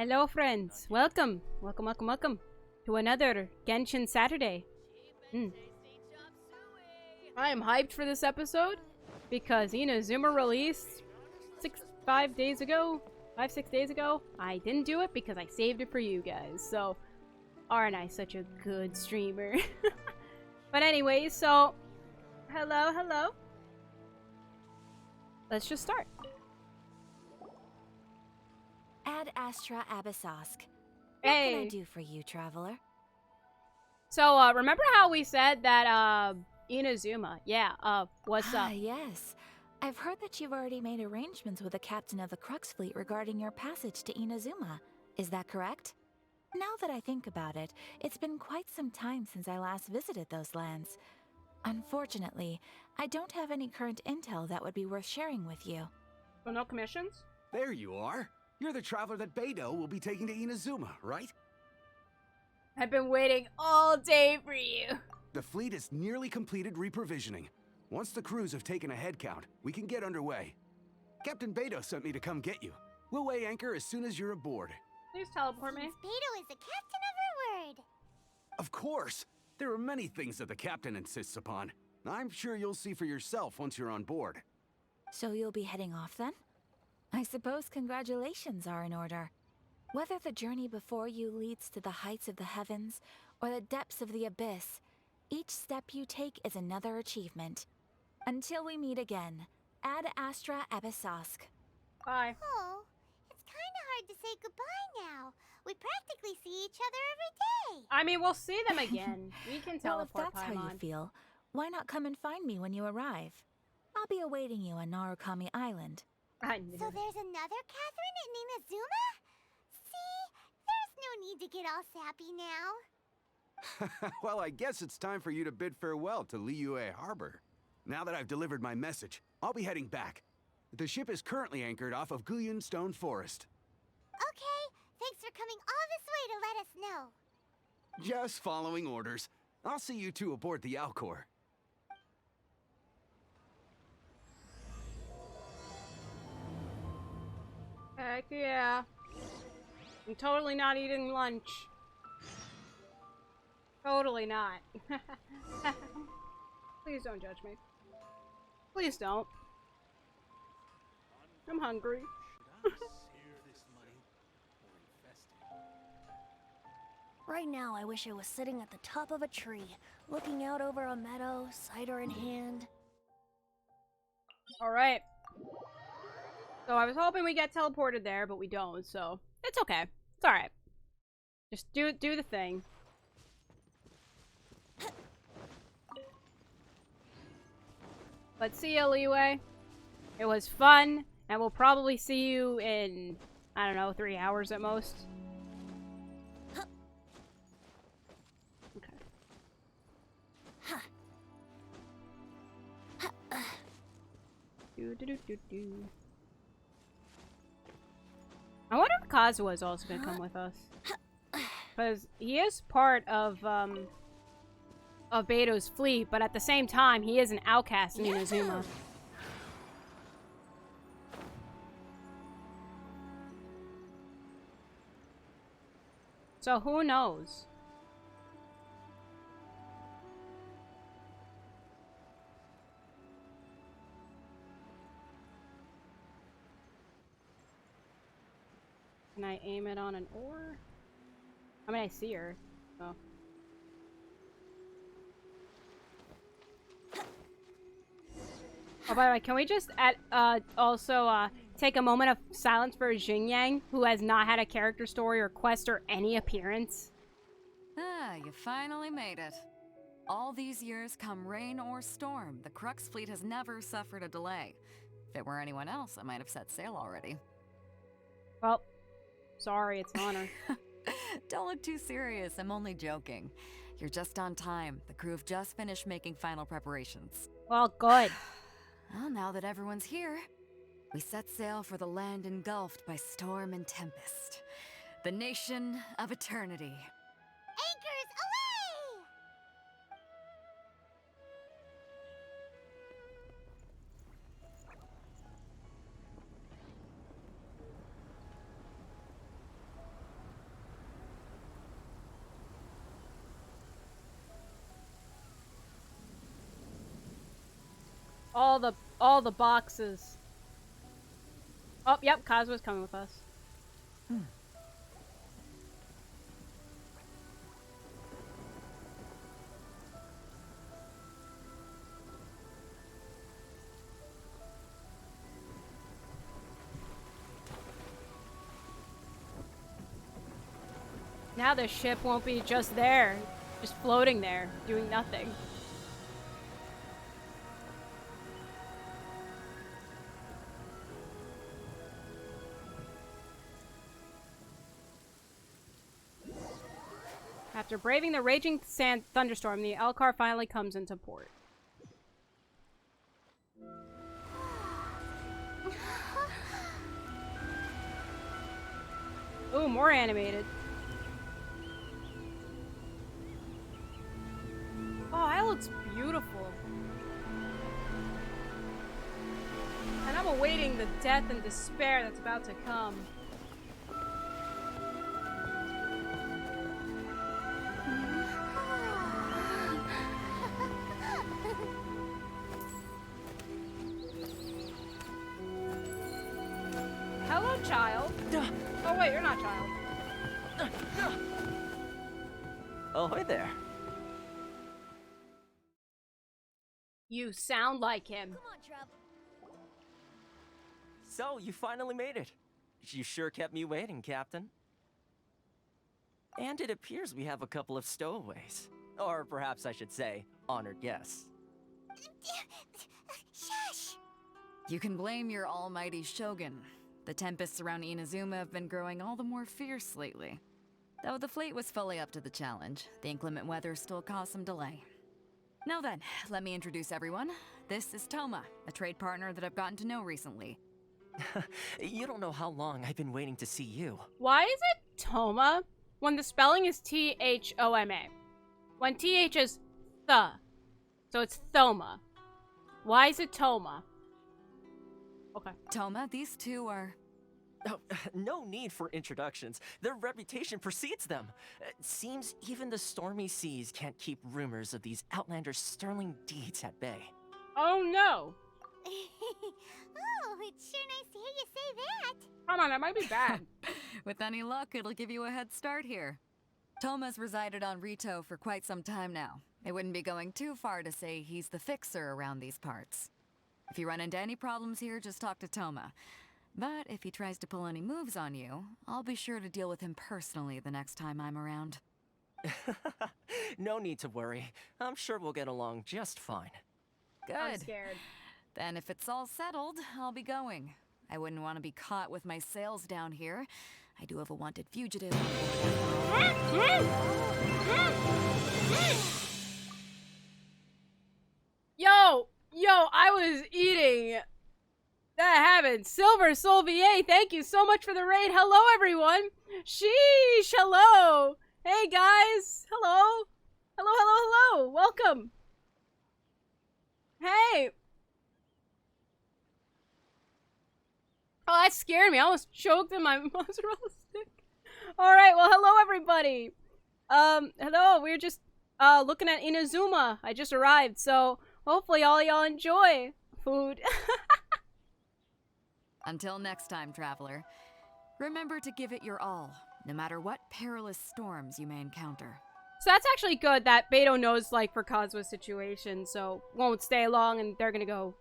Hello friends, welcome to another Genshin Saturday. I am hyped for this episode because Inazuma released 5 days ago. 6 days ago. I didn't do it because I saved it for you guys, so aren't I such a good streamer? But anyway, so hello. Let's just start. Ad Astra Abyssosk. What Hey. can I do for you, traveler? So, remember how we said that, Inazuma? Yeah, what's up? Yes. I've heard that you've already made arrangements with the captain of the Crux Fleet regarding your passage to Inazuma. Is that correct? Now that I think about it, it's been quite some time since I last visited those lands. Unfortunately, I don't have any current intel that would be worth sharing with you. So no commissions? There you are. You're the traveler that Beidou will be taking to Inazuma, right? I've been waiting all day for you. The fleet has nearly completed reprovisioning. Once the crews have taken a head count, we can get underway. Captain Beidou sent me to come get you. We'll weigh anchor as soon as you're aboard. Please teleport me. Beidou is the captain of her word. Of course! There are many things that the captain insists upon. I'm sure you'll see for yourself once you're on board. So you'll be heading off then? I suppose congratulations are in order. Whether the journey before you leads to the heights of the heavens or the depths of the abyss, each step you take is another achievement. Until we meet again, Ad Astra Abyssosk. Bye. Oh, it's kind of hard to say goodbye now. We practically see each other every day. I mean, we'll see them again. We can Well, if teleport that's how Paimon. you feel, why not come and find me when you arrive? I'll be awaiting you on Narukami Island. I knew So it. there's another Catherine in Inazuma? See, there's no need to get all sappy now. Well, I guess it's time for you to bid farewell to Liyue Harbor. Now that I've delivered my message, I'll be heading back. The ship is currently anchored off of Guyun Stone Forest. Okay, thanks for coming all this way to let us know. Just following orders. I'll see you two aboard the Alcor. Heck yeah. I'm totally not eating lunch. Totally not. Please don't judge me. Please don't. I'm hungry. Right now, I wish I was sitting at the top of a tree, looking out over a meadow, cider in hand. Alright. So I was hoping we get teleported there, but we don't, so it's okay. It's alright. Just do the thing. But see ya, Leeway. It was fun, and we'll probably see you in, I don't know, 3 hours at most. Okay. Do. I wonder if Kazuha is also gonna come with us. Because he is part of Beidou's fleet, but at the same time, he is an outcast in Inazuma. So who knows? Can I aim it on an ore? I mean, I see her, so. Oh, by the way, can we just also take a moment of silence for Xingyang, who has not had a character story or quest or any appearance? Ah, you finally made it. All these years, come rain or storm, the Crux fleet has never suffered a delay. If it were anyone else, I might have set sail already. Well, sorry, it's an honor. Don't look too serious, I'm only joking. You're just on time. The crew have just finished making final preparations. Well, good. Well, now that everyone's here, we set sail for the land engulfed by storm and tempest. The nation of eternity. Anchors away! All the boxes. Oh, yep, Kazua's coming with us. Now the ship won't be just there, just floating there, doing nothing. After braving the raging thunderstorm, the Alcor finally comes into port. Ooh, more animated. Oh, that looks beautiful. And I'm awaiting the death and despair that's about to come. Hello, child. Oh, wait, you're not child. Oh, hi there. You sound like him. Come on, Trev. So, you finally made it. You sure kept me waiting, Captain. And it appears we have a couple of stowaways. Or perhaps I should say, honored guests. Shush! You can blame your almighty shogun. The tempests around Inazuma have been growing all the more fierce lately. Though the fleet was fully up to the challenge, the inclement weather still caused some delay. Now then, let me introduce everyone. This is Toma, a trade partner that I've gotten to know recently. You don't know how long I've been waiting to see you. Why is it Toma when the spelling is T-H-O-M-A? When T-H is th. So it's Thoma. Why is it Toma? Okay. Toma, these two are... Oh, no need for introductions. Their reputation precedes them. It seems even the stormy seas can't keep rumors of these outlanders' sterling deeds at bay. Oh no! Oh, it's sure nice to hear you say that. Come on, that might be bad. With any luck, it'll give you a head start here. Toma's resided on Rito for quite some time now. It wouldn't be going too far to say he's the fixer around these parts. If you run into any problems here, just talk to Toma. But if he tries to pull any moves on you, I'll be sure to deal with him personally the next time I'm around. No need to worry. I'm sure we'll get along just fine. Good. I'm scared. Then if it's all settled, I'll be going. I wouldn't want to be caught with my sails down here. I do have a wanted fugitive. Yo, I was eating. That happened. Silver Solvier, thank you so much for the raid. Hello, everyone. Sheesh, hello. Hey, guys. Hello. Hello. Welcome. Hey. Oh, that scared me. I almost choked in my mozzarella stick. All right, well, hello, everybody. Hello. We're just looking at Inazuma. I just arrived, so hopefully all y'all enjoy food. Until next time, traveler. Remember to give it your all, no matter what perilous storms you may encounter. So that's actually good that Beto knows, like, for Kazua's situation, so won't stay long, and they're gonna go.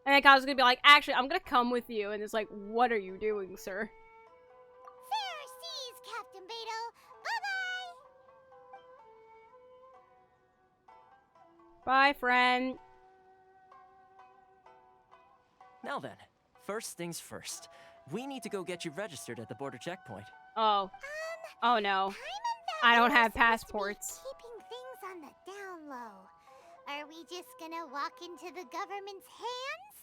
And then Kazua's gonna be like, actually, I'm gonna come with you, and it's like, what are you doing, sir? Fair seas, Captain Beto. Bye-bye. Bye, friend. Now then, first things first. We need to go get you registered at the border checkpoint. Oh. Oh, no. I don't have passports. Keeping things on the down low. Are we just gonna walk into the government's hands?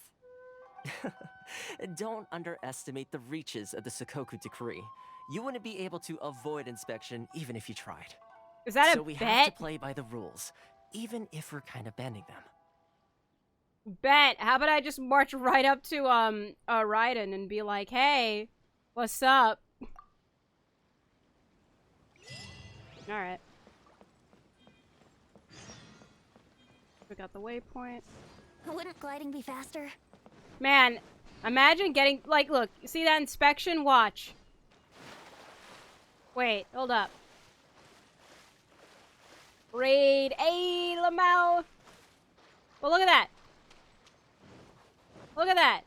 Don't underestimate the reaches of the Sakoku Decree. You wouldn't be able to avoid inspection even if you tried. Is that So a we have bet? to play by the rules, even if we're kind of bending them. Bet. How about I just march right up to, Raiden and be like, hey, what's up? Alright. We got the waypoint. Wouldn't gliding be faster? Man, imagine getting, like, look, you see that inspection? Watch. Wait, hold up. Raid A Lamau. Well, look at that. Look at that.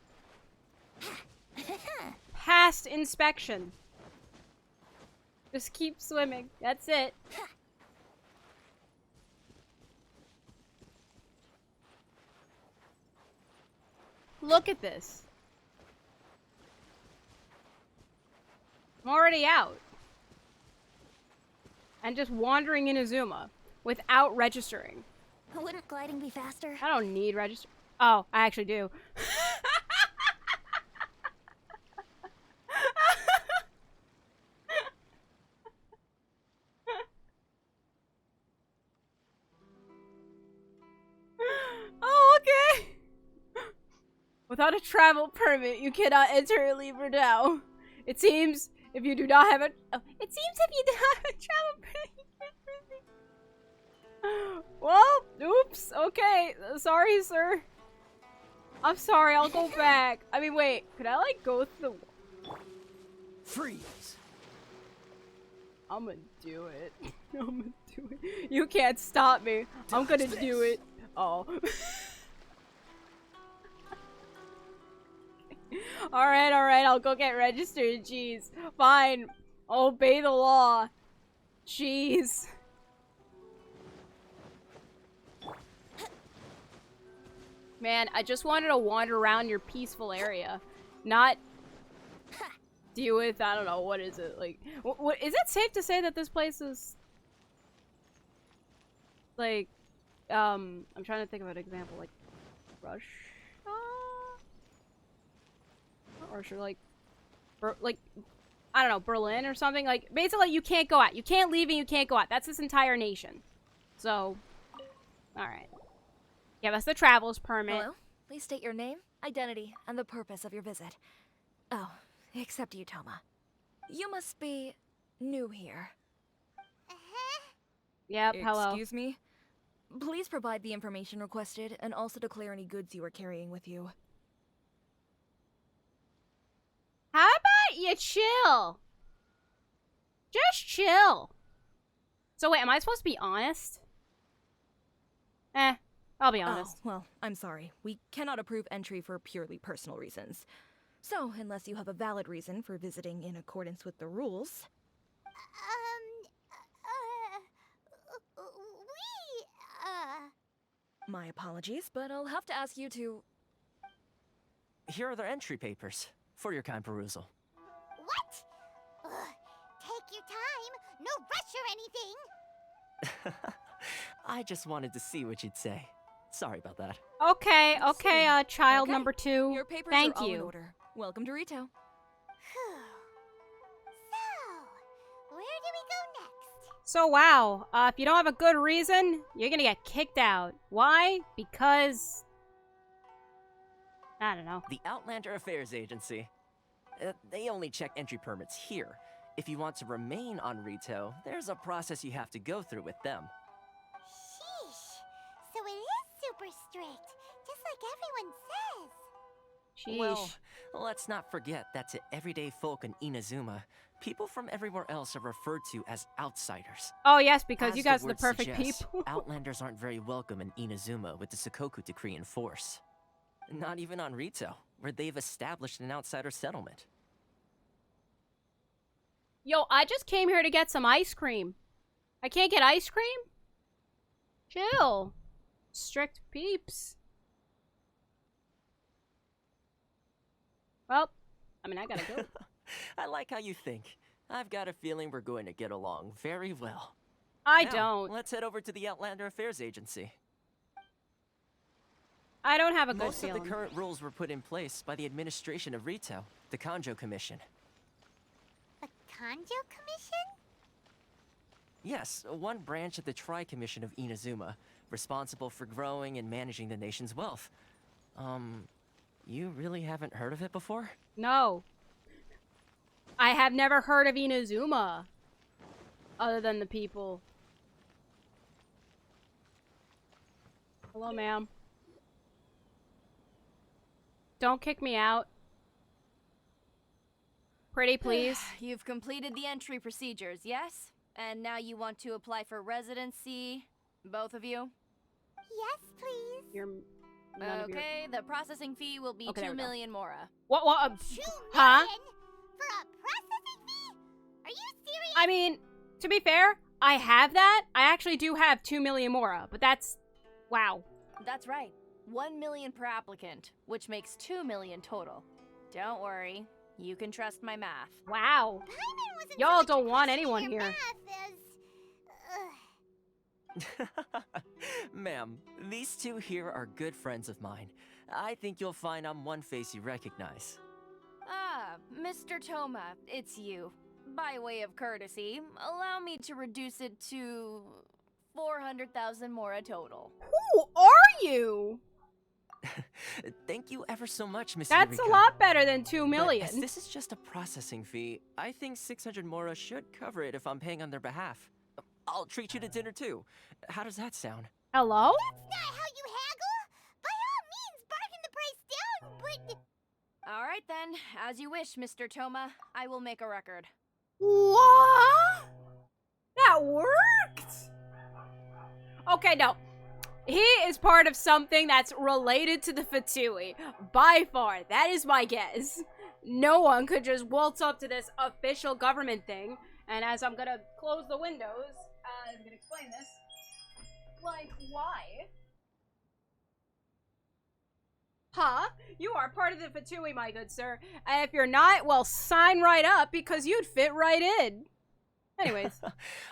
Passed inspection. Just keep swimming. That's it. Look at this. I'm already out. And just wandering in Inazuma without registering. Wouldn't gliding be faster? I don't need register. Oh, I actually do. Oh, okay. Without a travel permit, you cannot enter or leave now. It seems if you do not have a... Oh, it seems if you do not have a travel permit, you can't leave. Well, oops. Okay. Sorry, sir. I'm sorry. I'll go back. I mean, wait. Could I, like, go through the... Freeze! I'm gonna do it. I'm gonna do it. You can't stop me. I'm gonna do it. Oh. Alright, I'll go get registered. Jeez. Fine. I'll obey the law. Jeez. Man, I just wanted to wander around your peaceful area. Not deal with, I don't know, what is it? Like, what is it safe to say that this place is... Like, I'm trying to think of an example, like, Russia? Or should, like, I don't know, Berlin or something? Like, basically, you can't go out. You can't leave and you can't go out. That's this entire nation. So, alright. Give us the travel's permit. Hello? Please state your name, identity, and the purpose of your visit. Oh, except you, Toma. You must be new here. Yep, hello. Excuse me? Please provide the information requested and also declare any goods you are carrying with you. How about you chill? Just chill. So wait, am I supposed to be honest? I'll be honest. Oh, well, I'm sorry. We cannot approve entry for purely personal reasons. So, unless you have a valid reason for visiting in accordance with the rules... My apologies, but I'll have to ask you to... Here are their entry papers for your kind perusal. What? Ugh, take your time. No rush or anything. I just wanted to see what you'd say. Sorry about that. Okay, child Okay, number 2. Your papers Thank are all in you. order. Welcome to Rito. Phew. So, where do we go next? So wow, if you don't have a good reason, you're gonna get kicked out. Why? Because... I don't know. The Outlander Affairs Agency. They only check entry permits here. If you want to remain on Rito, there's a process you have to go through with them. Sheesh. So it is super strict, just like everyone says. Sheesh. Well, let's not forget that to everyday folk in Inazuma, people from everywhere else are referred to as outsiders. Oh yes, because As you guys are the word perfect suggests, people. Outlanders aren't very welcome in Inazuma with the Sakoku decree in force. Not even on Rito, where they've established an outsider settlement. Yo, I just came here to get some ice cream. I can't get ice cream? Chill. Strict peeps. Well, I mean, I gotta go. I like how you think. I've got a feeling we're going to get along very well. I Now, don't. Let's head over to the Outlander Affairs Agency. I don't have a good Most of feeling. the current rules were put in place by the administration of Rito, the Kanjo Commission. The Kanjo Commission? Yes, one branch of the Tri-Commission of Inazuma, responsible for growing and managing the nation's wealth. You really haven't heard of it before? No. I have never heard of Inazuma. Other than the people. Hello, ma'am. don't kick me out. Pretty please. You've completed the entry procedures, yes? And now you want to apply for residency, both of you? Yes, please. You're none of your- Okay, the processing fee will be Okay, there 2 we go. million mora. What? 2 Huh? million for a processing fee? Are you serious? I mean, to be fair, I have that. I actually do have 2 million mora, but that's... Wow. That's right. 1 million per applicant, which makes 2 million total. Don't worry, you can trust my math. Wow. Paimon wasn't Y'all so much don't want questioning anyone your here. math as, Ma'am, these two here are good friends of mine. I think you'll find I'm one face you recognize. Ah, Mr. Toma, it's you. By way of courtesy, allow me to reduce it to 400,000 mora total. Who are you? Thank you ever so much, Miss That's Eureka. a lot better than 2 But million. as this is just a processing fee, I think 600 mora should cover it if I'm paying on their behalf. I'll treat you to dinner too. How does that sound? Hello? That's not how you haggle. By all means, bargain the price down, but... All right then, as you wish, Mr. Toma. I will make a record. What? That worked? Okay, no. He is part of something that's related to the Fatui. By far, that is my guess. No one could just waltz up to this official government thing, and as I'm gonna close the windows, I'm gonna explain this. Like, why? Huh? You are part of the Fatui, my good sir. And if you're not, well, sign right up, because you'd fit right in. Anyways.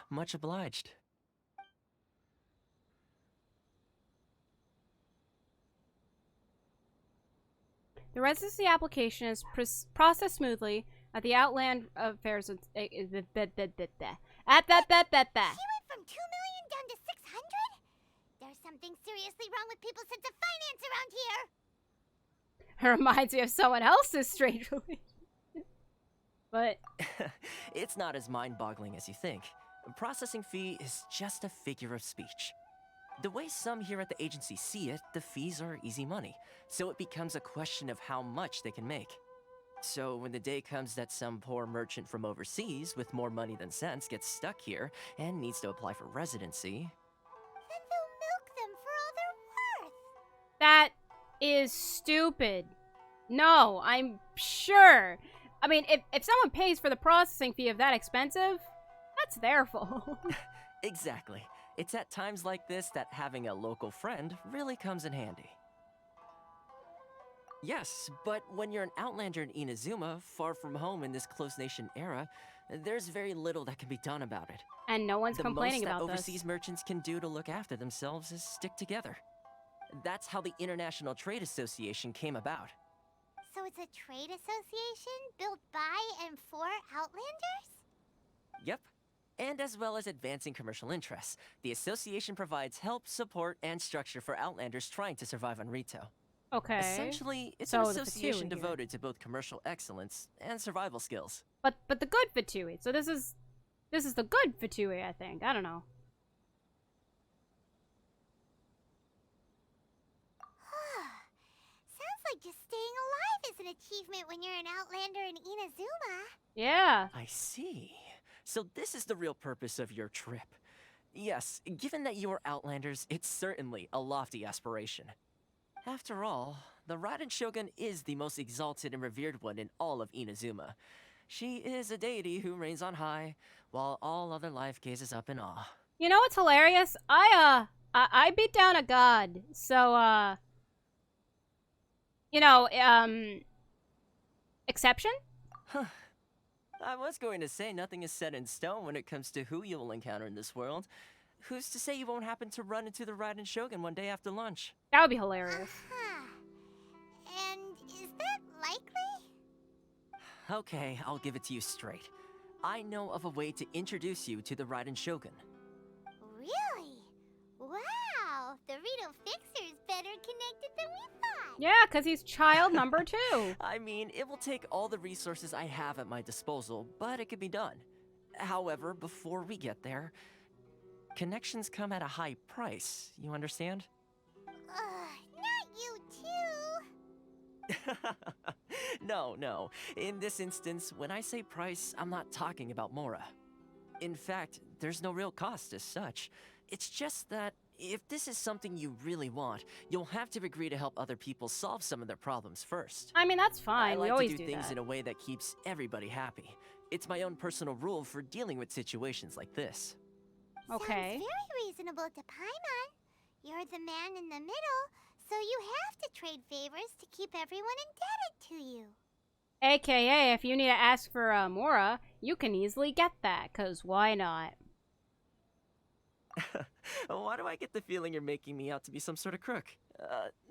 Much obliged. The residency application is processed smoothly at the Outland Affairs at that. She went from 2 million down to 600? There's something seriously wrong with people's sense of finance around here. It reminds me of someone else's strange relationship. But It's not as mind-boggling as you think. A processing fee is just a figure of speech. The way some here at the agency see it, the fees are easy money, so it becomes a question of how much they can make. So when the day comes that some poor merchant from overseas with more money than sense gets stuck here and needs to apply for residency, Then they'll milk them for all they're worth. that is stupid. No, I'm sure. I mean, if someone pays for the processing fee of that expensive, that's their fault. exactly. It's at times like this that having a local friend really comes in handy. Yes, but when you're an outlander in Inazuma, far from home in this closed nation era, there's very little that can be done about it. And no one's complaining The most about that overseas this. merchants can do to look after themselves is stick together. That's how the International Trade Association came about. So it's a trade association built by and for Outlanders? Yep. And as well as advancing commercial interests, the association provides help, support, and structure for Outlanders trying to survive on Rito. Okay. Essentially, it's So an the association Fatui here. devoted to both commercial excellence and survival skills. But the good Fatui. So this is the good Fatui, I think. I don't know. Sounds like just staying alive is an achievement when you're an Outlander in Inazuma. Yeah. I see. So this is the real purpose of your trip. Yes, given that you are Outlanders, it's certainly a lofty aspiration. After all, the Raiden Shogun is the most exalted and revered one in all of Inazuma. She is a deity who reigns on high, while all other life gazes up in awe. You know what's hilarious? I beat down a god. So you know, exception? I was going to say nothing is set in stone when it comes to who you will encounter in this world. Who's to say you won't happen to run into the Raiden Shogun one day after lunch? That would be hilarious. And is that likely? Okay, I'll give it to you straight. I know of a way to introduce you to the Raiden Shogun. Really? Wow, the Rito Fixer is better connected than we thought. Yeah, because he's child number 2. I mean, it will take all the resources I have at my disposal, but it can be done. However, before we get there, connections come at a high price, you understand? Not you too. No, no. In this instance, when I say price, I'm not talking about Mora. In fact, there's no real cost as such. It's just that if this is something you really want, you'll have to agree to help other people solve some of their problems first. I mean, that's fine. I like We always to do things that. in a way that keeps everybody happy. It's my own personal rule for dealing with situations like this. Okay. Sounds very reasonable to Paimon. You're the man in the middle, so you have to trade favors to keep everyone indebted to you. AKA, if you need to ask for Mora, you can easily get that, because why not? Why do I get the feeling you're making me out to be some sort of crook?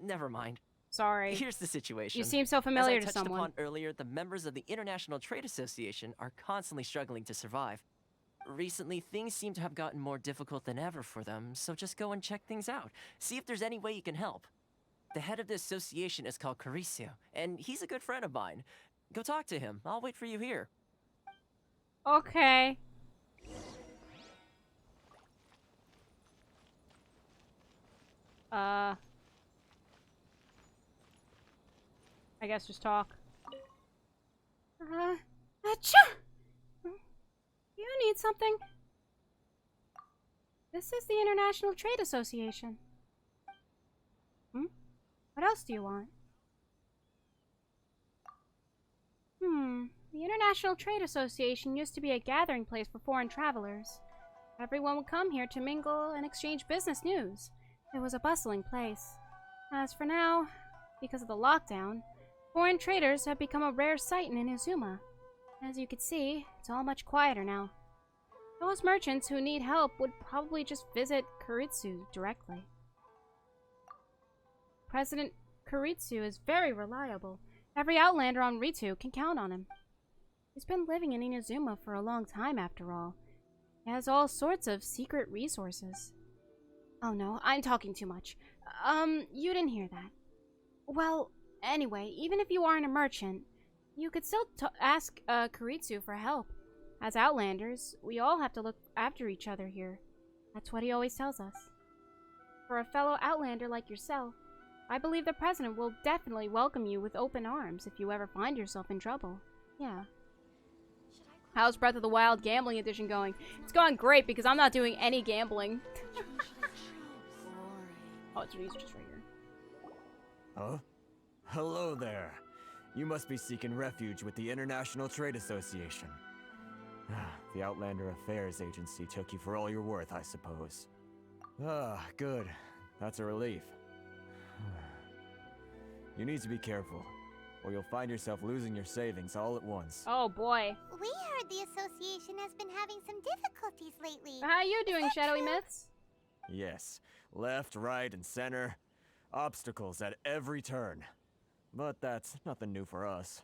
Never mind. Sorry. Here's the situation. You seem so familiar As I to touched someone. upon earlier, the members of the International Trade Association are constantly struggling to survive. Recently, things seem to have gotten more difficult than ever for them, so just go and check things out. See if there's any way you can help. The head of the association is called Caricio, and he's a good friend of mine. Go talk to him. I'll wait for you here. Okay. I guess just talk. Achoo! You need something? This is the International Trade Association. What else do you want? The International Trade Association used to be a gathering place for foreign travelers. Everyone would come here to mingle and exchange business news. It was a bustling place. As for now, because of the lockdown, foreign traders have become a rare sight in Inazuma. As you can see, it's all much quieter now. Those merchants who need help would probably just visit Kuritsu directly. President Kuritsu is very reliable. Every Outlander on Ritu can count on him. He's been living in Inazuma for a long time after all. He has all sorts of secret resources. Oh no, I'm talking too much. You didn't hear that. Well, anyway, even if you aren't a merchant, you could still ask Kuritsu for help. As Outlanders, we all have to look after each other here. That's what he always tells us. For a fellow Outlander like yourself, I believe the President will definitely welcome you with open arms if you ever find yourself in trouble. Yeah. How's Breath of the Wild Gambling Edition going? It's going great because I'm not doing any gambling. Oh, it's just right here. Huh? Hello there. You must be seeking refuge with the International Trade Association. The Outlander Affairs Agency took you for all you're worth, I suppose. Ah, good. That's a relief. You need to be careful, or you'll find yourself losing your savings all at once. Oh boy. We heard the association has been having some difficulties lately. How are you doing, Shadowy Myths? Yes, left, right, and center. Obstacles at every turn. But that's nothing new for us.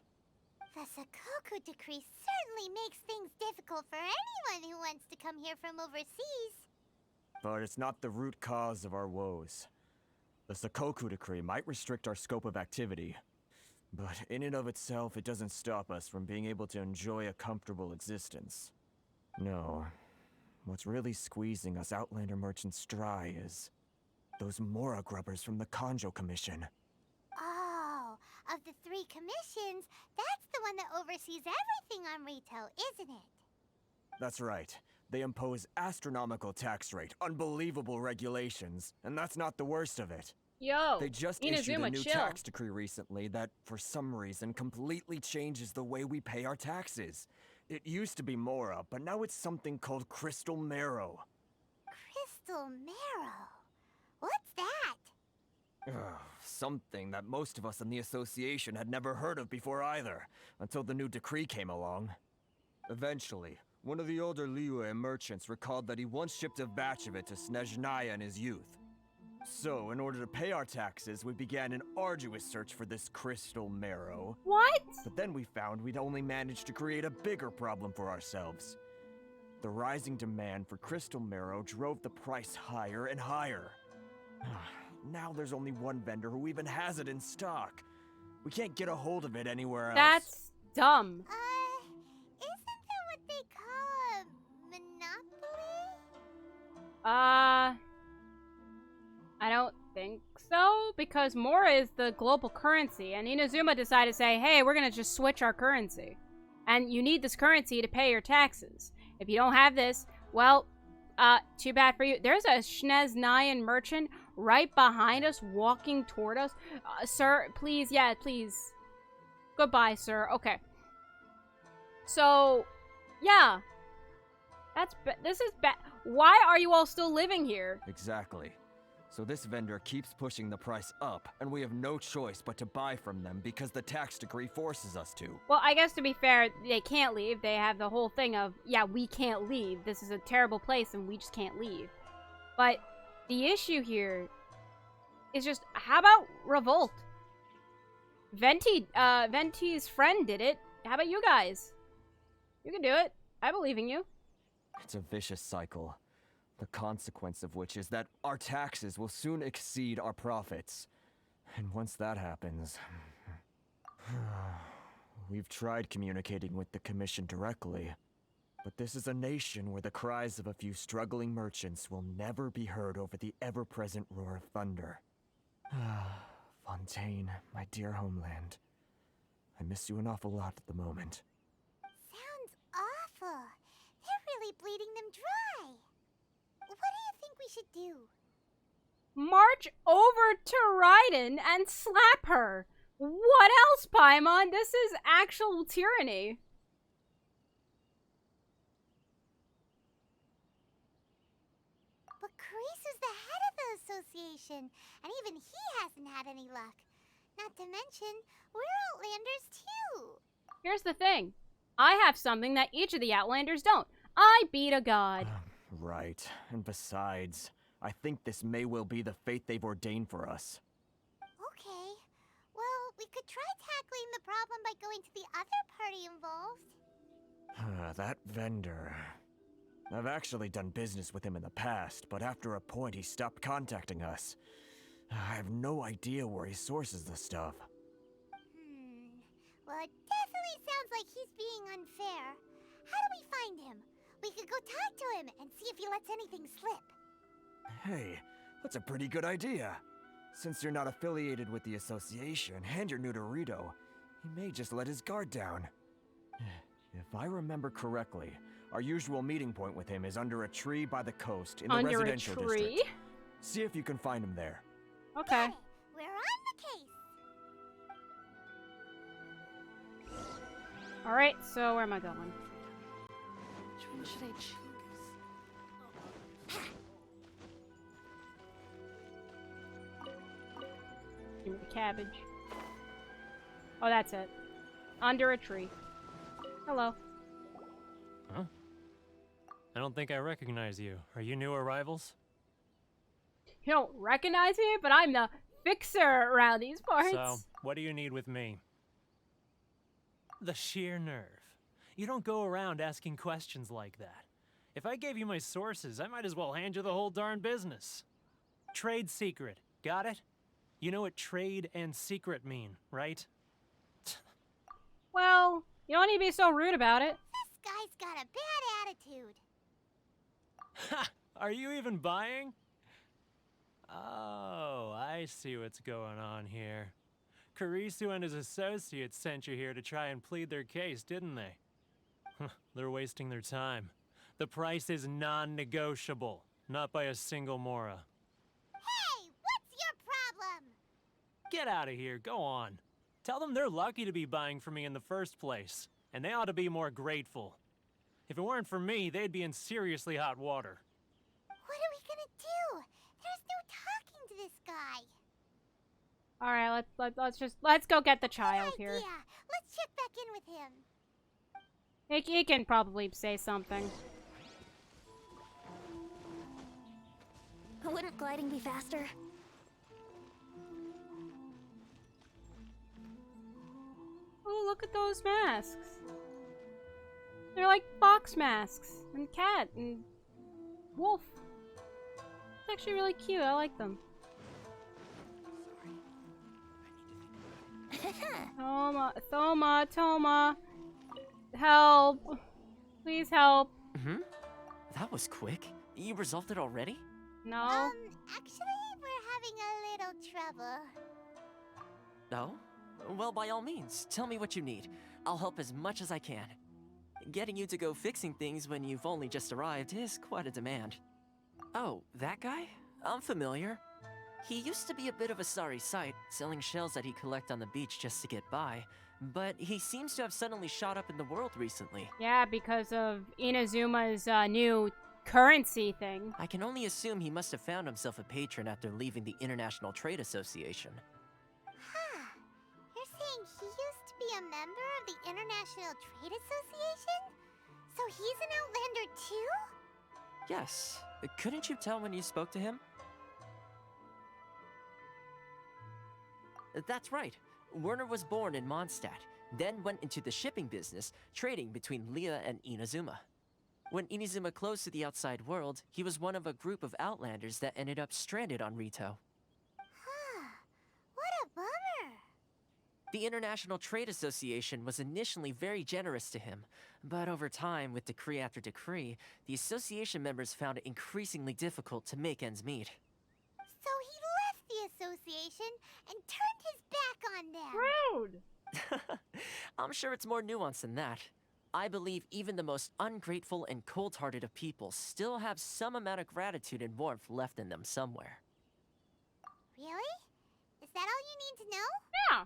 The Sakoku decree certainly makes things difficult for anyone who wants to come here from overseas. But it's not the root cause of our woes. The Sakoku decree might restrict our scope of activity, but in and of itself, it doesn't stop us from being able to enjoy a comfortable existence. No. What's really squeezing us Outlander merchants dry is those Mora grubbers from the Kanjo Commission. Oh, of the 3 commissions, that's the one that oversees everything on Rito, isn't it? That's right. They impose astronomical tax rate, unbelievable regulations, and that's not the worst of it. Yo, They just issued a Inazuma, new chill. tax decree recently that, for some reason, completely changes the way we pay our taxes. It used to be Mora, but now it's something called Crystal Marrow. Crystal Marrow? What's that? Something that most of us in the association had never heard of before either, until the new decree came along. Eventually, one of the older Liyue merchants recalled that he once shipped a batch of it to Snezhnaya in his youth. So, in order to pay our taxes, we began an arduous search for this crystal marrow. What? But then we found we'd only managed to create a bigger problem for ourselves. The rising demand for crystal marrow drove the price higher and higher. Now there's only one vendor who even has it in stock. We can't get a hold of it anywhere else. That's dumb. Isn't that what they call a monopoly? I don't think so, because Mora is the global currency, and Inazuma decided to say, hey, we're gonna just switch our currency. And you need this currency to pay your taxes. If you don't have this, well, too bad for you. There's a Shneznayan merchant right behind us, walking toward us. Sir, please, yeah, please. Goodbye, sir. Okay. So, yeah. This is bad. Why are you all still living here? Exactly. So this vendor keeps pushing the price up, and we have no choice but to buy from them because the tax decree forces us to. Well, I guess to be fair, they can't leave. They have the whole thing of, yeah, we can't leave. This is a terrible place and we just can't leave. But the issue here is just, how about revolt? Venti's friend did it. How about you guys? You can do it. I believe in you. It's a vicious cycle. The consequence of which is that our taxes will soon exceed our profits. And once that happens... We've tried communicating with the Commission directly, but this is a nation where the cries of a few struggling merchants will never be heard over the ever-present roar of thunder. Fontaine, my dear homeland. I miss you an awful lot at the moment. Sounds awful. They're really bleeding them dry. What do you think we should do? March over to Raiden and slap her. What else, Paimon? This is actual tyranny. But Carice is the head of the association, and even he hasn't had any luck. Not to mention, we're Outlanders too. Here's the thing. I have something that each of the Outlanders don't. I beat a god. Right. And besides, I think this may well be the fate they've ordained for us. Okay. Well, we could try tackling the problem by going to the other party involved. That vendor... I've actually done business with him in the past, but after a point he stopped contacting us. I have no idea where he sources the stuff. Well, it definitely sounds like he's being unfair. How do we find him? We could go talk to him and see if he lets anything slip. Hey, that's a pretty good idea. Since you're not affiliated with the association and you're new to Rito, he may just let his guard down. If I remember correctly, our usual meeting point with him is under a tree by the coast in the residential district. See if you can find him there. Okay. Got it. We're on the case. Alright, so where am I going? Which one should I choose? Give me the cabbage. Oh, that's it. Under a tree. Hello. Huh? I don't think I recognize you. Are you new arrivals? You don't recognize me, but I'm the fixer around these parts. So, what do you need with me? The sheer nerve. You don't go around asking questions like that. If I gave you my sources, I might as well hand you the whole darn business. Trade secret. Got it? You know what trade and secret mean, right? Well, you don't need to be so rude about it. This guy's got a bad attitude. Ha! Are you even buying? Oh, I see what's going on here. Karisu and his associates sent you here to try and plead their case, didn't they? They're wasting their time. The price is non-negotiable, not by a single Mora. Hey, what's your problem? Get out of here, go on. Tell them they're lucky to be buying from me in the first place, and they ought to be more grateful. If it weren't for me, they'd be in seriously hot water. What are we gonna do? There's no talking to this guy. All right, let's go get the child Good here. idea. Let's check back in with him. He can probably say something. Wouldn't gliding be faster? Oh, look at those masks. They're like fox masks and cat and wolf. It's actually really cute. I like them. Thoma, help. Please help. That was quick. You resolved it already? No. Actually, we're having a little trouble. Oh? Well, by all means, tell me what you need. I'll help as much as I can. Getting you to go fixing things when you've only just arrived is quite a demand. Oh, that guy? I'm familiar. He used to be a bit of a sorry sight, selling shells that he'd collect on the beach just to get by. But he seems to have suddenly shot up in the world recently. Yeah, because of Inazuma's new currency thing. I can only assume he must have found himself a patron after leaving the International Trade Association. Huh. You're saying he used to be a member of the International Trade Association? So he's an Outlander too? Yes. Couldn't you tell when you spoke to him? That's right. Werner was born in Mondstadt, then went into the shipping business, trading between Leah and Inazuma. When Inazuma closed to the outside world, he was one of a group of Outlanders that ended up stranded on Rito. Huh. What a bummer. The International Trade Association was initially very generous to him, but over time, with decree after decree, the association members found it increasingly difficult to make ends meet. So he left the association and turned his back on them. Rude! I'm sure it's more nuanced than that. I believe even the most ungrateful and cold-hearted of people still have some amount of gratitude and warmth left in them somewhere. Really? Is that all you need to know? Yeah.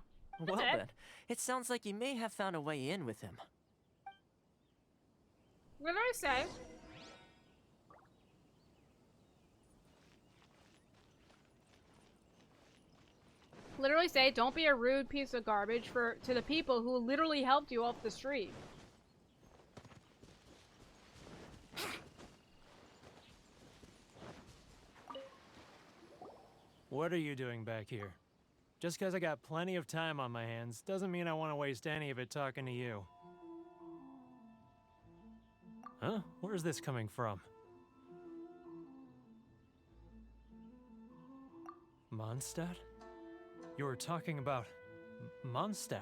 Well it. then, it sounds like you may have found a way in with him. What did I say? Literally say, don't be a rude piece of garbage to the people who literally helped you off the street. What are you doing back here? Just because I got plenty of time on my hands doesn't mean I want to waste any of it talking to you. Huh? Where's this coming from? Mondstadt? You were talking about Mondstadt.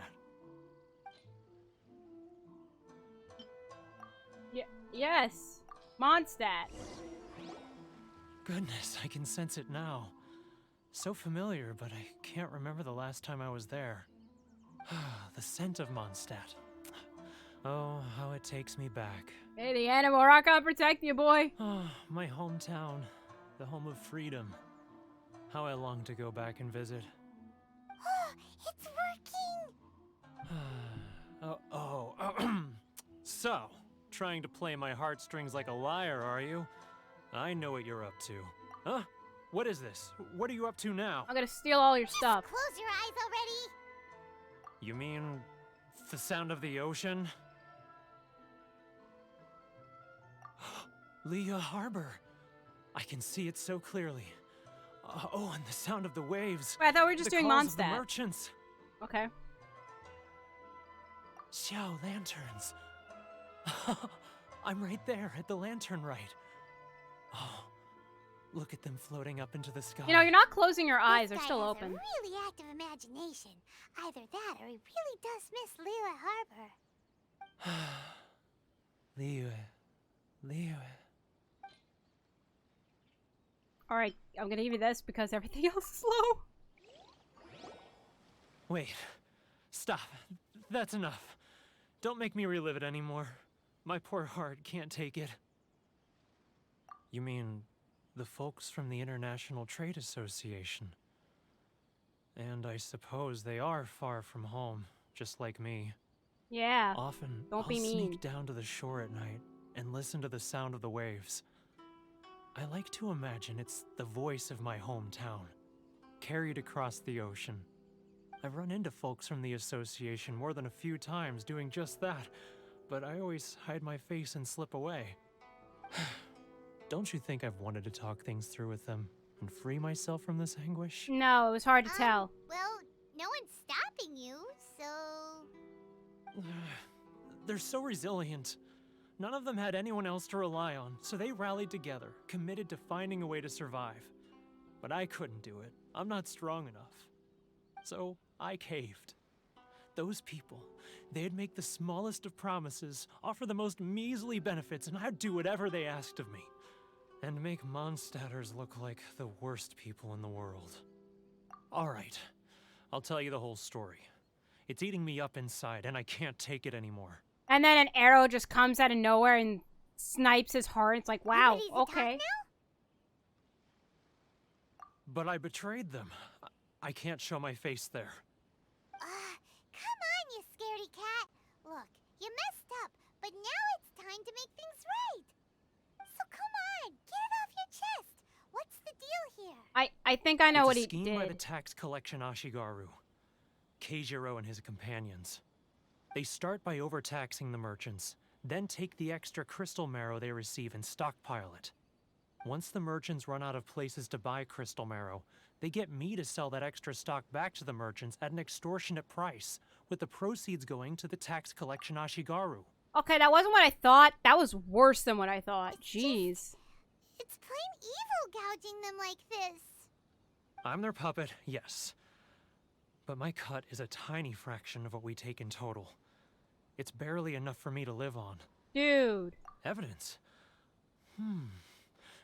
Yes. Mondstadt. Goodness, I can sense it now. So familiar, but I can't remember the last time I was there. The scent of Mondstadt. Oh, how it takes me back. Hey, the animal rock will protect you, boy. Oh, my hometown. The home of freedom. How I long to go back and visit. It's working! So, trying to play my heartstrings like a liar, are you? I know what you're up to. Huh? What is this? What are you up to now? I'm gonna steal all your stuff. Close your eyes already! You mean the sound of the ocean? Leah Harbor. I can see it so clearly. Oh, and the sound of the waves. Wait, I thought we were just the doing calls of the Mondstadt. merchants. Okay. Xiao lanterns. I'm right there at the lantern right. Oh, look at them floating up into the sky. You know, you're not closing your eyes. This They're guy still has open. a really active imagination. Either that or he really does miss Liyue Harbor. Liyue. Alright, I'm gonna give you this because everything else is slow. Wait. Stop. That's enough. Don't make me relive it anymore. My poor heart can't take it. You mean the folks from the International Trade Association? And I suppose they are far from home, just like me. Yeah. Often, Don't I'll be mean. sneak down to the shore at night and listen to the sound of the waves. I like to imagine it's the voice of my hometown, carried across the ocean. I've run into folks from the association more than a few times doing just that, but I always hide my face and slip away. Don't you think I've wanted to talk things through with them and free myself from this anguish? No, it was hard to tell. Well, no one's stopping you, so... They're so resilient. None of them had anyone else to rely on, so they rallied together, committed to finding a way to survive. But I couldn't do it. I'm not strong enough. So I caved. Those people, they'd make the smallest of promises, offer the most measly benefits, and I'd do whatever they asked of me. And make Mondstadters look like the worst people in the world. Alright, I'll tell you the whole story. It's eating me up inside, and I can't take it anymore. And then an arrow just comes out of nowhere and snipes his heart. It's like, wow, ready to talk okay. now? But I betrayed them. I can't show my face there. Come on, you scaredy cat. Look, you messed up, but now it's time to make things right. So come on, get it off your chest. What's the deal here? I think I know what he It's a scheme by the did. tax collection Ashigaru, Keijiro and his companions. They start by overtaxing the merchants, then take the extra crystal marrow they receive and stockpile it. Once the merchants run out of places to buy crystal marrow, they get me to sell that extra stock back to the merchants at an extortionate price, with the proceeds going to the tax collection Ashigaru. Okay, that wasn't what I thought. That was worse than what I thought. Jeez. It's plain evil gouging them like this. I'm their puppet, yes. But my cut is a tiny fraction of what we take in total. It's barely enough for me to live on. Dude. Evidence?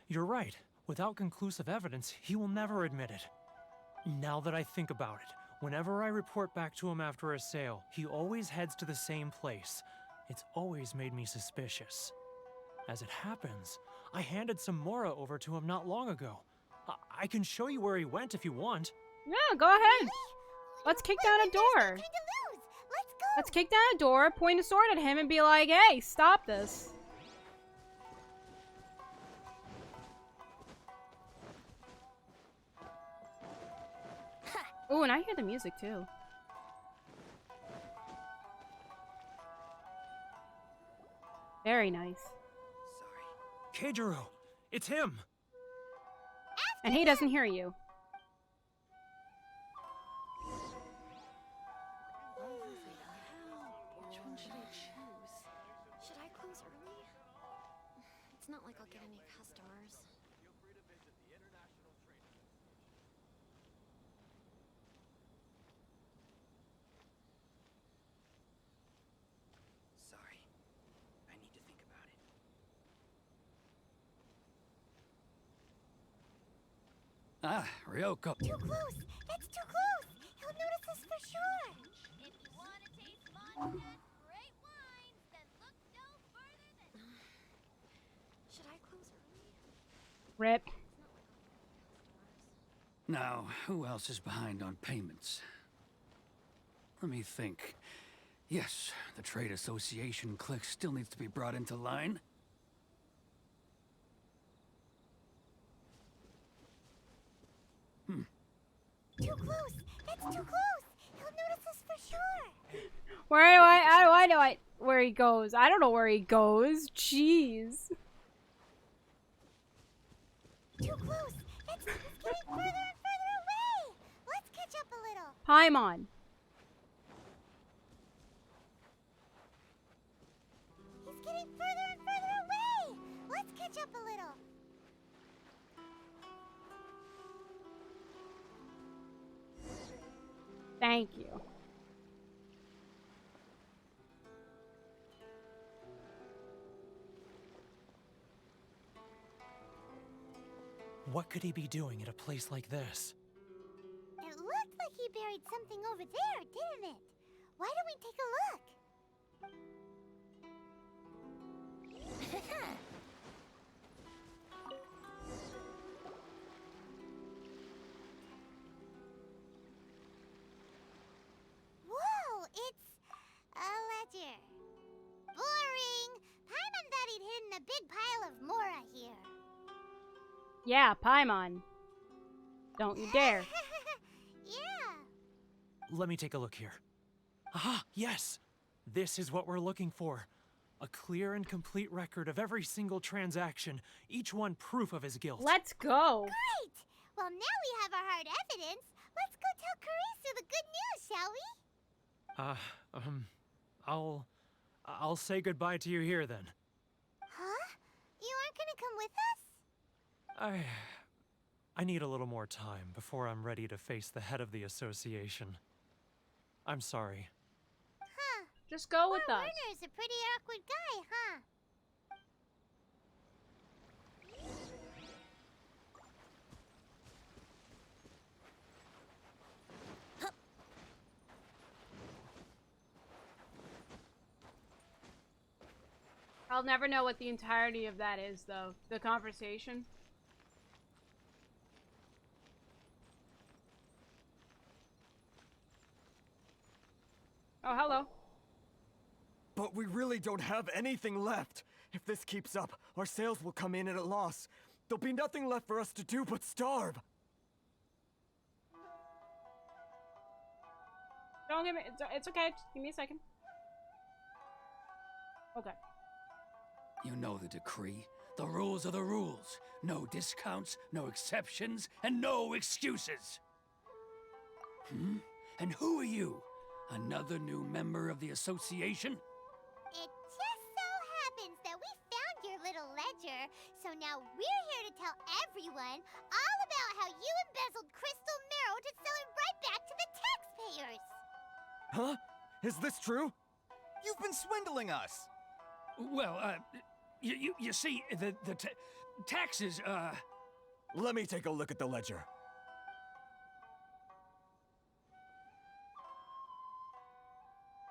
You're right. Without conclusive evidence, he will never admit it. Now that I think about it, whenever I report back to him after a sale, he always heads to the same place. It's always made me suspicious. As it happens, I handed some Mora over to him not long ago. I can show you where he went if you want. Yeah, go ahead. Let's kick down a There's door. nothing to lose. Let's go. Let's kick down a door, point a sword at him, and be like, hey, stop this. Ooh, and I hear the music too. Very nice. Keijiro, it's him! And he doesn't hear you. Which one should I choose? Should I close early? It's not like I'll get any customers. Sorry. I need to think about it. Ah, Ryoko. Too close. That's too close. He'll notice us for sure. If you want to taste Mondstadt's great wines, then look no further than... Should I close early? Rip. Now, who else is behind on payments? Let me think. Yes, the Trade Association clique still needs to be brought into line. Too close. That's too close. He'll notice us for sure. How do I know where he goes? I don't know where he goes. Jeez. Too close. It's getting further and further away. Let's catch up a little. Paimon. He's getting further and further away. Let's catch up a little. Thank you. What could he be doing at a place like this? It looked like he buried something over there, didn't it? Why don't we take a look? Whoa, it's a ledger. Boring. Paimon thought he'd hidden a big pile of Mora here. Yeah, Paimon. Don't you dare. Yeah. Let me take a look here. Aha, yes! This is what we're looking for. A clear and complete record of every single transaction, each one proof of his guilt. Let's go. Great! Well, now we have our hard evidence. Let's go tell Karisu the good news, shall we? I'll say goodbye to you here then. Huh? You aren't gonna come with us? I need a little more time before I'm ready to face the head of the association. I'm sorry. Huh. Just go with Poor us. Werner's a pretty awkward guy, huh? I'll never know what the entirety of that is, though. The conversation. Oh, hello. But we really don't have anything left. If this keeps up, our sales will come in at a loss. There'll be nothing left for us to do but starve. Don't give me. It's okay. Just give me a second. Okay. You know the decree. The rules are the rules. No discounts, no exceptions, and no excuses. And who are you? Another new member of the association? It just so happens that we found your little ledger, so now we're here to tell everyone all about how you embezzled crystal marrow to sell it right back to the taxpayers. Huh? Is this true? You've been swindling us. Well, you see, the taxes, Let me take a look at the ledger.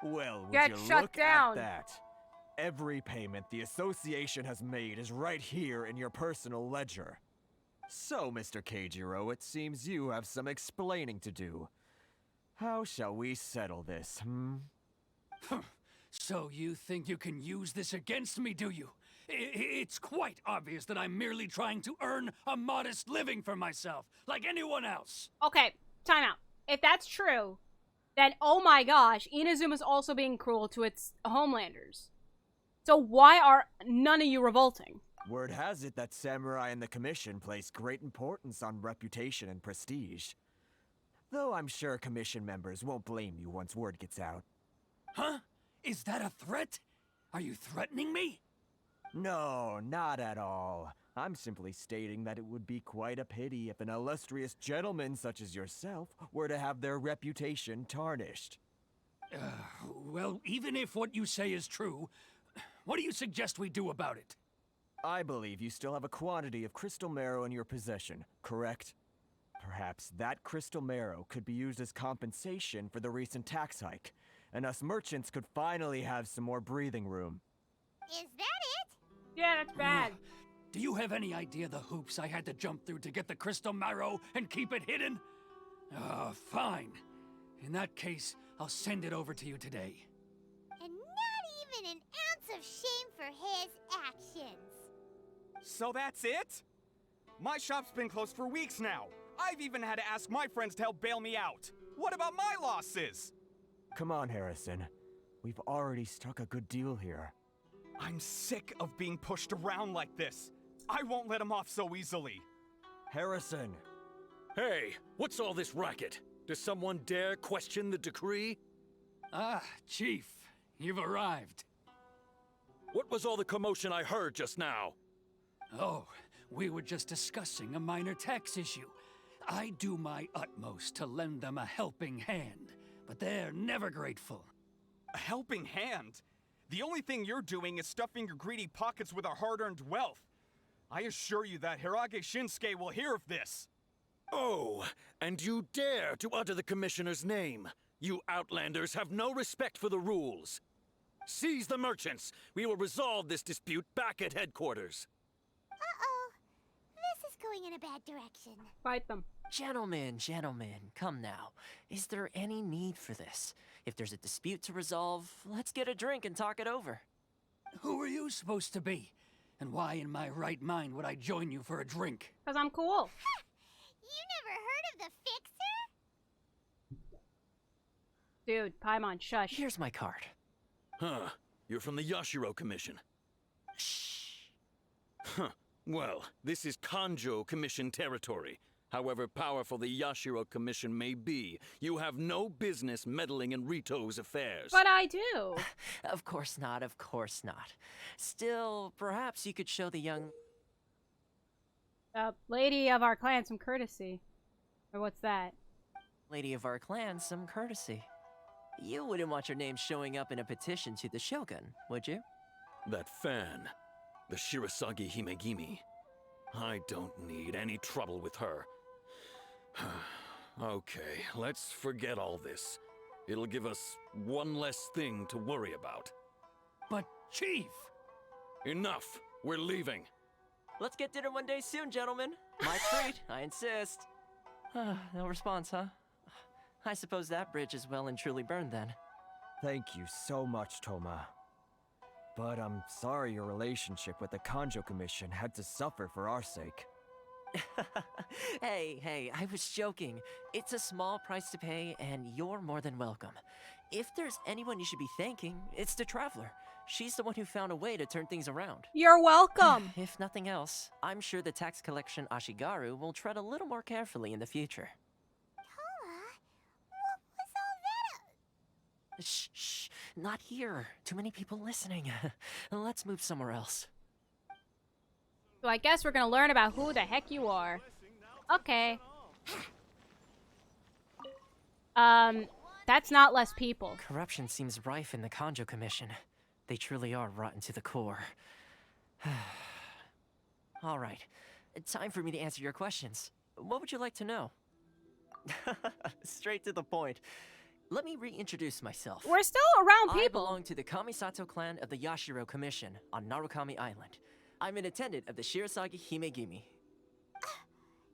Well, would Get you shut look down. at that? Every payment the association has made is right here in your personal ledger. So, Mr. Keijiro, it seems you have some explaining to do. How shall we settle this, So you think you can use this against me, do you? It's quite obvious that I'm merely trying to earn a modest living for myself, like anyone else. Okay, time out. If that's true, then oh my gosh, Inazuma's also being cruel to its homelanders. So why are none of you revolting? Word has it that Samurai and the Commission place great importance on reputation and prestige. Though I'm sure Commission members won't blame you once word gets out. Huh? Is that a threat? Are you threatening me? No, not at all. I'm simply stating that it would be quite a pity if an illustrious gentleman such as yourself were to have their reputation tarnished. Well, even if what you say is true, what do you suggest we do about it? I believe you still have a quantity of crystal marrow in your possession, correct? Perhaps that crystal marrow could be used as compensation for the recent tax hike, and us merchants could finally have some more breathing room. Is that it? Yeah, that's bad. Do you have any idea the hoops I had to jump through to get the crystal marrow and keep it hidden? Fine. In that case, I'll send it over to you today. And not even an ounce of shame for his actions. So that's it? My shop's been closed for weeks now. I've even had to ask my friends to help bail me out. What about my losses? Come on, Harrison. We've already struck a good deal here. I'm sick of being pushed around like this. I won't let him off so easily. Harrison! Hey, what's all this racket? Does someone dare question the decree? Ah, Chief, you've arrived. What was all the commotion I heard just now? Oh, we were just discussing a minor tax issue. I do my utmost to lend them a helping hand, but they're never grateful. A helping hand? The only thing you're doing is stuffing your greedy pockets with our hard-earned wealth. I assure you that Hirage Shinsuke will hear of this. Oh, and you dare to utter the Commissioner's name. You Outlanders have no respect for the rules. Seize the merchants. We will resolve this dispute back at headquarters. Uh-oh. This is going in a bad direction. Fight them. Gentlemen, come now. Is there any need for this? If there's a dispute to resolve, let's get a drink and talk it over. Who are you supposed to be? And why in my right mind would I join you for a drink? Because I'm cool. You never heard of the Fixer? Dude, Paimon, shush. Here's my card. Huh. You're from the Yashiro Commission. Shh. Huh. Well, this is Kanjo Commission territory. However powerful the Yashiro Commission may be, you have no business meddling in Rito's affairs. But I do. Of course not, of course not. Still, perhaps you could show the young... Lady of our clan some courtesy. Or what's that? lady of our clan some courtesy. You wouldn't want your name showing up in a petition to the Shogun, would you? That fan, the Shirasagi Himegimi. I don't need any trouble with her. Okay, let's forget all this. It'll give us one less thing to worry about. But, Chief! Enough! We're leaving. Let's get dinner one day soon, gentlemen. My treat, I insist. No response, huh? I suppose that bridge is well and truly burned then. Thank you so much, Toma. But I'm sorry your relationship with the Kanjo Commission had to suffer for our sake. Hey, I was joking. It's a small price to pay, and you're more than welcome. If there's anyone you should be thanking, it's the Traveler. She's the one who found a way to turn things around. You're welcome. If nothing else, I'm sure the tax collection Ashigaru will tread a little more carefully in the future. Toma, what was all that? Shh, not here. Too many people listening. Let's move somewhere else. So I guess we're gonna learn about who the heck you are. Okay. That's not less people. Corruption seems rife in the Kanjo Commission. They truly are rotten to the core. All right, time for me to answer your questions. What would you like to know? Straight to the point. Let me reintroduce myself. We're still around I people. belong to the Kamisato clan of the Yashiro Commission on Narukami Island. I'm an attendant of the Shirasagi Himegimi.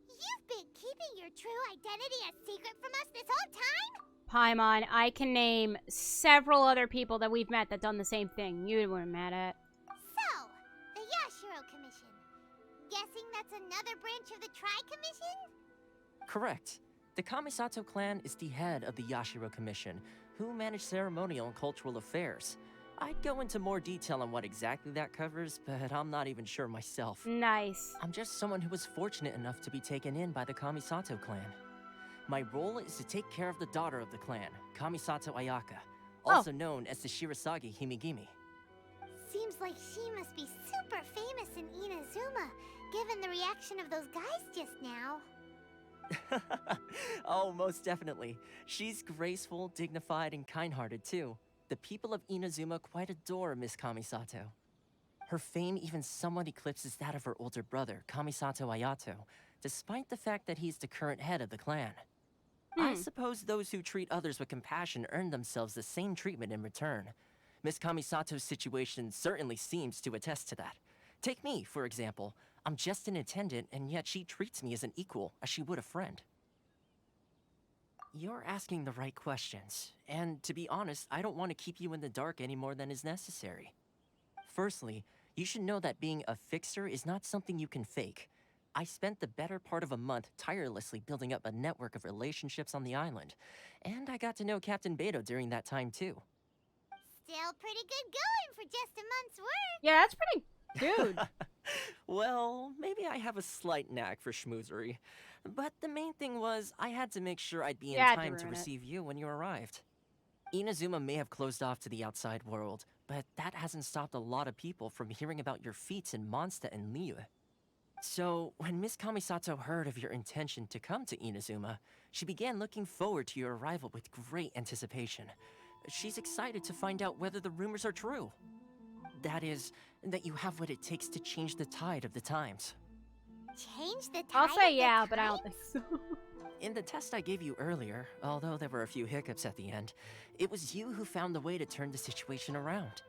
You've been keeping your true identity a secret from us this whole time? Paimon, I can name several other people that we've met that done the same thing you weren't mad at. So, the Yashiro Commission. Guessing that's another branch of the Tri-Commission? Correct. The Kamisato clan is the head of the Yashiro Commission, who manage ceremonial and cultural affairs. I'd go into more detail on what exactly that covers, but I'm not even sure myself. Nice. I'm just someone who was fortunate enough to be taken in by the Kamisato clan. My role is to take care of the daughter of the clan, Kamisato Ayaka, also known as the Shirasagi Himegimi. Seems like she must be super famous in Inazuma, given the reaction of those guys just now. Oh, most definitely. She's graceful, dignified, and kind-hearted too. The people of Inazuma quite adore Miss Kamisato. Her fame even somewhat eclipses that of her older brother, Kamisato Ayato, despite the fact that he's the current head of the clan. I suppose those who treat others with compassion earn themselves the same treatment in return. Miss Kamisato's situation certainly seems to attest to that. Take me, for example. I'm just an attendant, and yet she treats me as an equal, as she would a friend. You're asking the right questions, and to be honest, I don't want to keep you in the dark any more than is necessary. Firstly, you should know that being a fixer is not something you can fake. I spent the better part of a month tirelessly building up a network of relationships on the island, and I got to know Captain Beto during that time too. Still pretty good going for just a month's work. Yeah, that's pretty good. Well, maybe I have a slight knack for schmoozery, but the main thing was I had to make sure I'd be in time to receive you when you arrived. Inazuma may have closed off to the outside world, but that hasn't stopped a lot of people from hearing about your feats in Mondstadt and Liyue. So, when Miss Kamisato heard of your intention to come to Inazuma, she began looking forward to your arrival with great anticipation. She's excited to find out whether the rumors are true. That is, that you have what it takes to change the tide of the times. Change the tide I'll say of yeah, the but I don't times? think so. In the test I gave you earlier, although there were a few hiccups at the end, it was you who found the way to turn the situation around.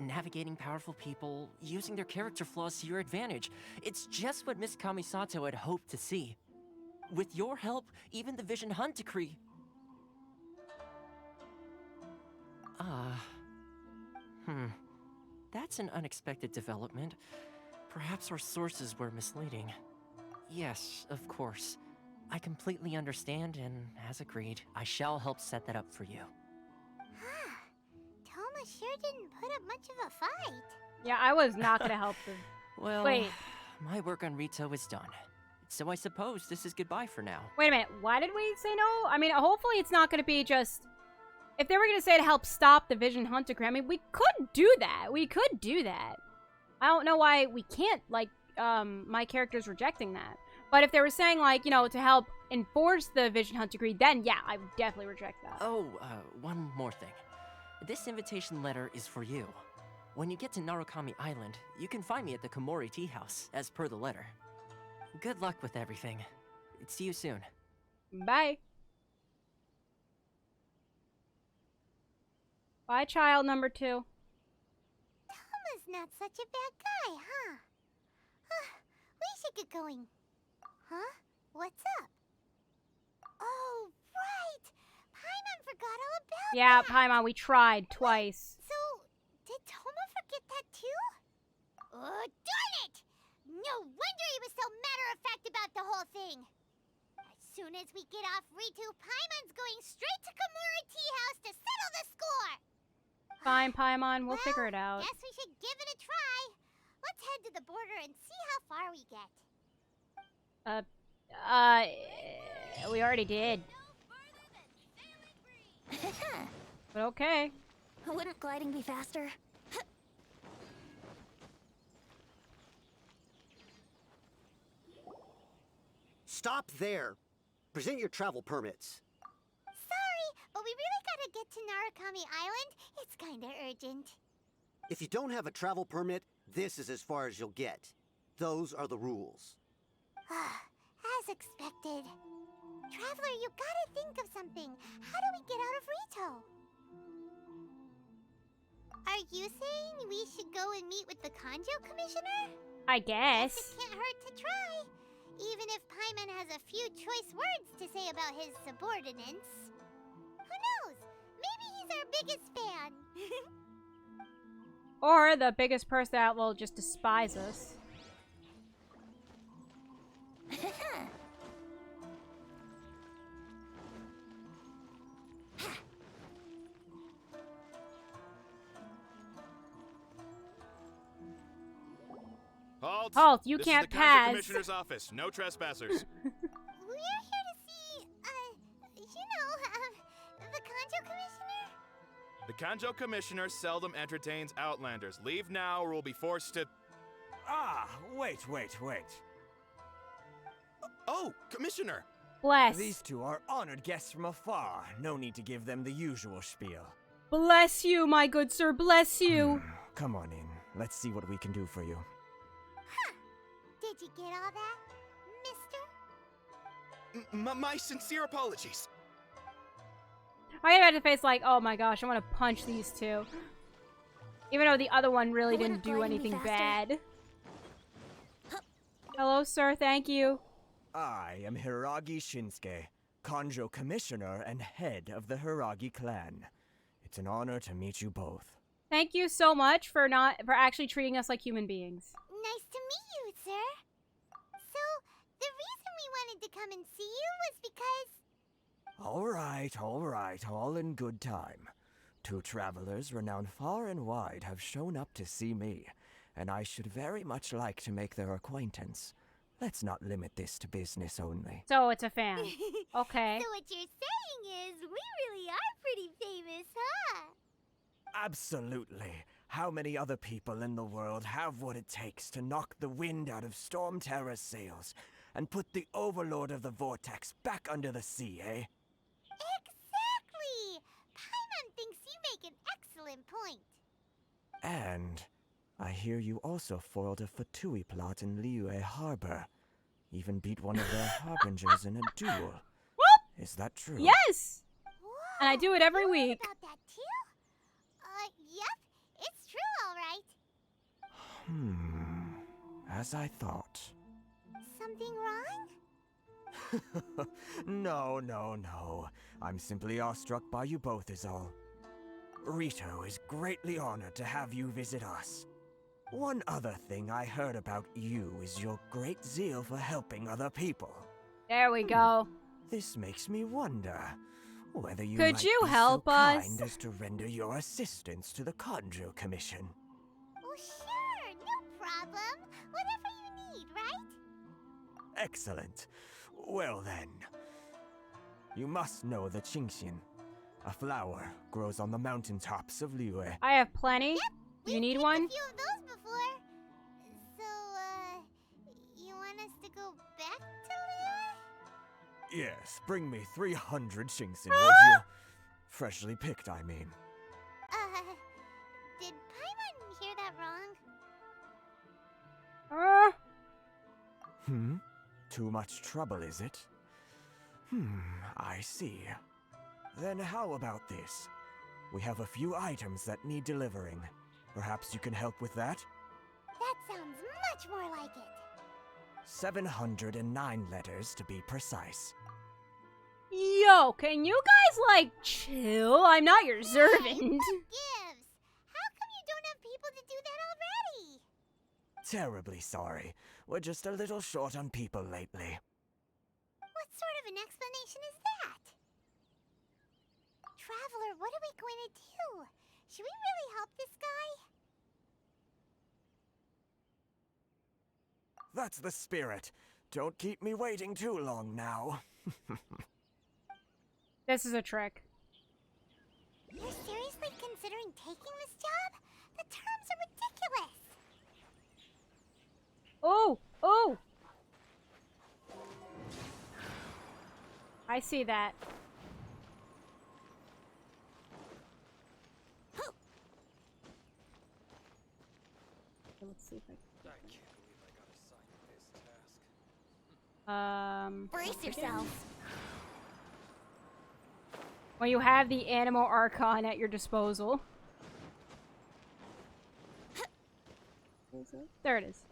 Navigating powerful people, using their character flaws to your advantage. It's just what Miss Kamisato had hoped to see. With your help, even the Vision Hunt Decree... That's an unexpected development. Perhaps our sources were misleading. Yes, of course. I completely understand, and as agreed, I shall help set that up for you. Toma sure didn't put up much of a fight. Yeah, I was not gonna help them. Well, Wait. my work on Rito is done. So I suppose this is goodbye for now. Wait a minute, why did we say no? I mean, hopefully it's not gonna be just... If they were gonna say to help stop the Vision Hunt Decree, I mean, we could do that. We could do that. I don't know why we can't, like, my character's rejecting that. But if they were saying, like, you know, to help enforce the Vision Hunt Decree, then yeah, I would definitely reject that. Oh, one more thing. This invitation letter is for you. When you get to Narukami Island, you can find me at the Komori Tea House, as per the letter. Good luck with everything. See you soon. Bye. Bye, child number 2. Toma's not such a bad guy, huh? We should get going. Huh? What's up? Oh, right! Paimon forgot all about Yeah, that! Paimon, we tried twice. So, did Toma forget that too? Oh, darn it! No wonder he was so matter-of-fact about the whole thing! As soon as we get off Ritu, Paimon's going straight to Kamura Tea House to settle the score! Fine, Paimon, we'll figure it out. Guess we should give it a try. Let's head to the border and see how far we get. We already did. But okay. Wouldn't gliding be faster? Stop there. Present your travel permits. Sorry, but we really gotta get to Narukami Island. It's kinda urgent. If you don't have a travel permit, this is as far as you'll get. Those are the rules. As expected. Traveler, you gotta think of something. How do we get out of Rito? Are you saying we should go and meet with the Kanjo Commissioner? I guess. It can't hurt to try. Even if Paimon has a few choice words to say about his subordinates. Who knows? Maybe he's our biggest fan. Or the biggest person that will just despise us. Halt! Halt, you This can't is the pass. Kanjo Commissioner's office. No trespassers. We're here to see, the Kanjo Commissioner? The Kanjo Commissioner seldom entertains Outlanders. Leave now or we'll be forced to... Ah, wait. Oh, Commissioner! Bless. These two are honored guests from afar. No need to give them the usual spiel. Bless you, my good sir, bless you. Come on in. Let's see what we can do for you. Did you get all that, mister? My sincere apologies. I had to face like, oh my gosh, I want to punch these two. Even though the other one really didn't do anything bad. Hello, sir, thank you. I am Hiragi Shinsuke, Kanjo Commissioner and head of the Hiragi clan. It's an honor to meet you both. Thank you so much for actually treating us like human beings. Nice to meet you, sir. So, the reason we wanted to come and see you was because... All right, all in good time. Two travelers renowned far and wide have shown up to see me, and I should very much like to make their acquaintance. Let's not limit this to business only. So it's a fan. Okay. So what you're saying is, we really are pretty famous, huh? Absolutely. How many other people in the world have what it takes to knock the wind out of Storm Terror's sails and put the Overlord of the Vortex back under the sea, eh? Exactly! Paimon thinks you make an excellent point. And I hear you also foiled a Fatui plot in Liyue Harbor. Even beat one of their harbingers in a duel. What? Is that true? Yes! Whoa, And I do it every you heard week. about that too? Yep, it's true, all right. As I thought. Something wrong? No. I'm simply awestruck by you both is all. Rito is greatly honored to have you visit us. One other thing I heard about you is your great zeal for helping other people. There we go. This makes me wonder whether you Could might you be help so us? kind as to render your assistance to the Kanjo Commission. Well, sure, no problem. Whatever you need, right? Excellent. Well then, you must know the Qingxian. A flower grows on the mountaintops of Liyue. I have plenty. Yep, You need we've one? a few of those before. So, you want us to go back to Liyue? Yes, bring me 300 Qingxian, would you? Freshly picked, I mean. Did Paimon hear that Uh, Too much trouble, is it? I see. Then how about this? We have a few items that need delivering. Perhaps you can help with that? That sounds much more like it. 709 letters to be precise. Yo, can you guys, like, chill? I'm not your servant. What gives? How come you don't have people to do that already? Terribly sorry. We're just a little short on people lately. What sort of an explanation is that? Traveler, what are we going to do? Should we really help this guy? That's the spirit. Don't keep me waiting too long now. This is a trick. You're seriously considering taking this job? The terms are ridiculous. Oh! Oh! I see that. Let's see if I can't believe I got assigned this task. Brace yourselves. Well, you have the animal archon at your disposal. There it is.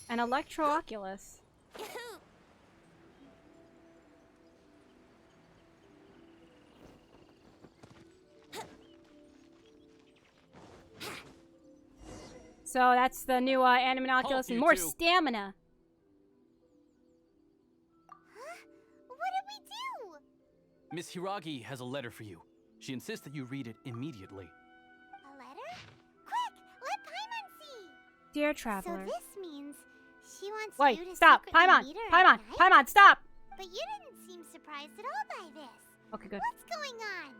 An Electro-Oculus. So that's the new Animinoculus and more stamina. What did we do? Miss Hiragi has a letter for you. She insists that you read it immediately. A letter? Quick, let Paimon see. Dear traveler. So this means she wants Wait, you to stop! secretly Paimon! meet her at Paimon! night? Paimon, stop! But you didn't seem surprised at all by this. Okay, good. What's going on?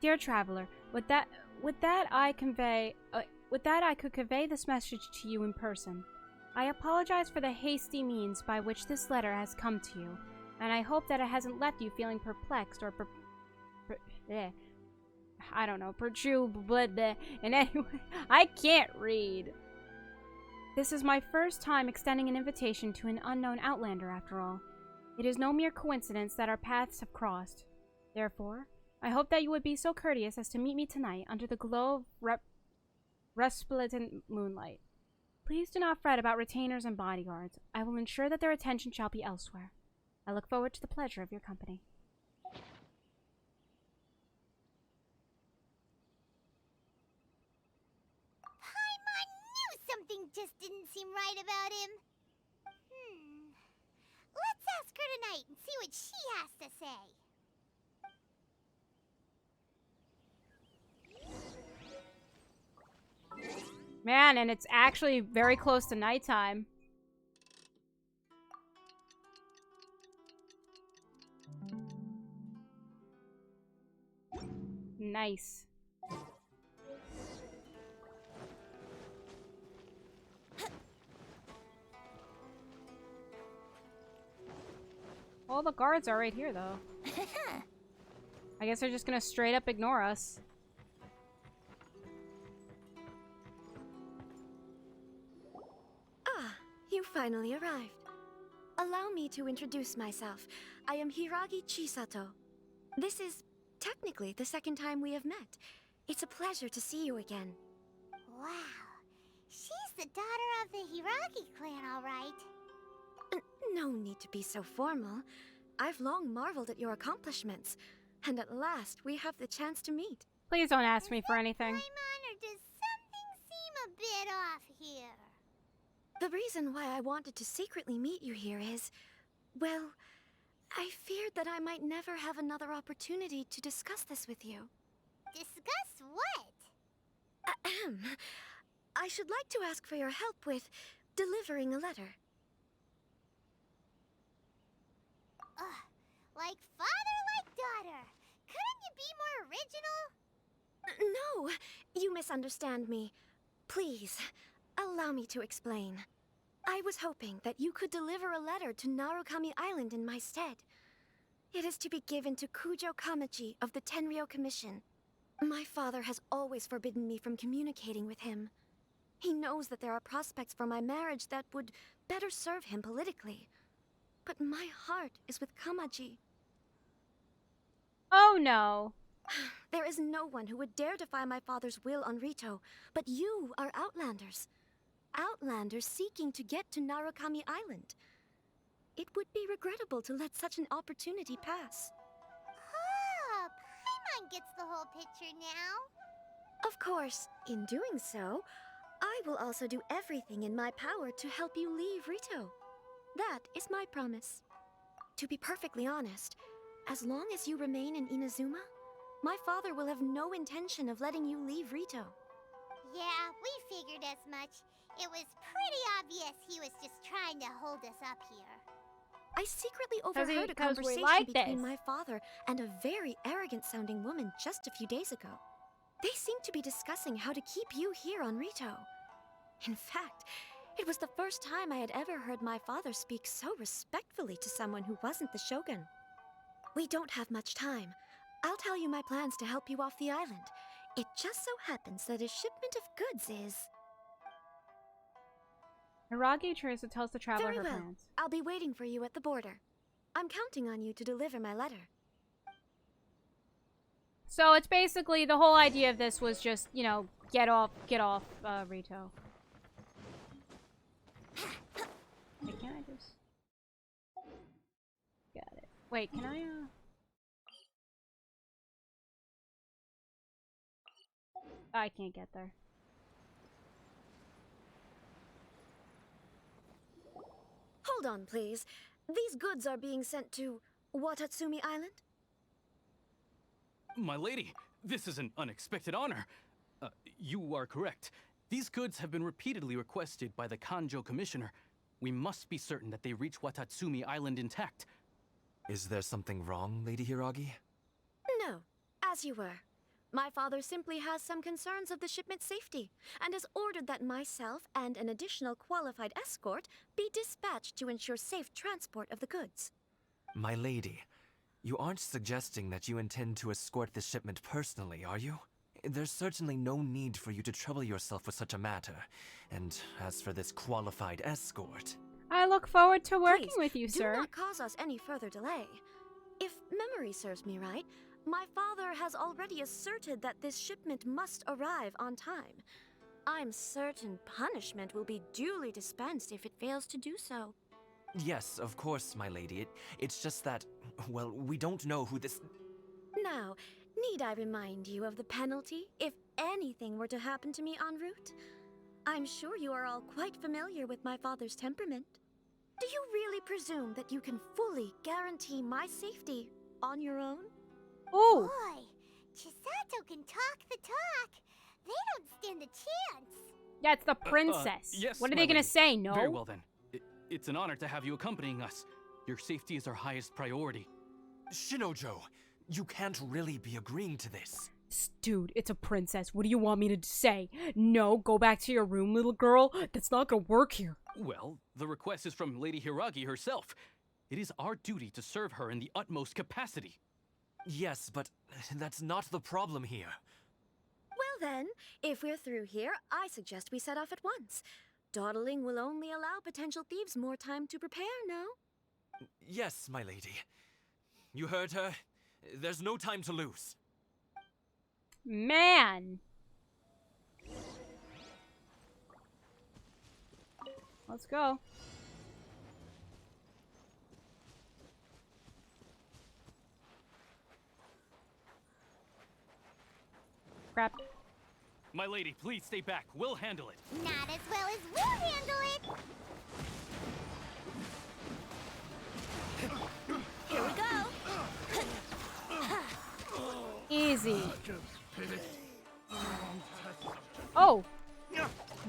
Dear traveler, with that I could convey this message to you in person. I apologize for the hasty means by which this letter has come to you, and I hope that it hasn't left you feeling perplexed or perturbed in any way. I can't read. This is my first time extending an invitation to an unknown outlander, after all. It is no mere coincidence that our paths have crossed. Therefore, I hope that you would be so courteous as to meet me tonight under the glow of resplendent moonlight. Please do not fret about retainers and bodyguards. I will ensure that their attention shall be elsewhere. I look forward to the pleasure of your company. Paimon knew something just didn't seem right about him. Let's ask her tonight and see what she has to say. Man, and it's actually very close to nighttime. Nice. All the guards are right here, though. I guess they're just gonna straight up ignore us. You finally arrived. Allow me to introduce myself. I am Hiragi Chisato. This is technically the second time we have met. It's a pleasure to see you again. Wow. She's the daughter of the Hiragi clan, all right. No need to be so formal. I've long marveled at your accomplishments, and at last we have the chance to meet. Please don't ask me for anything. Paimon, or does something seem a bit off here? The reason why I wanted to secretly meet you here is, well, I feared that I might never have another opportunity to discuss this with you. Discuss what? Ahem. I should like to ask for your help with delivering a letter. Like father, like daughter. Couldn't you be more original? No, you misunderstand me. Please, allow me to explain. I was hoping that you could deliver a letter to Narukami Island in my stead. It is to be given to Kujo Kamachi of the Tenryou Commission. My father has always forbidden me from communicating with him. He knows that there are prospects for my marriage that would better serve him politically. But my heart is with Kamachi. Oh no. There is no one who would dare defy my father's will on Rito, but you are Outlanders. Outlanders seeking to get to Narukami Island. It would be regrettable to let such an opportunity pass. Oh, Paimon gets the whole picture now. Of course, in doing so, I will also do everything in my power to help you leave Rito. That is my promise. To be perfectly honest, as long as you remain in Inazuma, my father will have no intention of letting you leave Rito. Yeah, we figured as much. It was pretty obvious he was just trying to hold us up here. I secretly overheard a 'cause we conversation like between this. my father and a very arrogant-sounding woman just a few days ago. They seemed to be discussing how to keep you here on Rito. In fact, it was the first time I had ever heard my father speak so respectfully to someone who wasn't the Shogun. We don't have much time. I'll tell you my plans to help you off the island. It just so happens that a shipment of goods is... Hiragi tries to tell us the traveler Very her well. plans. I'll be waiting for you at the border. I'm counting on you to deliver my letter. So it's basically the whole idea of this was just, you know, get off Rito. Wait, can I just... Got it. Wait, can I, I can't get there. Hold on, please. These goods are being sent to Watatsumi Island? My lady, this is an unexpected honor. You are correct. These goods have been repeatedly requested by the Kanjo Commissioner. We must be certain that they reach Watatsumi Island intact. Is there something wrong, Lady Hiragi? No, as you were. My father simply has some concerns of the shipment's safety, and has ordered that myself and an additional qualified escort be dispatched to ensure safe transport of the goods. My lady, you aren't suggesting that you intend to escort this shipment personally, are you? There's certainly no need for you to trouble yourself with such a matter. And as for this qualified escort... I look forward to working Please, with you, sir. Do not cause us any further delay. If memory serves me right, my father has already asserted that this shipment must arrive on time. I'm certain punishment will be duly dispensed if it fails to do so. Yes, of course, my lady. It's just that, well, we don't know who this... Now, need I remind you of the penalty if anything were to happen to me en route? I'm sure you are all quite familiar with my father's temperament. Do you really presume that you can fully guarantee my safety on your own? Ooh! Boy, Chisato can talk the talk. They don't stand a chance. Yeah, it's the princess. Yes, what are my they gonna lady. say? No? Very well then. It's an honor to have you accompanying us. Your safety is our highest priority. Shinojo, you can't really be agreeing to this. Dude, it's a princess. What do you want me to say? No, go back to your room, little girl. That's not gonna work here. Well, the request is from Lady Hiragi herself. It is our duty to serve her in the utmost capacity. Yes, but that's not the problem here. Well then, if we're through here, I suggest we set off at once. Dawdling will only allow potential thieves more time to prepare, no? Yes, my lady. You heard her. There's no time to lose. Man! Let's go. Crap. My lady, please stay back. We'll handle it. Not as well as we'll handle it. Here we go. Easy. Oh!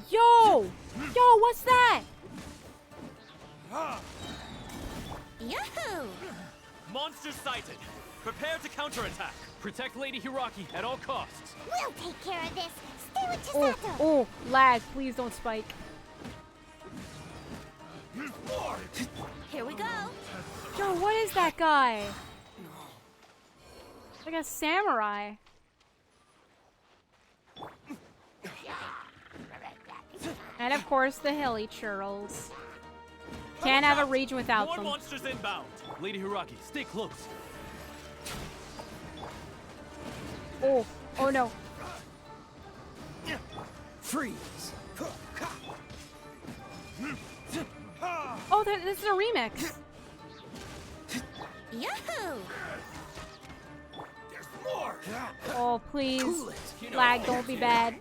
Yo! Yo, what's that? Yahoo! Monsters sighted. Prepare to counterattack. Protect Lady Hiragi at all costs. We'll take care of this. Stay with Oh, Chisato. oh, lag. Please don't spike. Here we go. Yo, what is that guy? It's like a samurai. And of course, the hilly churls. Can't have a region without More them. monsters inbound. Lady Hiragi, stay close. Oh, oh no. Freeze! Oh, this is a remix. Yahoo! There's more! Oh, please. Cool it. Lag, don't be bad.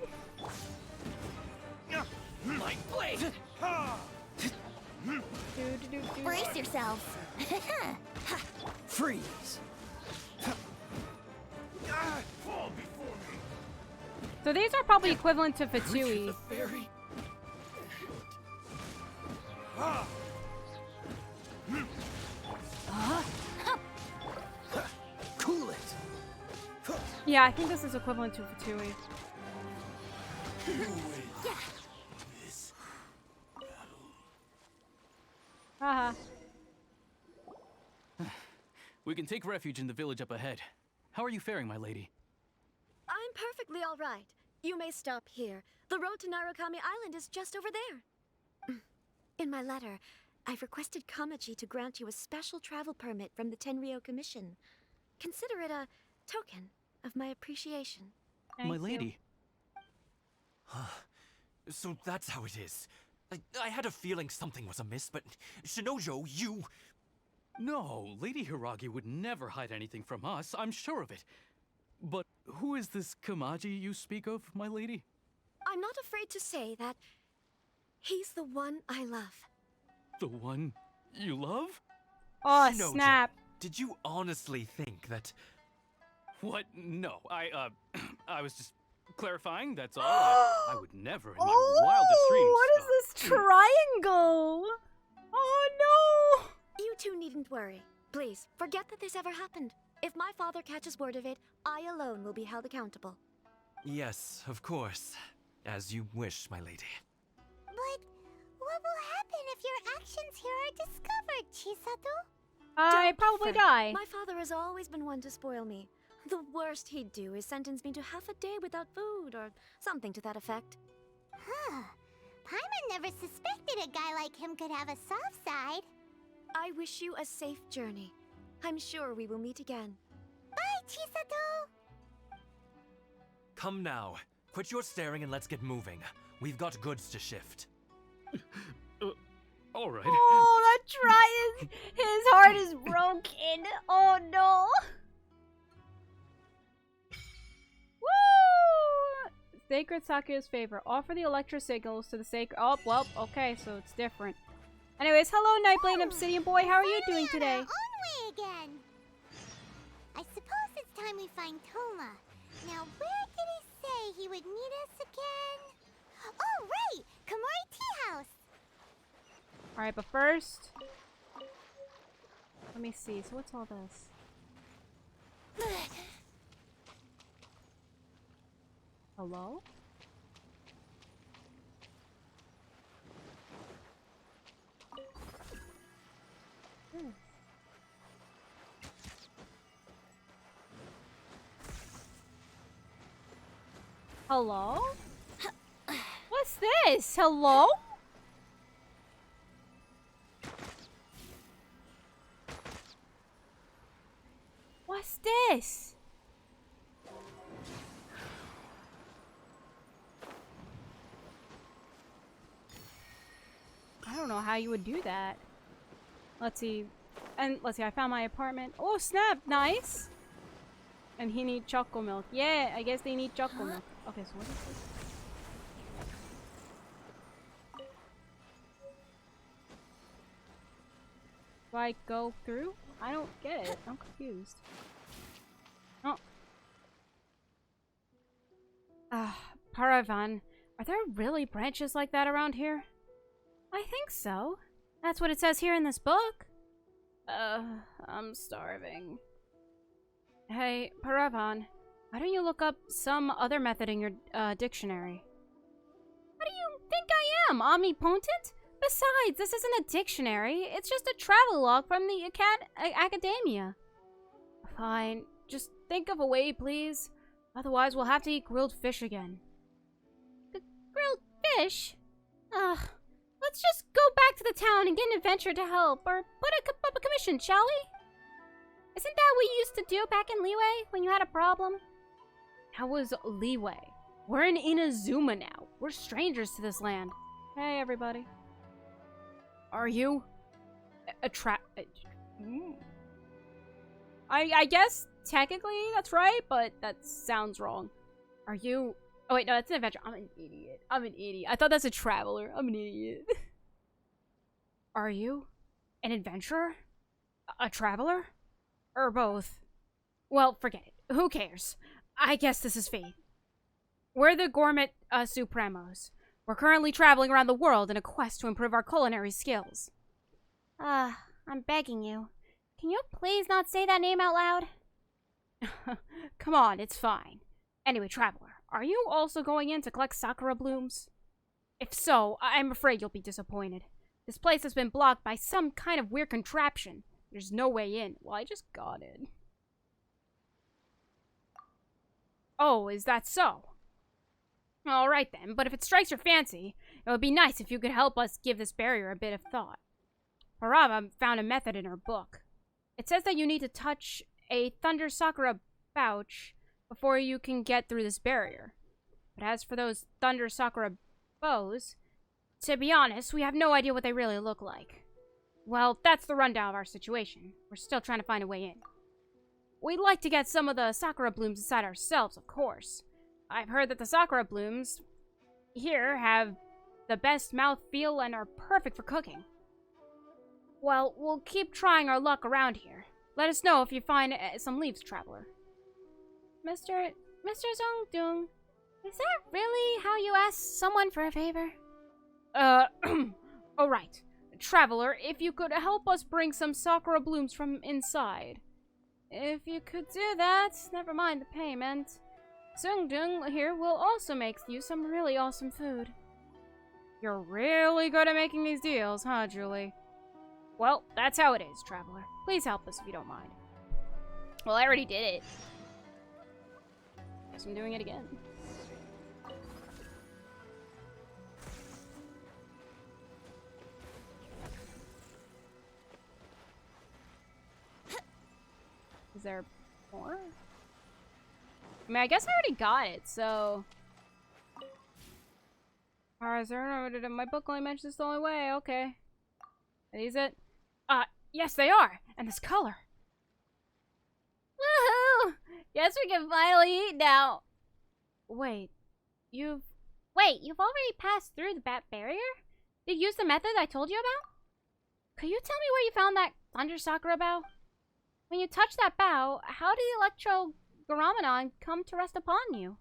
My blade! Brace yourselves. Freeze! So these are probably equivalent to Fatui. Fairy. Cool it. Yeah, I think this is equivalent to Fatui. Haha. We can take refuge in the village up ahead. How are you faring, my lady? I'm perfectly all right. You may stop here. The road to Narukami Island is just over there. In my letter, I've requested Kamachi to grant you a special travel permit from the Tenryou Commission. Consider it a token of my appreciation. My lady. So that's how it is. I had a feeling something was amiss, but Shinojo, you... No, Lady Hiragi would never hide anything from us, I'm sure of it. But who is this Kamaji you speak of, my lady? I'm not afraid to say that he's the one I love. The one you love? Oh, Shinojo, snap. Did you honestly think that... What? No, I was just clarifying, that's all. I would never in my wildest dreams. What is this triangle? Oh no! You two needn't worry. Please, forget that this ever happened. If my father catches word of it, I alone will be held accountable. Yes, of course. As you wish, my lady. But what will happen if your actions here are discovered, Chisato? I probably Fret. die. My father has always been one to spoil me. The worst he'd do is sentence me to half a day without food or something to that effect. Huh. Paimon never suspected a guy like him could have a soft side. I wish you a safe journey. I'm sure we will meet again. Bye, Chisato! Come now. Quit your staring and let's get moving. We've got goods to shift. All right. Oh, that try is... His heart is broken. Oh no. Woo! Sacred Sakuya's favor. Offer the electro signals to the sacred... Oh, well, okay, so it's different. Anyways, hello, Nightblade Obsidian Boy. How are you doing today? On way again. I suppose it's time we find Toma. Now, where did he say he would meet us again? Oh, right! Komori Tea House! Alright, but first... Let me see. So what's all this? Hello? Hello? What's this? Hello? What's this? I don't know how you would do that. Let's see. And let's see, I found my apartment. Oh, snap! Nice! And he needs choco milk. Yeah, I guess they need choco milk. Okay, so what is this? Do I go through? I don't get it. I'm confused. Oh. Paravan. Are there really branches like that around here? I think so. That's what it says here in this book. I'm starving. Hey, Paravan. Why don't you look up some other method in your dictionary? What do you think I am? Omnipotent? Besides, this isn't a dictionary. It's just a travel log from the academia. Fine. Just think of a way, please. Otherwise, we'll have to eat grilled fish again. Grilled fish? Ugh. Let's just go back to the town and get an adventure to help, or put up a commission, shall we? Isn't that what you used to do back in Liyue when you had a problem? That was leeway. We're in Inazuma now. We're strangers to this land. Hey, everybody. Are you I guess technically that's right, but that sounds wrong. Are you... Oh wait, no, that's an adventure. I'm an idiot. I thought that's a traveler. I'm an idiot. Are you an adventurer? A traveler? Or both? Well, forget it. Who cares? I guess this is fate. We're the Gourmet Supremos. We're currently traveling around the world in a quest to improve our culinary skills. I'm begging you. Can you please not say that name out loud? Come on, it's fine. Anyway, traveler, are you also going in to collect sakura blooms? If so, I'm afraid you'll be disappointed. This place has been blocked by some kind of weird contraption. There's no way in. Well, I just got in. Oh, is that so? Alright then, but if it strikes your fancy, it would be nice if you could help us give this barrier a bit of thought. Harava found a method in her book. It says that you need to touch a Thunder Sakura pouch before you can get through this barrier. But as for those Thunder Sakura bows, to be honest, we have no idea what they really look like. Well, that's the rundown of our situation. We're still trying to find a way in. We'd like to get some of the Sakura blooms inside ourselves, of course. I've heard that the Sakura blooms here have the best mouthfeel and are perfect for cooking. Well, we'll keep trying our luck around here. Let us know if you find some leaves, traveler. Mr. Zongdung, is that really how you ask someone for a favor? Alright. Traveler, if you could help us bring some Sakura blooms from inside. If you could do that, never mind the payment. Zongdung here will also make you some really awesome food. You're really good at making these deals, huh, Julie? Well, that's how it is, traveler. Please help us if you don't mind. Well, I already did it. Guess I'm doing it again. Is there more? I mean, I guess I already got it, so... Alright, sir, my book only mentions the only way, okay. Are these it? Yes they are! And this color! Woohoo! Guess we can finally eat now! Wait, you've already passed through the bat barrier? Did you use the method I told you about? Could you tell me where you found that Thunder Sakura bow? When you touched that bow, how did the Electro Garamanon come to rest upon you?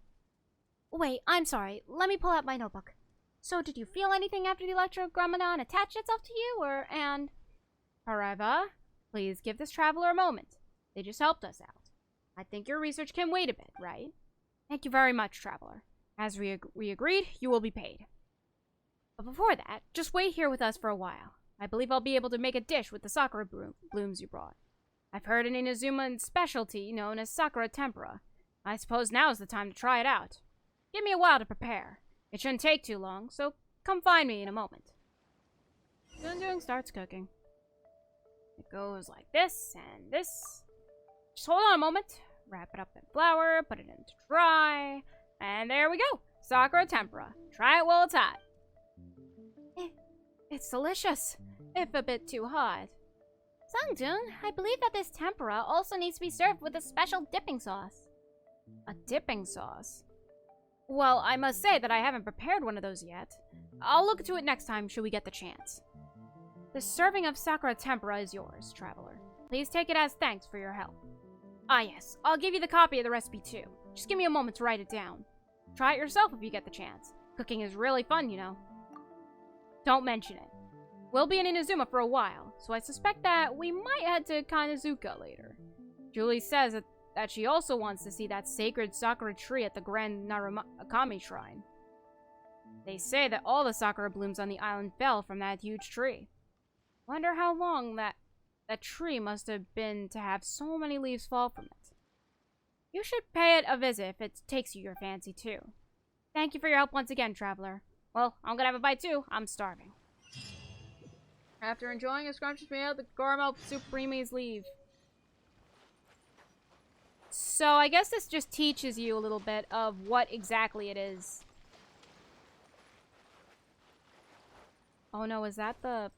Wait, I'm sorry. Let me pull out my notebook. So, did you feel anything after the Electro Garamanon attached itself to you, and... Harava, please give this traveler a moment. They just helped us out. I think your research can wait a bit, right? Thank you very much, traveler. As we agreed, you will be paid. But before that, just wait here with us for a while. I believe I'll be able to make a dish with the sakura blooms you brought. I've heard an Inazuma specialty known as sakura tempura. I suppose now's the time to try it out. Give me a while to prepare. It shouldn't take too long, so come find me in a moment. Zongdung starts cooking. It goes like this and this. Just hold on a moment. Wrap it up in flour, put it in to dry, and there we go. Sakura tempura. Try it while it's hot. It's delicious, if a bit too hot. Zongdung, I believe that this tempura also needs to be served with a special dipping sauce. A dipping sauce? Well, I must say that I haven't prepared one of those yet. I'll look into it next time should we get the chance. This serving of sakura tempura is yours, traveler. Please take it as thanks for your help. Ah yes, I'll give you the copy of the recipe too. Just give me a moment to write it down. Try it yourself if you get the chance. Cooking is really fun, you know. Don't mention it. We'll be in Inazuma for a while, so I suspect that we might head to Kanazuka later. Julie says that she also wants to see that sacred sakura tree at the Grand Narukami Shrine. They say that all the sakura blooms on the island fell from that huge tree. Wonder how long that tree must have been to have so many leaves fall from it. You should pay it a visit if it takes you your fancy too. Thank you for your help once again, traveler. Well, I'm gonna have a bite too. I'm starving. After enjoying a scrumptious meal, the gourmet supremos leave. So I guess this just teaches you a little bit of what exactly it is. Oh no, is that the...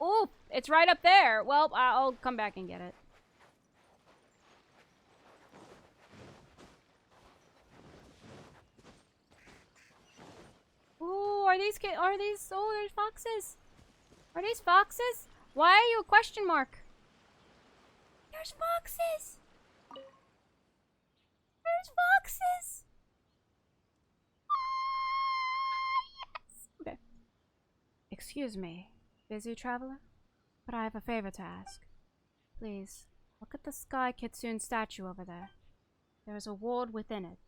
Oh, it's right up there. Well, I'll come back and get it. Ooh, are these, oh, there's foxes. Are these foxes? Why are you a question mark? There's foxes. There's foxes. Yes. Okay. Excuse me, busy traveler, but I have a favor to ask. Please, look at the Sky Kitsune statue over there. There is a ward within it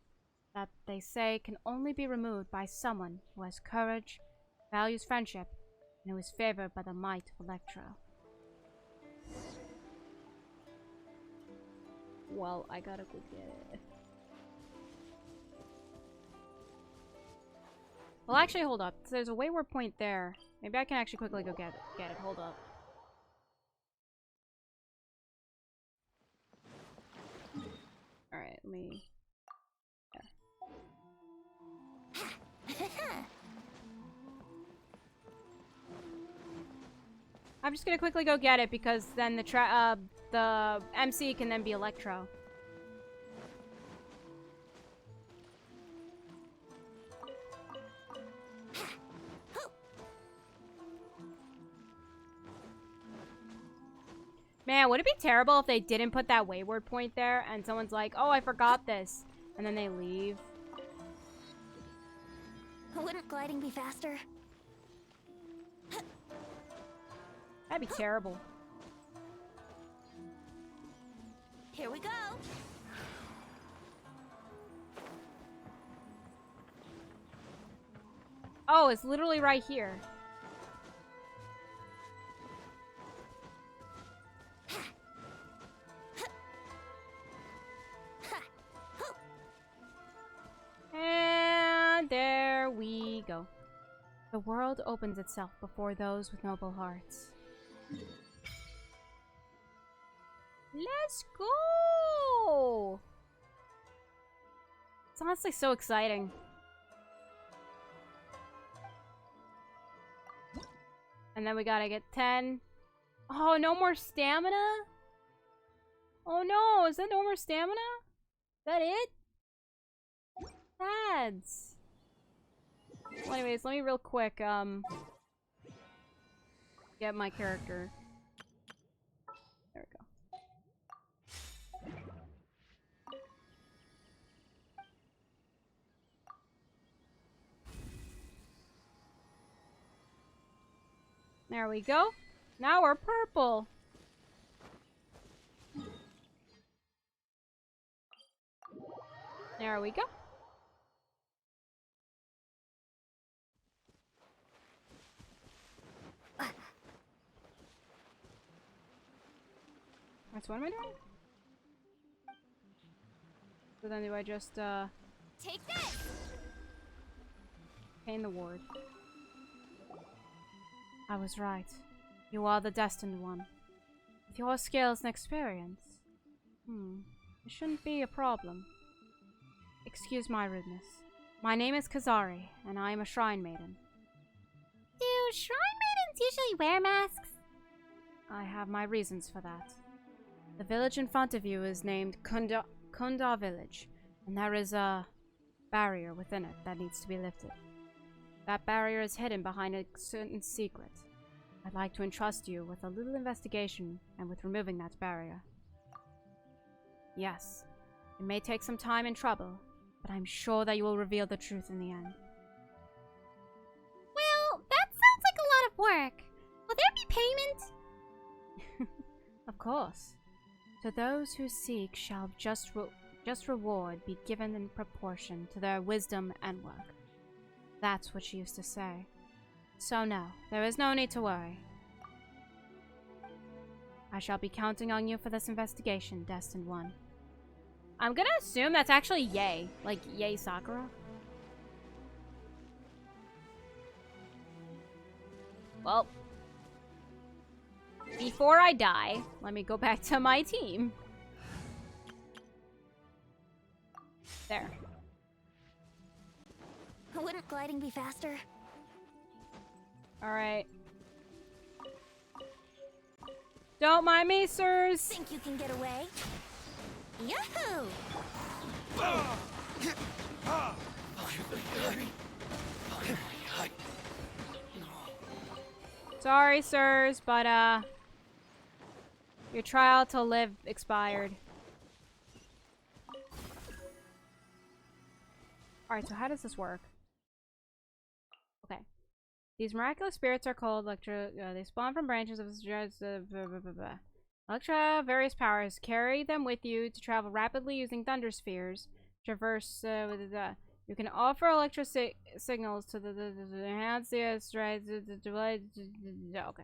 that they say can only be removed by someone who has courage, values friendship, and who is favored by the might of Electro. Well, I gotta go get it. Well, actually, hold up. There's a wayward point there. Maybe I can actually quickly go get it. Hold up. Alright, let me... I'm just gonna quickly go get it because then the MC can then be Electro. Man, would it be terrible if they didn't put that wayward point there and someone's like, oh, I forgot this, and then they leave? Wouldn't gliding be faster? That'd be terrible. Here we go. Oh, it's literally right here. And there we go. The world opens itself before those with noble hearts. Let's go! It's honestly so exciting. And then we gotta get 10. Oh, no more stamina? Oh no, is that no more stamina? Is that it? Ads. Well, anyways, let me real quick, get my character. There we go. There we go. Now we're purple. There we go. That's what am I doing? So then do I just take this? Pain the ward. I was right. You are the destined one. With your skills and experience, it shouldn't be a problem. Excuse my rudeness. My name is Kazari, and I am a shrine maiden. Do shrine maidens usually wear masks? I have my reasons for that. The village in front of you is named Kunda Village, and there is a barrier within it that needs to be lifted. That barrier is hidden behind a certain secret. I'd like to entrust you with a little investigation and with removing that barrier. Yes, it may take some time and trouble, but I'm sure that you will reveal the truth in the end. Well, that sounds like a lot of work. Will there be payment? Of course. To those who seek shall just reward be given in proportion to their wisdom and work. That's what she used to say. So no, there is no need to worry. I shall be counting on you for this investigation, Destined One. I'm gonna assume that's actually Yay. Like, Yay Sakura. Well. before I die, let me go back to my team. There. Wouldn't gliding be faster? Alright. Don't mind me, sirs. Think you can get away? Yahoo! Sorry, sirs, but, your trial to live expired. Alright, so how does this work? Okay. These miraculous spirits are called Electra. They spawn from branches of Electra, various powers. Carry them with you to travel rapidly using thunder spheres. Traverse you can offer Electra signals to the enhance the strides. Okay.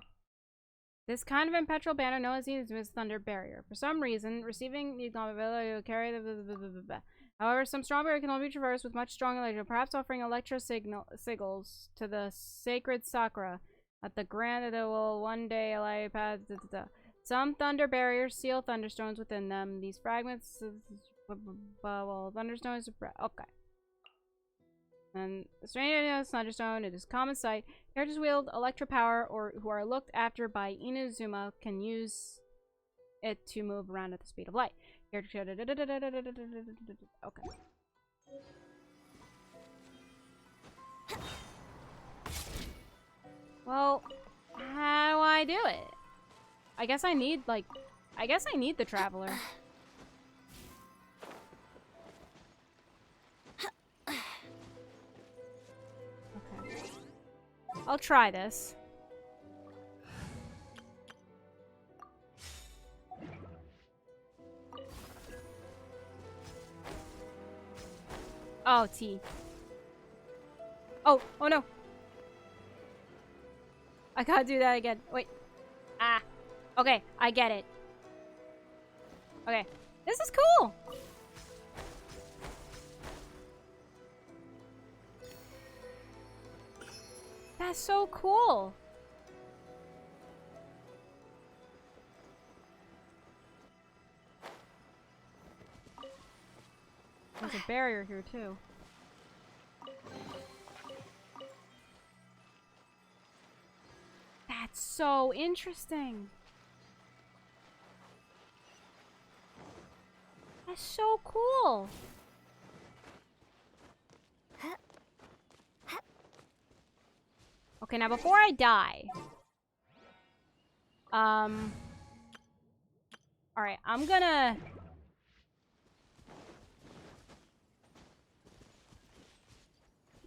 This kind of impetual banner known as the Thunder Barrier. For some reason, receiving the ability to carry the However, some strong barrier can only be traversed with much stronger Electra, perhaps offering Electra signals to the sacred Sakura at the grant that will one day allow you pass. Some thunder barriers seal thunderstones within them. These fragments thunderstones. Okay. And the strange thunderstone, it is common sight. Characters wield Electra power or who are looked after by Inazuma can use it to move around at the speed of light. Okay. Well, how do I do it? I guess I need, like, the Traveler. Okay. I'll try this. Oh, T. Oh no. I gotta do that again. Wait. Ah. Okay, I get it. Okay. This is cool. That's so cool. There's a barrier here too. That's so interesting. That's so cool. Okay, now before I die, all right, I'm gonna.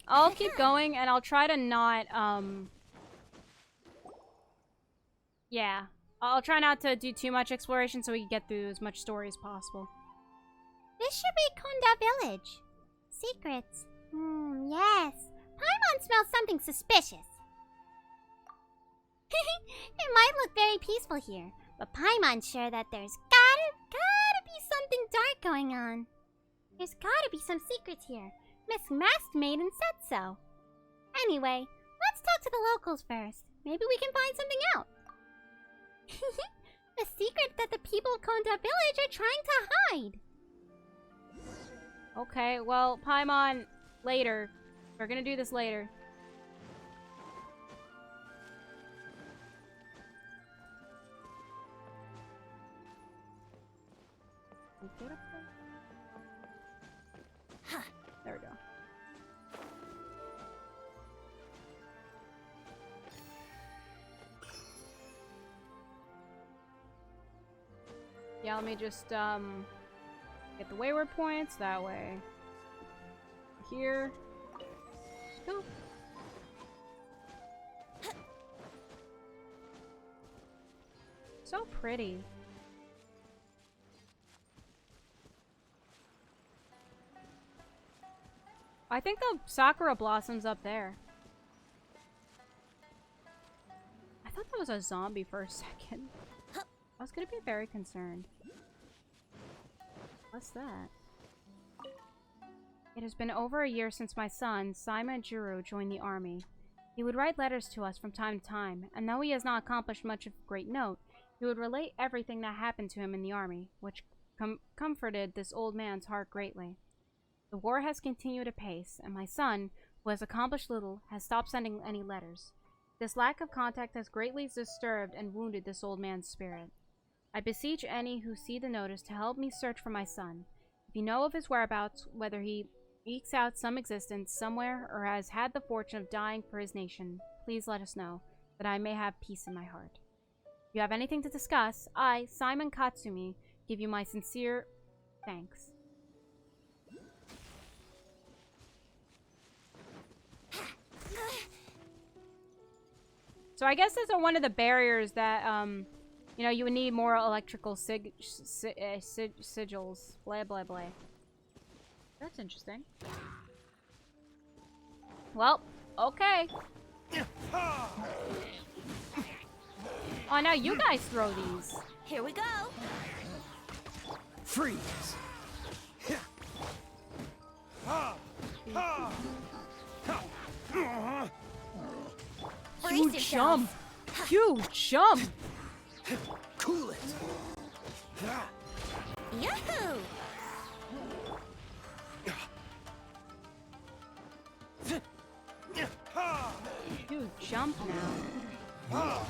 I'll keep going, and I'll try to not, yeah. I'll try not to do too much exploration so we can get through as much story as possible. This should be Konda Village. Secrets. Yes. Paimon smells something suspicious. It might look very peaceful here, but Paimon's sure that there's gotta be something dark going on. There's gotta be some secrets here. Miss Masked Maiden said so. Anyway, let's talk to the locals first. Maybe we can find something out. The secret that the people of Konda Village are trying to hide. Okay, well, Paimon, later. We're gonna do this later. There we go. Yeah, let me just get the wayward points that way. Here. Go. So pretty. I think the Sakura blossoms up there. I thought that was a zombie for a second. I was gonna be very concerned. What's that? It has been over a year since my son, Saima Jiro, joined the army. He would write letters to us from time to time, and though he has not accomplished much of great note, He would relate everything that happened to him in the army, which comforted this old man's heart greatly. The war has continued apace, and my son, who has accomplished little, has stopped sending any letters. This lack of contact has greatly disturbed and wounded this old man's spirit. I beseech any who see the notice to help me search for my son. If you know of his whereabouts, whether he ekes out some existence somewhere or has had the fortune of dying for his nation, please let us know, that I may have peace in my heart. If you have anything to discuss, I, Simon Katsumi, give you my sincere thanks. So I guess those are one of the barriers that, you know, you would need more electrical sigils. Blah, blah, blah. That's interesting. Well, okay. Oh, now you guys throw these. Here we go. Freeze. Huge jump. Huge jump. Cool it. Yahoo! Huge jump now.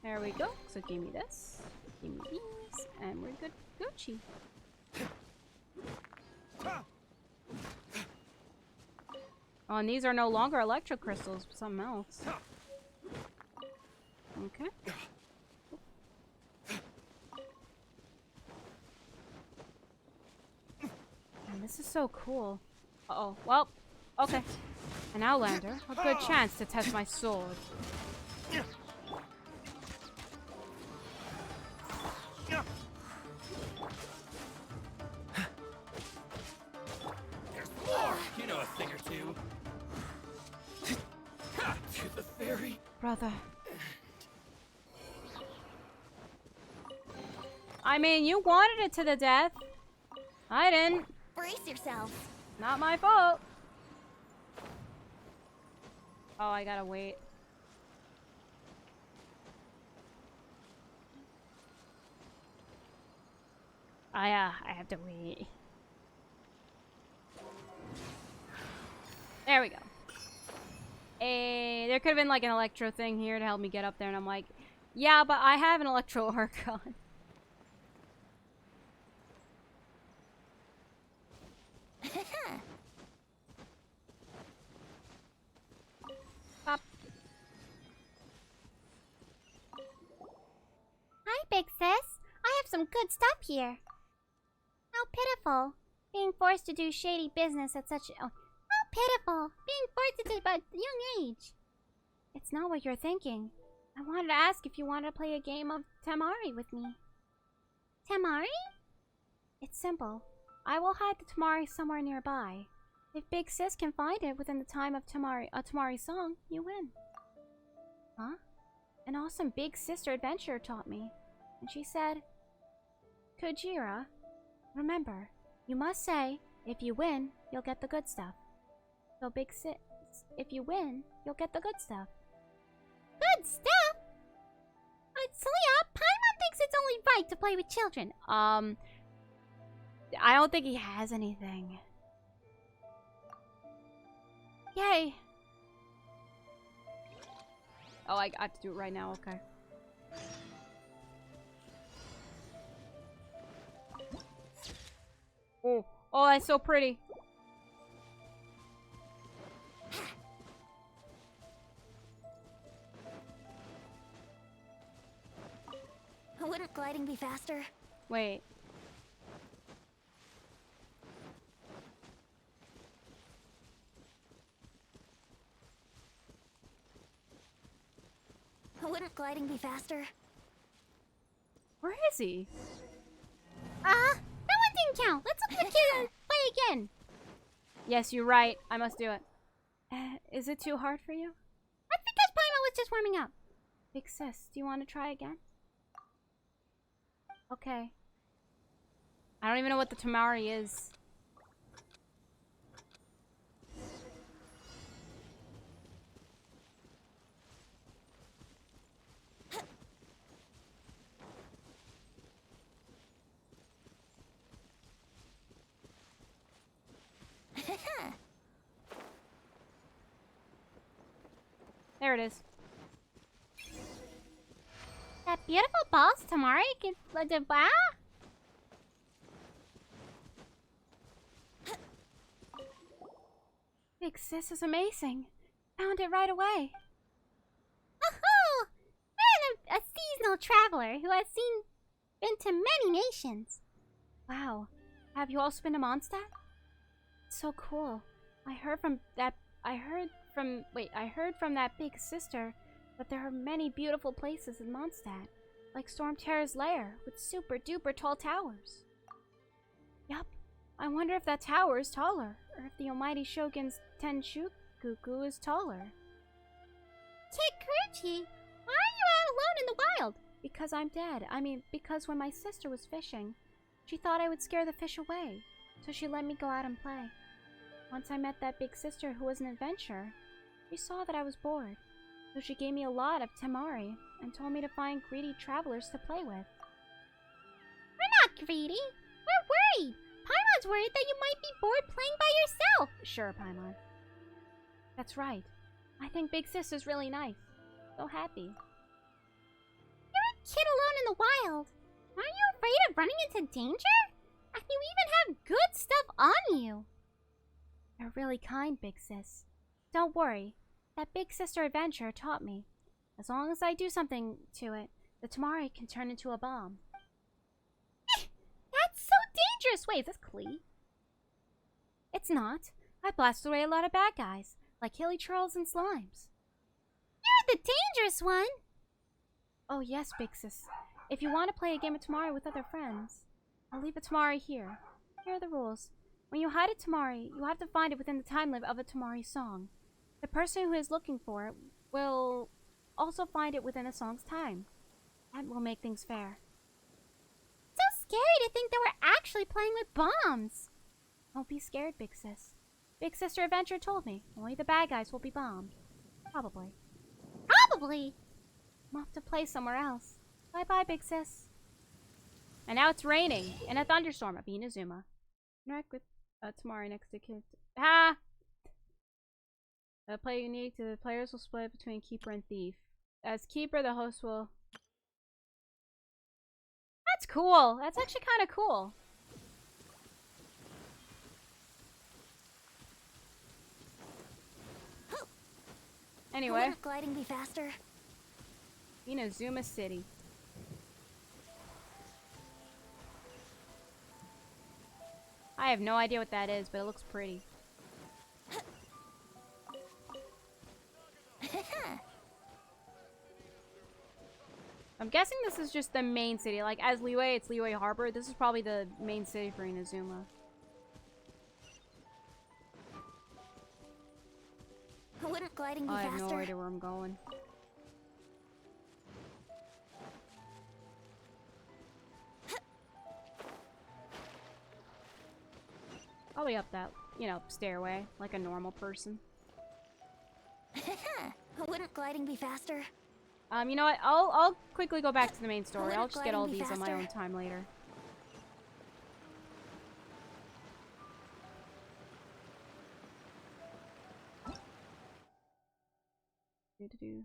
There we go. So give me this. Give me these. And we're good. Gucci. Oh, and these are no longer electro crystals, but something else. Okay. And this is so cool. Uh-oh. Well, okay. An Outlander. A good chance to test my sword. There's more! You know a thing or two. To the ferry. Brother. I mean, you wanted it to the death. I didn't. Brace yourself. Not my fault. Oh, I gotta wait. I have to wait. There we go. There could have been like an electro thing here to help me get up there, and I'm like, yeah, but I have an electro archon. Pop. Hi, big sis. I have some good stuff here. How pitiful. Being forced to do shady business at such... Oh, how pitiful. Being forced to do at a young age. It's not what you're thinking. I wanted to ask if you wanted to play a game of Tamari with me. Tamari? It's simple. I will hide the Tamari somewhere nearby. If Big Sis can find it within the time of a Tamari song, you win. Huh? An awesome Big Sister adventurer taught me. And she said, Kujira, remember, you must say, if you win, you'll get the good stuff. So Big Sis, if you win, you'll get the good stuff. Good stuff? Celia, Paimon thinks it's only right to play with children. I don't think he has anything. Yay. Oh, I have to do it right now, okay. Oh, oh, that's so pretty. Wouldn't gliding be faster? Wait. Wouldn't gliding be faster? Where is he? That one didn't count. Let's look at the kid and play again. Yes, you're right. I must do it. Is it too hard for you? That's because Paimon was just warming up. Big Sis, do you want to try again? Okay. I don't even know what the Tamari is. There it is. That beautiful boss, Tamari. Wow. Big Sis is amazing. Found it right away. Oh, I'm a seasonal traveler who has been to many nations. Wow. Have you also been to Mondstadt? It's so cool. I heard from that big sister that there are many beautiful places in Mondstadt, like Storm Terror's lair with super duper tall towers. Yup. I wonder if that tower is taller, or if the almighty Shogun's Tenshukuku is taller. Kikuchi, why are you out alone in the wild? Because I'm dead. I mean, because when my sister was fishing, she thought I would scare the fish away, so she let me go out and play. Once I met that big sister who was an adventurer, she saw that I was bored, so she gave me a lot of temari and told me to find greedy travelers to play with. We're not greedy. We're worried. Paimon's worried that you might be bored playing by yourself. Sure, Paimon. That's right. I think Big Sis is really nice. So happy. You're a kid alone in the wild. Aren't you afraid of running into danger? And you even have good stuff on you. You're really kind, Big Sis. Don't worry. That Big Sister adventure taught me. As long as I do something to it, the temari can turn into a bomb. That's so dangerous. Wait, is this Klee? It's not. I blasted away a lot of bad guys, like hilly trolls and slimes. You're the dangerous one. Oh yes, Big Sis. If you want to play a game of temari with other friends, I'll leave a temari here. Here are the rules. When you hide a temari, you have to find it within the time limit of a temari song. The person who is looking for it will also find it within the song's time. That will make things fair. So scary to think that we're actually playing with bombs. Don't be scared, Big Sis. Big Sister Adventure told me only the bad guys will be bombed. Probably. Probably? I'm off to play somewhere else. Bye-bye, Big Sis. And now it's raining in a thunderstorm at Inazuma. Interact with temari next to kids. Ha! Play unique. The players will split between Keeper and Thief. As Keeper, the host will... That's cool. That's actually kind of cool. Anyway. Wouldn't gliding be faster? Inazuma City. I have no idea what that is, but it looks pretty. I'm guessing this is just the main city. Like, as Liyue, it's Liyue Harbor. This is probably the main city for Inazuma. Wouldn't gliding be I faster? have no idea where I'm going. Probably up that, you know, stairway, like a normal person. Wouldn't gliding be faster? You know what? I'll quickly go back to the main story. Wouldn't I'll just get all gliding be these on my faster? own time later. Do-do-do.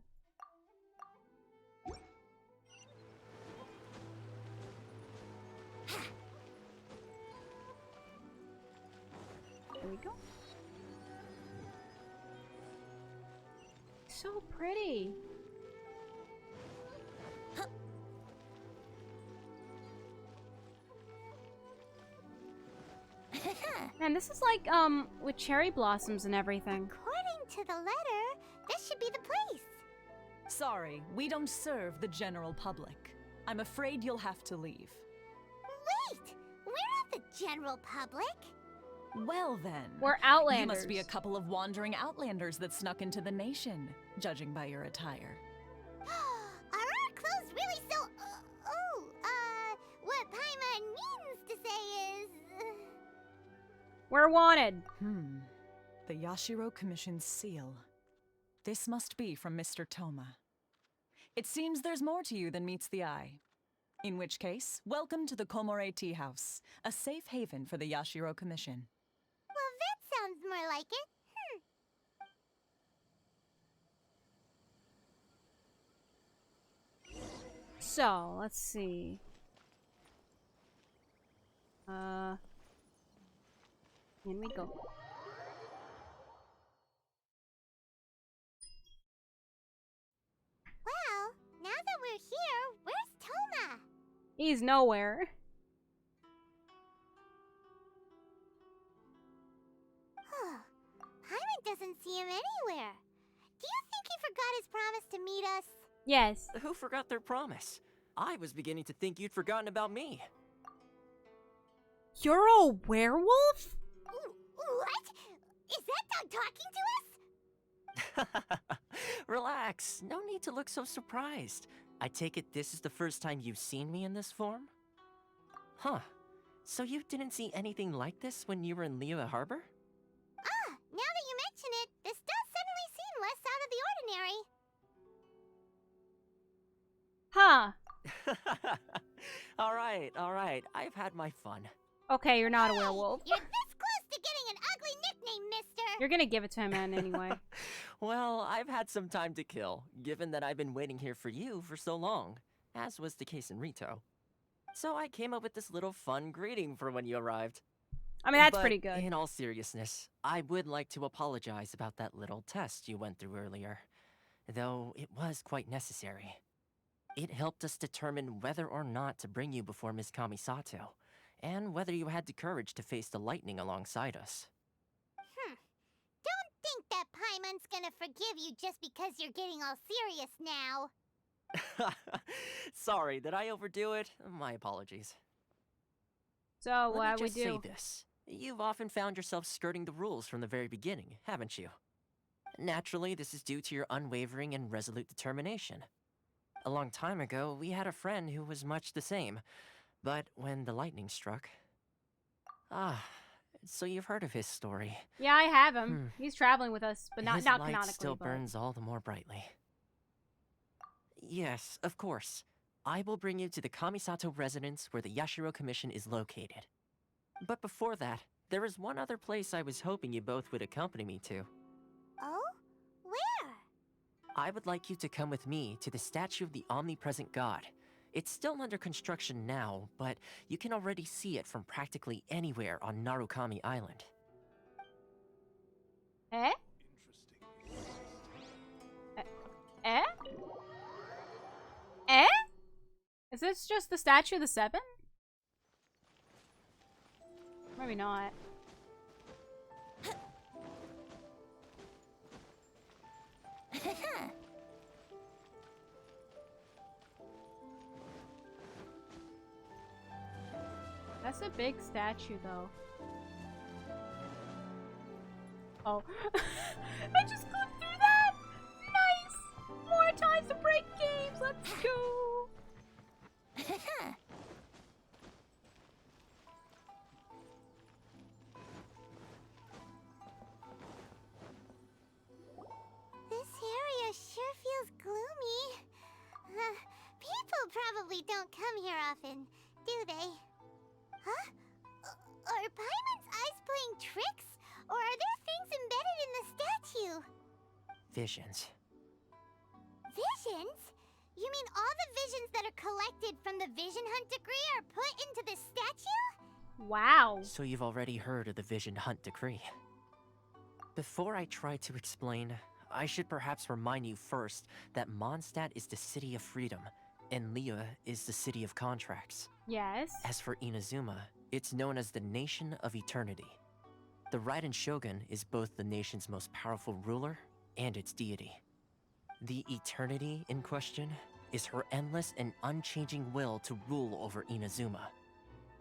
There we go. So pretty. Man, this is like, with cherry blossoms and everything. According to the letter, this should be the place. Sorry, we don't serve the general public. I'm afraid you'll have to leave. Wait! We're not the general public. Well then. We're Outlanders. You must be a couple of wandering Outlanders that snuck into the nation, judging by your attire. Are our clothes really so... what Paimon means to say is... We're wanted. The Yashiro Commission's seal. This must be from Mr. Toma. It seems there's more to you than meets the eye. In which case, welcome to the Komore Tea House, a safe haven for the Yashiro Commission. Well, that sounds more like it. So, let's see. In we go. Well, now that we're here, where's Toma? He's nowhere. Paimon doesn't see him anywhere. Do you think he forgot his promise to meet us? Yes. Who forgot their promise? I was beginning to think you'd forgotten about me. You're a werewolf? What? Is that dog talking to us? Relax. No need to look so surprised. I take it this is the first time you've seen me in this form? Huh. So you didn't see anything like this when you were in Liyue Harbor? Ah, now that you mention it, this does suddenly seem less out of the ordinary. Huh. Alright. I've had my fun. Okay, you're not a werewolf. You're this close to getting an ugly nickname, mister! You're gonna give it to him anyway. Well, I've had some time to kill, given that I've been waiting here for you for so long, as was the case in Rito. So I came up with this little fun greeting for when you arrived. I mean, that's But pretty good. In all seriousness, I would like to apologize about that little test you went through earlier, though it was quite necessary. It helped us determine whether or not to bring you before Miss Kamisato, and whether you had the courage to face the lightning alongside us. Don't think that Paimon's gonna forgive you just because you're getting all serious now. Sorry, did I overdo it? My apologies. So, Let what me we just say do? this. You've often found yourself skirting the rules from the very beginning, haven't you? Naturally, this is due to your unwavering and resolute determination. A long time ago, we had a friend who was much the same, but when the lightning struck... so you've heard of his story. Yeah, I have him. He's traveling with us, but not His not light canonically. still but... burns all the more brightly. Yes, of course. I will bring you to the Kamisato residence where the Yashiro Commission is located. But before that, there is one other place I was hoping you both would accompany me to. Oh? Where? I would like you to come with me to the statue of the omnipresent god. It's still under construction now, but you can already see it from practically anywhere on Narukami Island. Eh? Eh? Eh? Is this just the statue of the Seven? Maybe not. That's a big statue, though. Oh. I just clicked through that! Nice! More times to break games! Let's go! This area sure feels gloomy. People probably don't come here often, do they? Huh? Are Paimon's eyes playing tricks? Or are there things embedded in the statue? Visions. Visions? You mean all the visions that are collected from the Vision Hunt decree are put into this statue? Wow. So you've already heard of the Vision Hunt decree. Before I try to explain, I should perhaps remind you first that Mondstadt is the city of freedom, and Liyue is the city of contracts. Yes. As for Inazuma, it's known as the Nation of Eternity. The Raiden Shogun is both the nation's most powerful ruler and its deity. The Eternity in question is her endless and unchanging will to rule over Inazuma.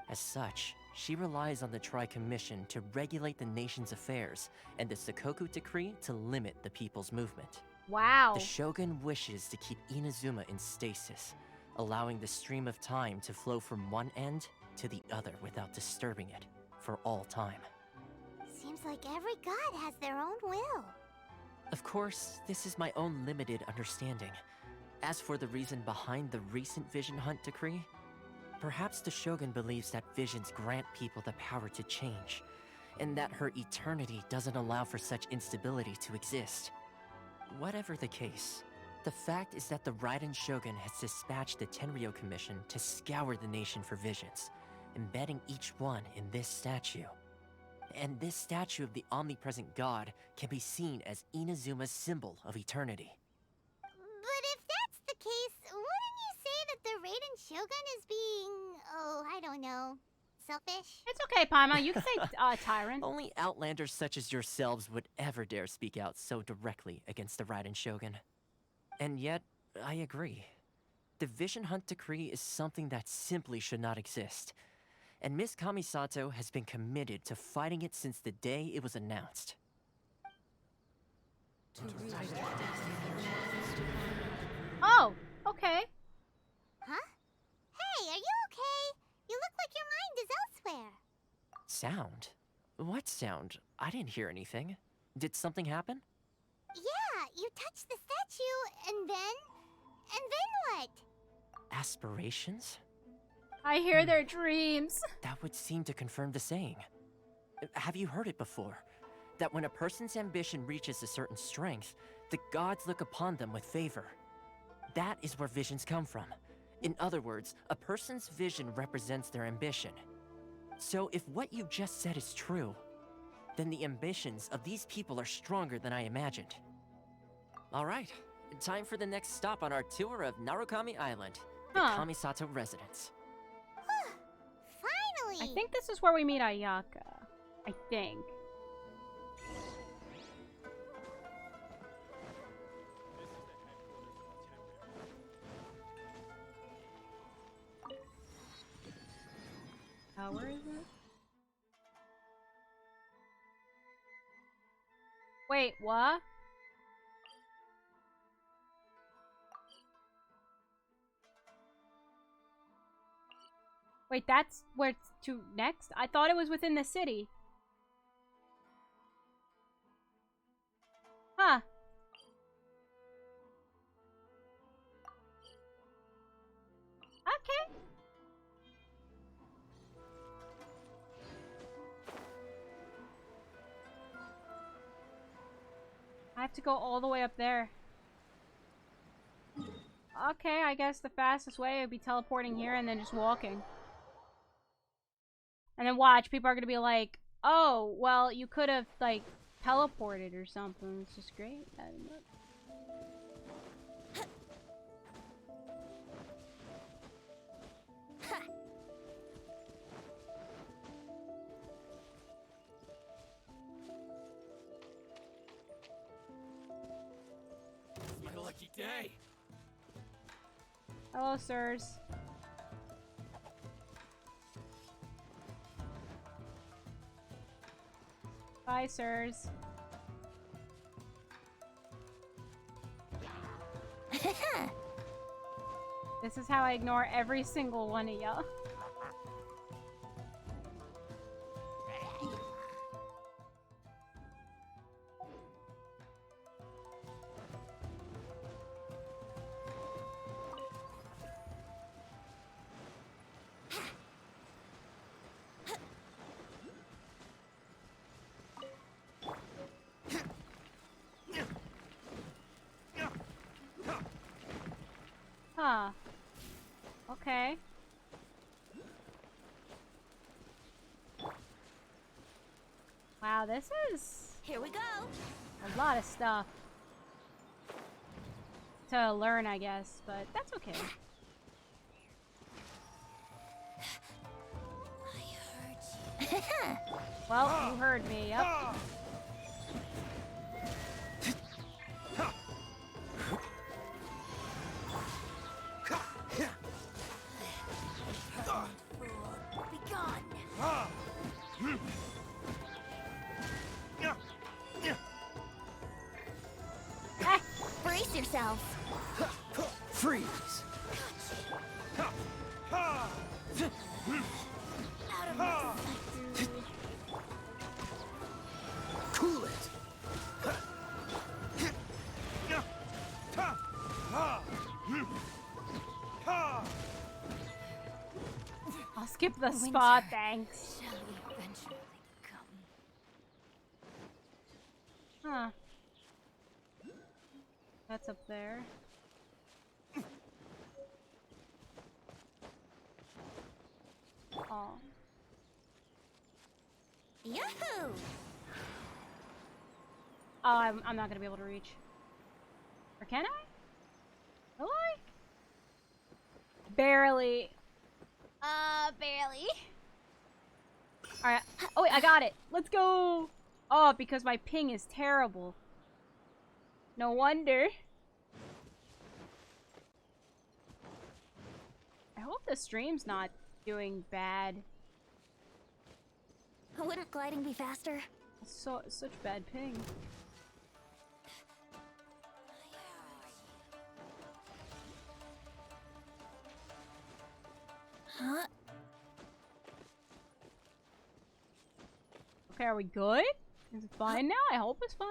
As such, she relies on the Tri-Commission to regulate the nation's affairs and the Sakoku Decree to limit the people's movement. Wow. The Shogun wishes to keep Inazuma in stasis, allowing the stream of time to flow from one end to the other without disturbing it for all time. Seems like every god has their own will. Of course, this is my own limited understanding. As for the reason behind the recent Vision Hunt decree, perhaps the Shogun believes that visions grant people the power to change, and that her eternity doesn't allow for such instability to exist. Whatever the case, the fact is that the Raiden Shogun has dispatched the Tenryou Commission to scour the nation for visions, embedding each one in this statue. And this statue of the omnipresent god can be seen as Inazuma's symbol of eternity. But if that's the case, wouldn't you say that the Raiden Shogun is being, oh, I don't know, selfish? It's okay, Paimon. You can say tyrant. Only outlanders such as yourselves would ever dare speak out so directly against the Raiden Shogun. And yet, I agree. The Vision Hunt Decree is something that simply should not exist. And Miss Kamisato has been committed to fighting it since the day it was announced. Oh, okay. Huh? Hey, are you okay? You look like your mind is elsewhere. Sound? What sound? I didn't hear anything. Did something happen? Yeah, you touched the statue, and then what? Aspirations? I hear their dreams. That would seem to confirm the saying. Have you heard it before? That when a person's ambition reaches a certain strength, the gods look upon them with favor. That is where visions come from. In other words, a person's vision represents their ambition. So if what you just said is true, then the ambitions of these people are stronger than I imagined. Alright, time for the next stop on our tour of Narukami Island, the Kamisato residence. Finally! I think this is where we meet Ayaka. I think. Where is it? Wait, what? Wait, that's where it's to next? I thought it was within the city. Huh. Okay. I have to go all the way up there. Okay, I guess the fastest way would be teleporting here and then just walking. And then watch, people are gonna be like, oh, well, you could have, like, teleported or something. It's just great. I don't know. My lucky day. Hello, sirs. Bye, sirs. This is how I ignore every single one of y'all. Huh. Okay. Wow, this is... Here we go. A lot of stuff to learn, I guess, but that's okay. I heard you. Well, you heard me, yep. Brace yourself. Freeze! Cool it! I'll skip the spot, thanks. Shall eventually come. That's up there. Oh. Yahoo! Oh, I'm not gonna be able to reach. Or can I? Will I? Barely. Barely. Alright. Oh wait, I got it. Let's go! Oh, because my ping is terrible. No wonder. I hope the stream's not doing bad. Wouldn't gliding be faster? Such bad ping. Huh? Okay, are we good? Is it fine now? I hope it's fine.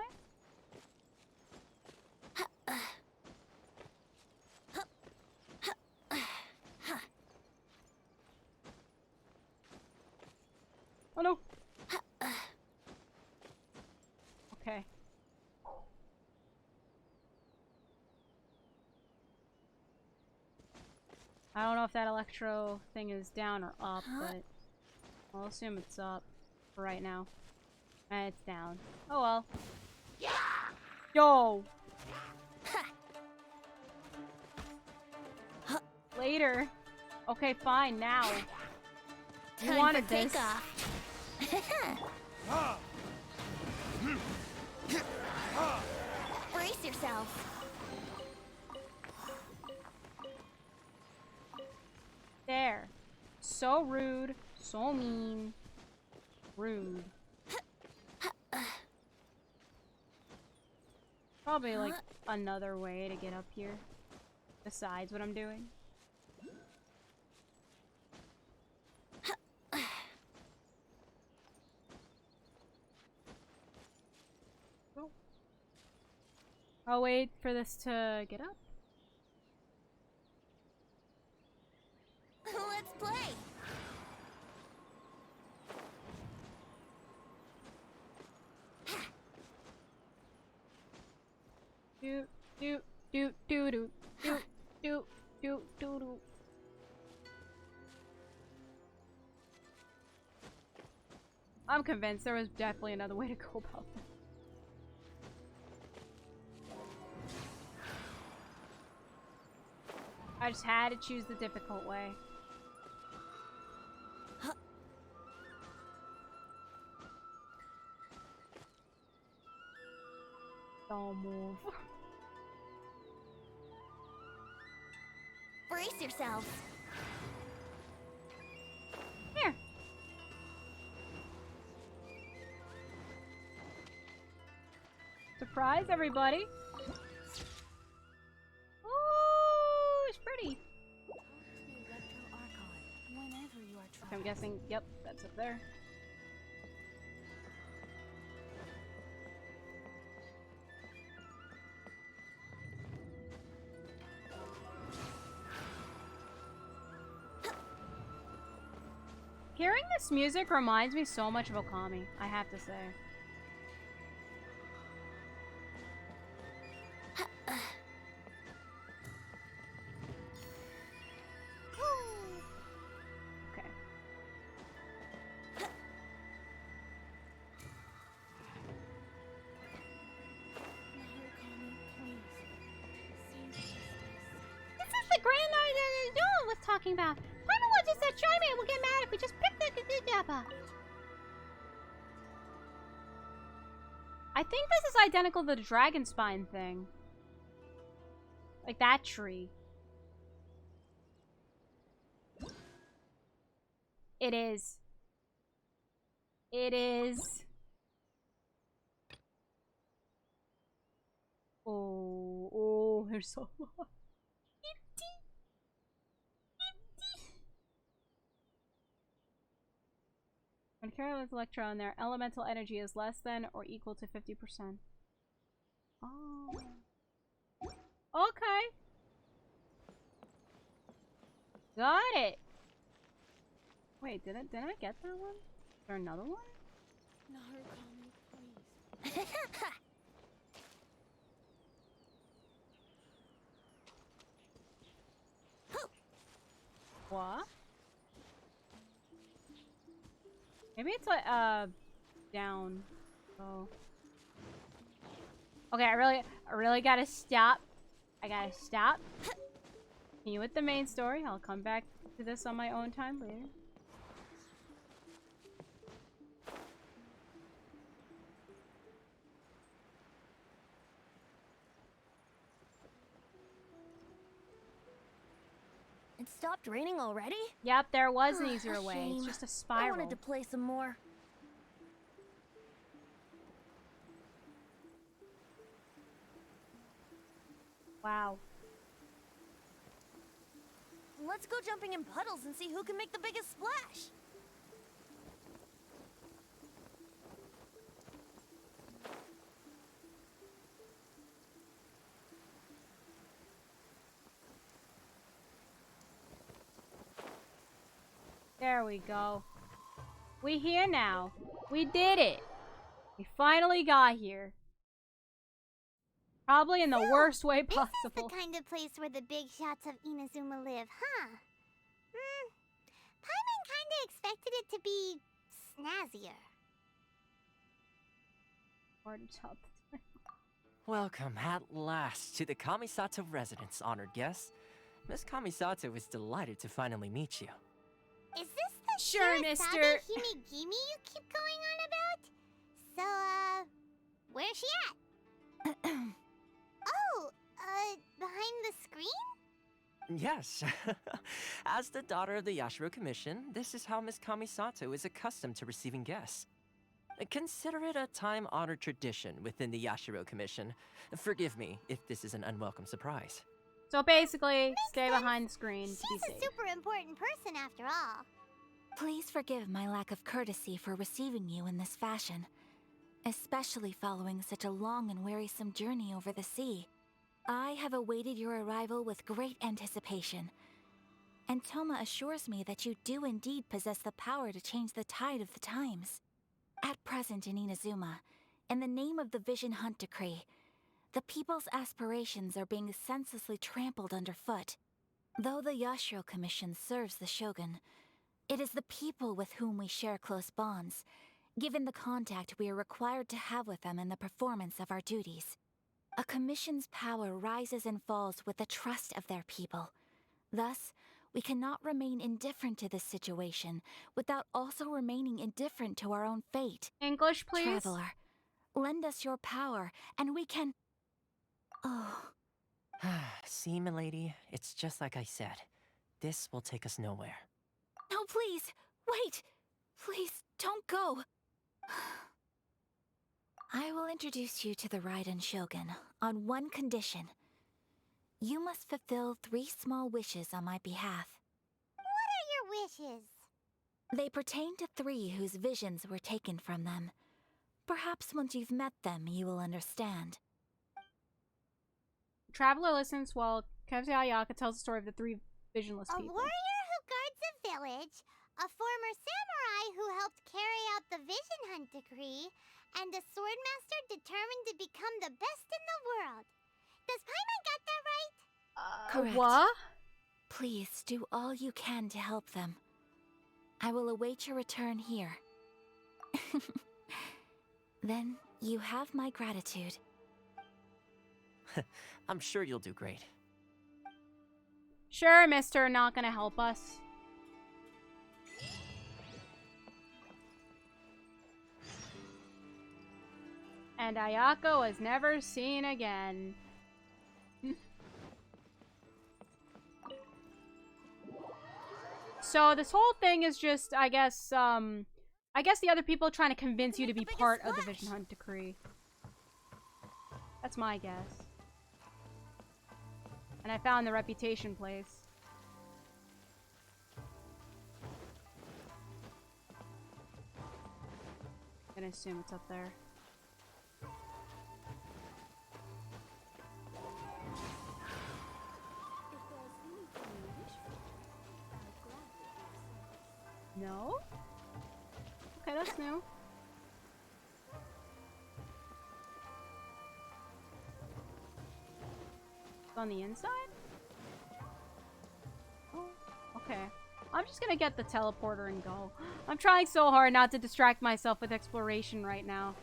Oh no. Okay. I don't know if that electro thing is down or up, but I'll assume it's up for right now. And it's down. Oh well. Yo! Later. Okay, fine, now. You Time wanted for this. takeoff. Brace yourself. There. So rude. So mean. Rude. Probably like another way to get up here. Besides what I'm doing. Oh. I'll wait for this to get up. Let's play. Do do do do do do do do do do. I'm convinced there was definitely another way to go about that. I just had to choose the difficult way. Don't move. Brace yourselves. Here. Surprise, everybody. Ooh, it's pretty. I'm guessing, yep, that's up there. Hearing this music reminds me so much of Okami, I have to say. Okay. This is the grand idea Dylan was talking about. Paimon was just that Shy Man will get mad if we just pick the up. I think this is identical to the dragon spine thing. Like that tree. It is. It is. Oh, they're so long. When carrying electron, their elemental energy is less than or equal to 50%. Oh. Okay. Got it. Wait, did I get that one? Is there another one? Narukami, please. What? Maybe it's like, down. Oh. Okay, I really gotta stop. I gotta stop. Continue with the main story. I'll come back to this on my own time later. It stopped raining already? Yep, there was an easier A way. It's shame. just a I spiral. wanted to play some more. Wow. Let's go jumping in puddles and see who can make the biggest splash. There we go. We here now. We did it. We finally got here. Probably in the worst way possible. This is the kind of place where the big shots of Inazuma live, huh? Paimon kinda expected it to be snazzier. Hard to top. Welcome at last to the Kamisato residence, honored guests. Miss Kamisato is delighted to finally meet you. Is this the Sure, Shirasage mister. Himegimi you keep going on about? So, where's she at? Oh, behind the screen? Yes. As the daughter of the Yashiro Commission, this is how Miss Kamisato is accustomed to receiving guests. Consider it a time-honored tradition within the Yashiro Commission. Forgive me if this is an unwelcome surprise. So basically, stay behind the screen to be She's a safe. super important person after all. Please forgive my lack of courtesy for receiving you in this fashion, especially following such a long and wearisome journey over the sea. I have awaited your arrival with great anticipation, and Toma assures me that you do indeed possess the power to change the tide of the times. At present in Inazuma, in the name of the Vision Hunt Decree, the people's aspirations are being senselessly trampled underfoot. Though the Yashiro Commission serves the Shogun, it is the people with whom we share close bonds, given the contact we are required to have with them in the performance of our duties. A commission's power rises and falls with the trust of their people. Thus, we cannot remain indifferent to this situation without also remaining indifferent to our own fate. English, please. Traveler, lend us your power, and we can... Oh. See, milady, it's just like I said. This will take us nowhere. No, please, wait! Please, don't go! I will introduce you to the Raiden Shogun on one condition. You must fulfill 3 small wishes on my behalf. What are your wishes? They pertain to 3 whose visions were taken from them. Perhaps once you've met them, you will understand. Traveler listens while Kevin Ayaka tells the story of the 3 visionless A people. warrior who guards a village, a former samurai who helped carry out the Vision Hunt Decree, and a swordmaster determined to become the best in the world. Does Paimon got that right? Correct. What? Please do all you can to help them. I will await your return here. Then you have my gratitude. I'm sure you'll do great. Sure, mister, not gonna help us. And Ayako was never seen again. So this whole thing is just, I guess the other people trying to convince you to be part of the Vision Hunt Decree. That's my guess. And I found the reputation place. I'm gonna assume it's up there. No? Okay, that's new. It's on the inside? Oh, okay. I'm just gonna get the teleporter and go. I'm trying so hard not to distract myself with exploration right now.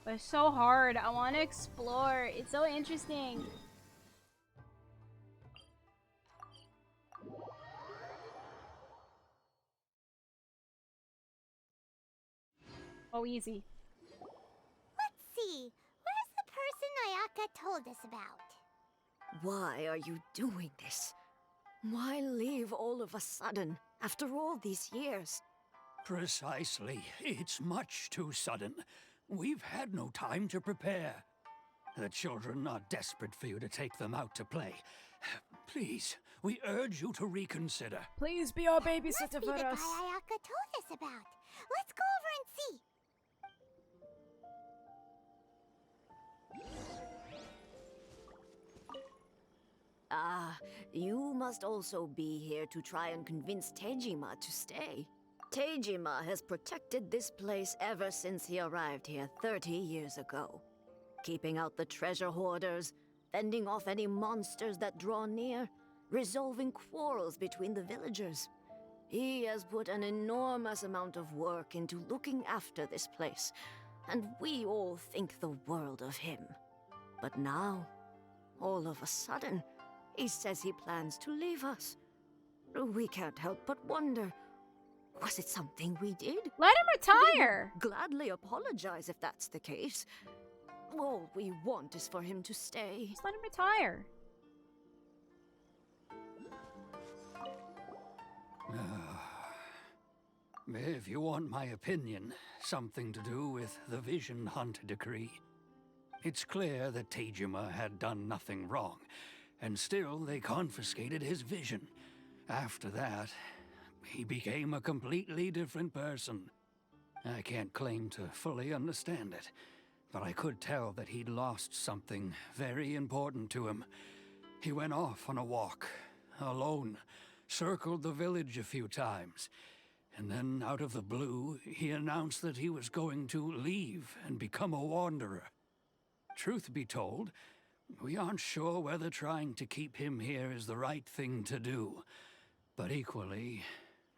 But it's so hard. I want to explore. It's so interesting. Oh, easy. Let's see. Where's the person Ayaka told us about? Why are you doing this? Why leave all of a sudden, after all these years? Precisely. It's much too sudden. We've had no time to prepare. The children are desperate for you to take them out to play. Please, we urge you to reconsider. Please be our babysitter Must be for the guy us. Ayaka told us about. Let's go over and see. Ah, you must also be here to try and convince Tejima to stay. Tejima has protected this place ever since he arrived here 30 years ago. Keeping out the treasure hoarders, fending off any monsters that draw near, resolving quarrels between the villagers. He has put an enormous amount of work into looking after this place, and we all think the world of him. But now, all of a sudden, he says he plans to leave us. We can't help but wonder, was it something we did? Let him retire! We will gladly apologize if that's the case. All we want is for him to stay. Just let him retire. If you want my opinion, something to do with the Vision Hunt decree. It's clear that Tejima had done nothing wrong, and still they confiscated his vision. After that, he became a completely different person. I can't claim to fully understand it, but I could tell that he'd lost something very important to him. He went off on a walk, alone, circled the village a few times, and then out of the blue, he announced that he was going to leave and become a wanderer. Truth be told, we aren't sure whether trying to keep him here is the right thing to do. But equally,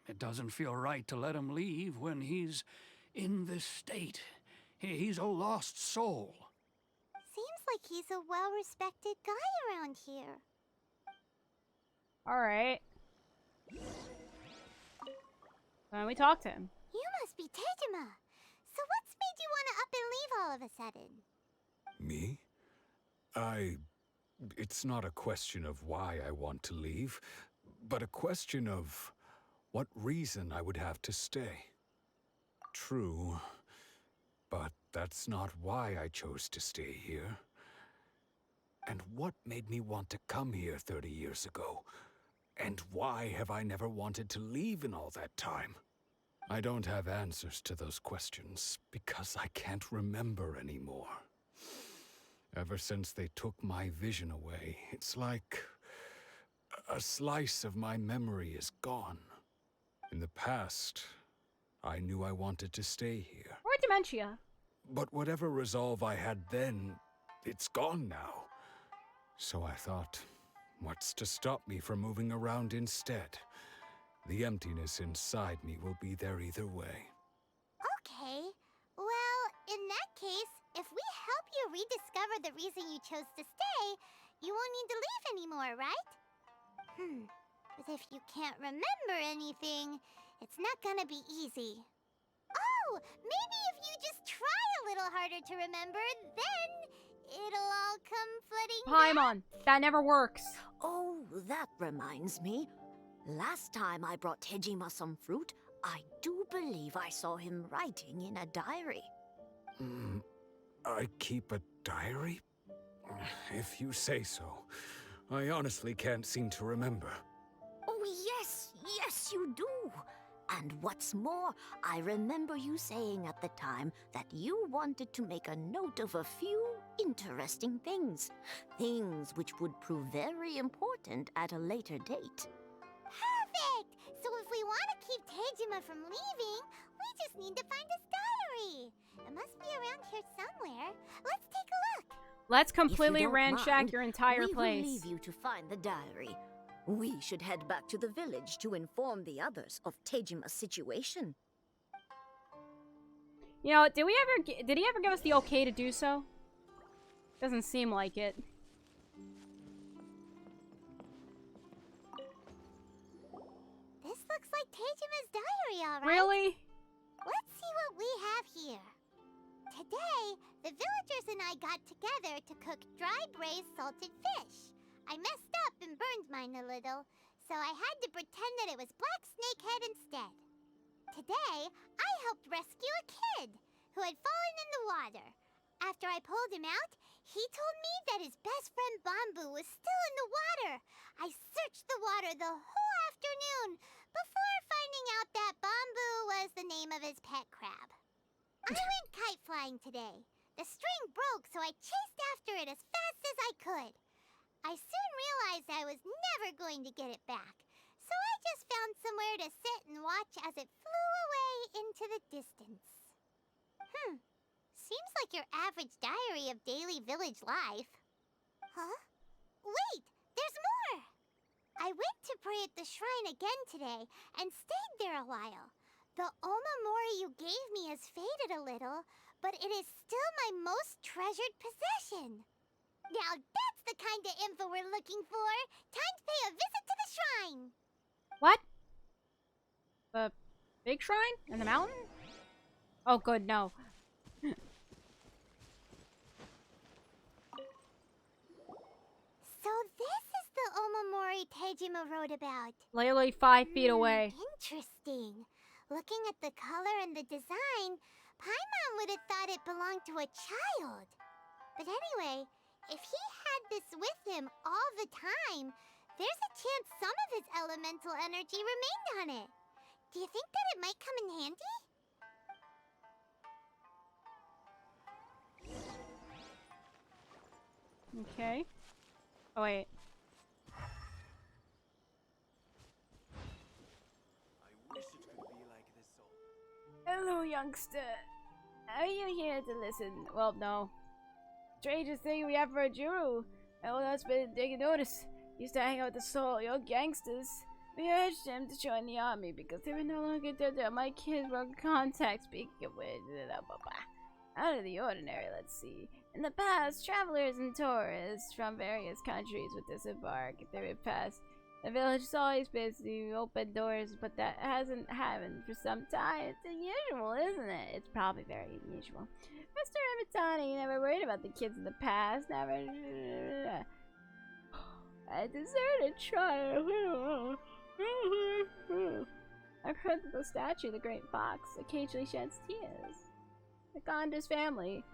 it doesn't feel right to let him leave when he's in this state. He's a lost soul. Seems like he's a well-respected guy around here. Alright. Why don't we talk to him? You must be Tejima. So what's made you want to up and leave all of a sudden? Me? It's not a question of why I want to leave, but a question of what reason I would have to stay. True, but that's not why I chose to stay here. And what made me want to come here 30 years ago? And why have I never wanted to leave in all that time? I don't have answers to those questions because I can't remember anymore. Ever since they took my vision away, it's like a slice of my memory is gone. In the past, I knew I wanted to stay here. Or dementia. But whatever resolve I had then, it's gone now. So I thought, what's to stop me from moving around instead? The emptiness inside me will be there either way. Okay. Well, in that case, if we help you rediscover the reason you chose to stay, you won't need to leave anymore, right? But if you can't remember anything, it's not gonna be easy. Oh, maybe if you just try a little harder to remember, then it'll all come flooding Paimon, that never works. Oh, that reminds me. Last time I brought Tejima some fruit, I do believe I saw him writing in a diary. I keep a diary? If you say so. I honestly can't seem to remember. Oh, yes, yes, you do. And what's more, I remember you saying at the time that you wanted to make a note of a few interesting things. Things which would prove very important at a later date. Perfect! So if we want to keep Tejima from leaving, we just need to find his diary. It must be around here somewhere. Let's take a look. Let's completely If you don't ransack mind, your entire we place. will leave you to find the diary. We should head back to the village to inform the others of Tejima's situation. You know, did he ever give us the okay to do so? Doesn't seem like it. This looks like Tejima's diary, alright? Really? Let's see what we have here. Today, the villagers and I got together to cook dry braised salted fish. I messed up and burned mine a little, so I had to pretend that it was black snakehead instead. Today, I helped rescue a kid who had fallen in the water. After I pulled him out, he told me that his best friend Bamboo was still in the water. I searched the water the whole afternoon before finding out that Bamboo was the name of his pet crab. I went kite flying today. The string broke, so I chased after it as fast as I could. I soon realized I was never going to get it back, so I just found somewhere to sit and watch as it flew away into the distance. Seems like your average diary of daily village life. Huh? Wait! There's more! I went to pray at the shrine again today and stayed there a while. The omamori you gave me has faded a little, but it is still my most treasured possession. Now that's the kind of info we're looking for. Time to pay a visit to the shrine. What? The big shrine? In the mountain? Oh, good, no. So this is the omamori Tejima wrote about. Literally 5 feet away. Interesting. Looking at the color and the design, Paimon would have thought it belonged to a child. But anyway, if he had this with him all the time, there's a chance some of his elemental energy remained on it. Do you think that it might come in handy? Okay. Oh, wait. Hello, youngster. Are you here to listen? Well, no. Strangest thing we ever heard Juru. My old husband taking notice. Used to hang out with the soul, young gangsters. We urged him to join the army because they were no longer dead. My kids were in contact, speaking of which. Out of the ordinary, let's see. In the past, travelers and tourists from various countries would disembark. They would pass. The village has always been the open doors, but that hasn't happened for some time. It's unusual, isn't it? It's probably very unusual. Mr. Imitani never worried about the kids in the past. Never. A deserted trial. I've heard that the statue of the Great Fox occasionally sheds tears. The Gonda's family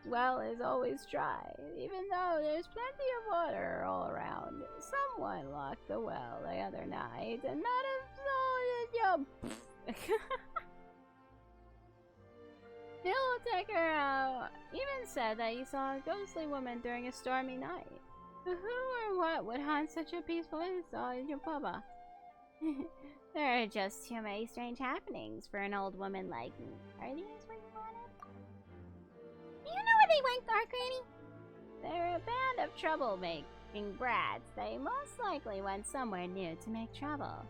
well is always dry, even though there's plenty of water all around. Someone locked the well the other night, and not a soul. He'll take her out. Even said that he saw a ghostly woman during a stormy night. Who or what would haunt such a peaceful soul in your papa? There are just too many strange happenings for an old woman like me. Are these where you want it? Do you know where they went, Dark Granny? They're a band of troublemaking brats. They most likely went somewhere new to make trouble.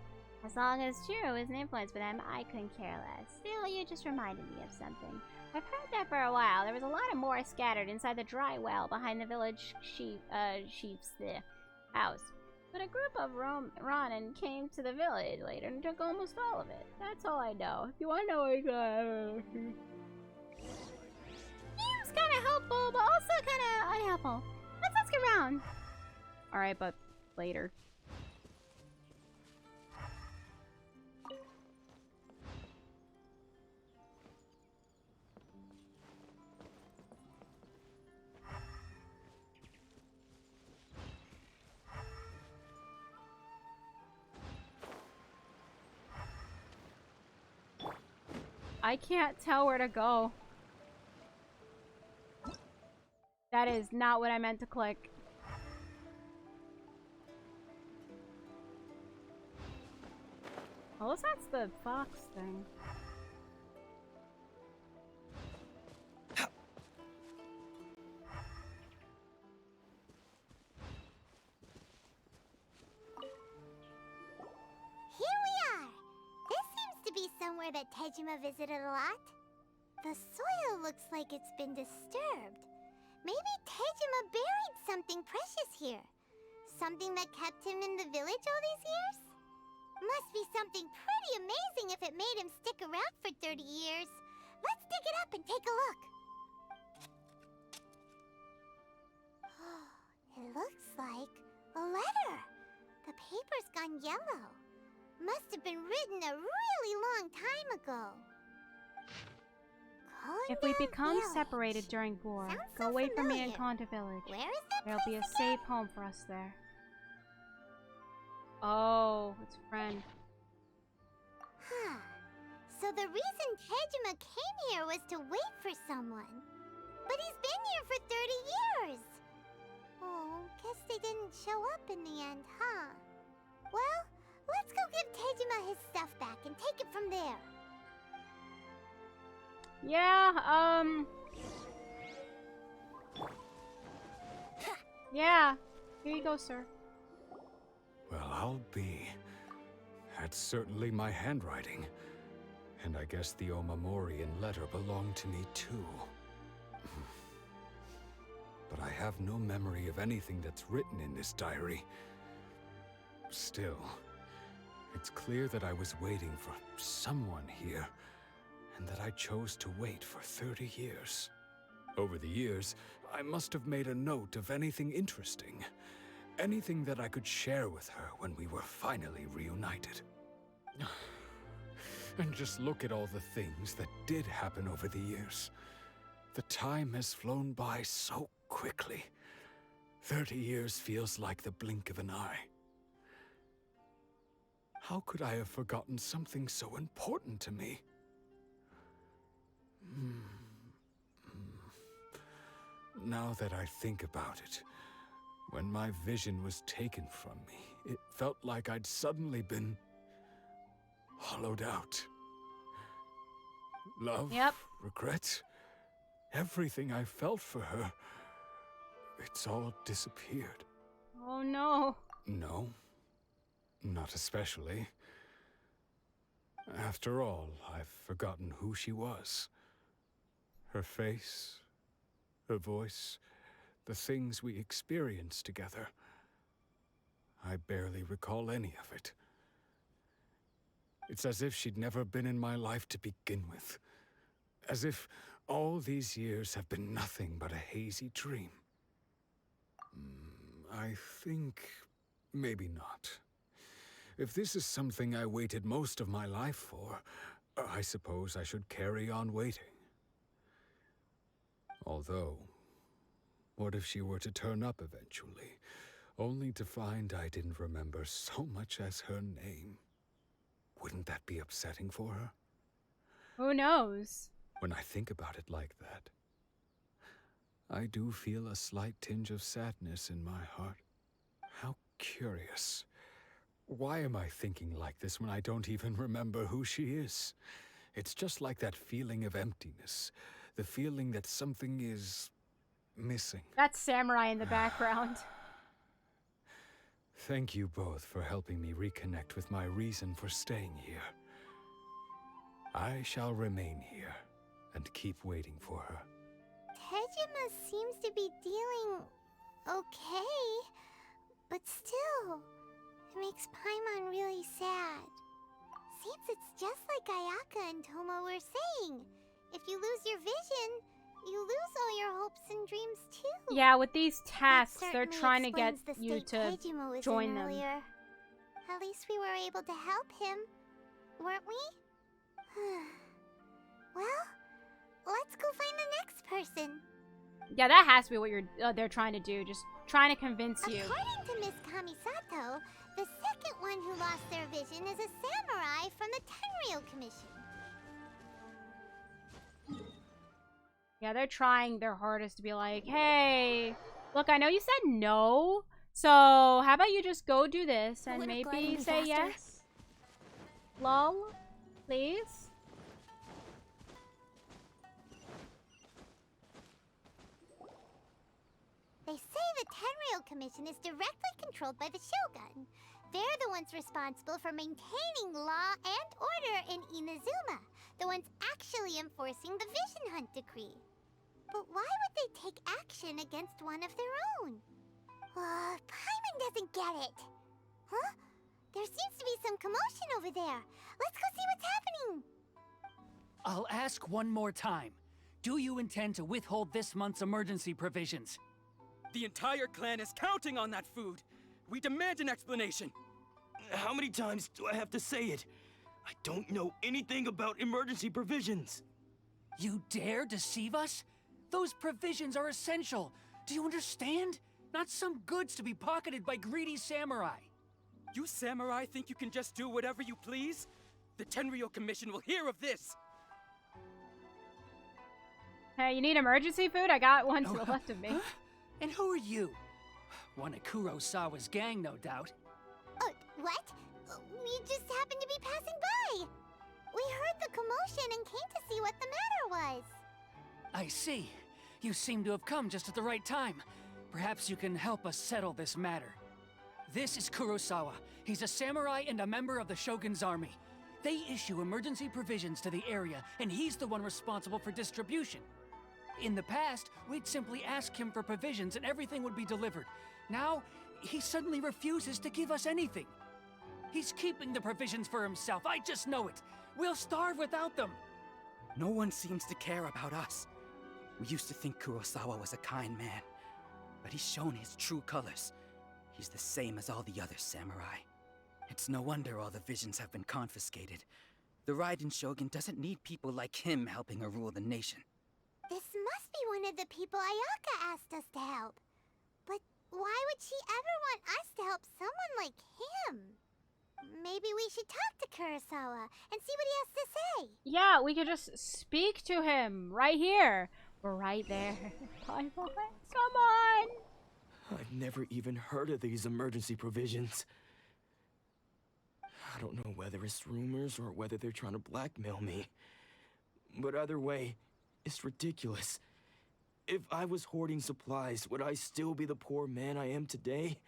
As long as Jiro isn't influenced by them, I couldn't care less. Still, you just reminded me of something. I've heard that for a while. There was a lot of more scattered inside the dry well behind the village chief's house. But a group of Ronin came to the village later and took almost all of it. That's all I know. If you want to know what seems kind of helpful, but also kind of unhelpful. Let's ask around. Alright, but later. I can't tell where to go. That is not what I meant to click. Unless that's the fox thing. somewhere that Tejima visited a lot? The soil looks like it's been disturbed. Maybe Tejima buried something precious here. Something that kept him in the village all these years? Must be something pretty amazing if it made him stick around for 30 years. Let's dig it up and take a look. It looks like a letter. The paper's gone yellow. Must have been written a really long time ago. If we become Village. separated during war, Sounds go so away from me familiar. and Konta Village. Where is that There'll be a place safe home for us there. Oh, it's a friend. Huh. So the reason Tejima came here was to wait for someone. But he's been here for 30 years. Oh, guess they didn't show up in the end, huh? Well, let's go give Tejima his stuff back and take it from there. Yeah, yeah. Here you go, sir. Well, I'll be. That's certainly my handwriting. And I guess the Omamorian letter belonged to me too. But I have no memory of anything that's written in this diary. Still, it's clear that I was waiting for someone here, and that I chose to wait for 30 years. Over the years, I must have made a note of anything interesting. Anything that I could share with her when we were finally reunited. And just look at all the things that did happen over the years. The time has flown by so quickly. 30 years feels like the blink of an eye. How could I have forgotten something so important to me? Now that I think about it, when my vision was taken from me, it felt like I'd suddenly been hollowed out. Love, regret, everything I felt for her, it's all disappeared. Oh no. No, not especially. After all, I've forgotten who she was. Her face, her voice, the things we experienced together. I barely recall any of it. It's as if she'd never been in my life to begin with. As if all these years have been nothing but a hazy dream. I think maybe not. If this is something I waited most of my life for, I suppose I should carry on waiting. Although, what if she were to turn up eventually, only to find I didn't remember so much as her name? Wouldn't that be upsetting for her? Who knows? When I think about it like that, I do feel a slight tinge of sadness in my heart. How curious. Why am I thinking like this when I don't even remember who she is? It's just like that feeling of emptiness. The feeling that something is missing. That's Samurai in the background. Thank you both for helping me reconnect with my reason for staying here. I shall remain here and keep waiting for her. Tejima seems to be dealing okay, but still, it makes Paimon really sad. Seems it's just like Ayaka and Toma were saying. If you lose your vision, you lose all your hopes and dreams too. Yeah, with these tasks, they're Certainly trying to get explains the you state to Tejima was join in them. earlier. At least we were able to help him, weren't we? Well, let's go find the next person. Yeah, that has to be what they're trying to do. Just trying to convince you. According to Miss Kamisato, the second one who lost their vision is a samurai from the Tenryou Commission. Yeah, they're trying their hardest to be like, hey, look, I know you said no, so how about you just go do this and Would it glide maybe any say faster? yes? Lol, please? They say the Tenryou Commission is directly controlled by the Shogun, They're the ones responsible for maintaining law and order in Inazuma. The ones actually enforcing the Vision Hunt decree. But why would they take action against one of their own? Paimon doesn't get it. Huh? There seems to be some commotion over there. Let's go see what's happening. I'll ask one more time. Do you intend to withhold this month's emergency provisions? The entire clan is counting on that food. We demand an explanation. How many times do I have to say it? I don't know anything about emergency provisions. You dare deceive us? Those provisions are essential. Do you understand? Not some goods to be pocketed by greedy samurai. You samurai think you can just do whatever you please? The Tenryou Commission will hear of this! Hey, you need emergency food? I got one to the left of me. Huh? And who are you? One of Kurosawa's gang, no doubt. What? We just happened to be passing by. We heard the commotion and came to see what the matter was. I see. You seem to have come just at the right time. Perhaps you can help us settle this matter. This is Kurosawa. He's a samurai and a member of the Shogun's army. They issue emergency provisions to the area, and he's the one responsible for distribution. In the past, we'd simply ask him for provisions and everything would be delivered. Now, he suddenly refuses to give us anything. He's keeping the provisions for himself, I just know it. We'll starve without them. No one seems to care about us. We used to think Kurosawa was a kind man, but he's shown his true colors. He's the same as all the other samurai. It's no wonder all the visions have been confiscated. The Raiden Shogun doesn't need people like him helping her rule the nation. This must be one of the people Ayaka asked us to help. But why would she ever want us to help someone like him? Maybe we should talk to Kurosawa and see what he has to say. Yeah, we could just speak to him right here. We're right there. Come on! I've never even heard of these emergency provisions. I don't know whether it's rumors or whether they're trying to blackmail me. But either way, it's ridiculous. If I was hoarding supplies, would I still be the poor man I am today?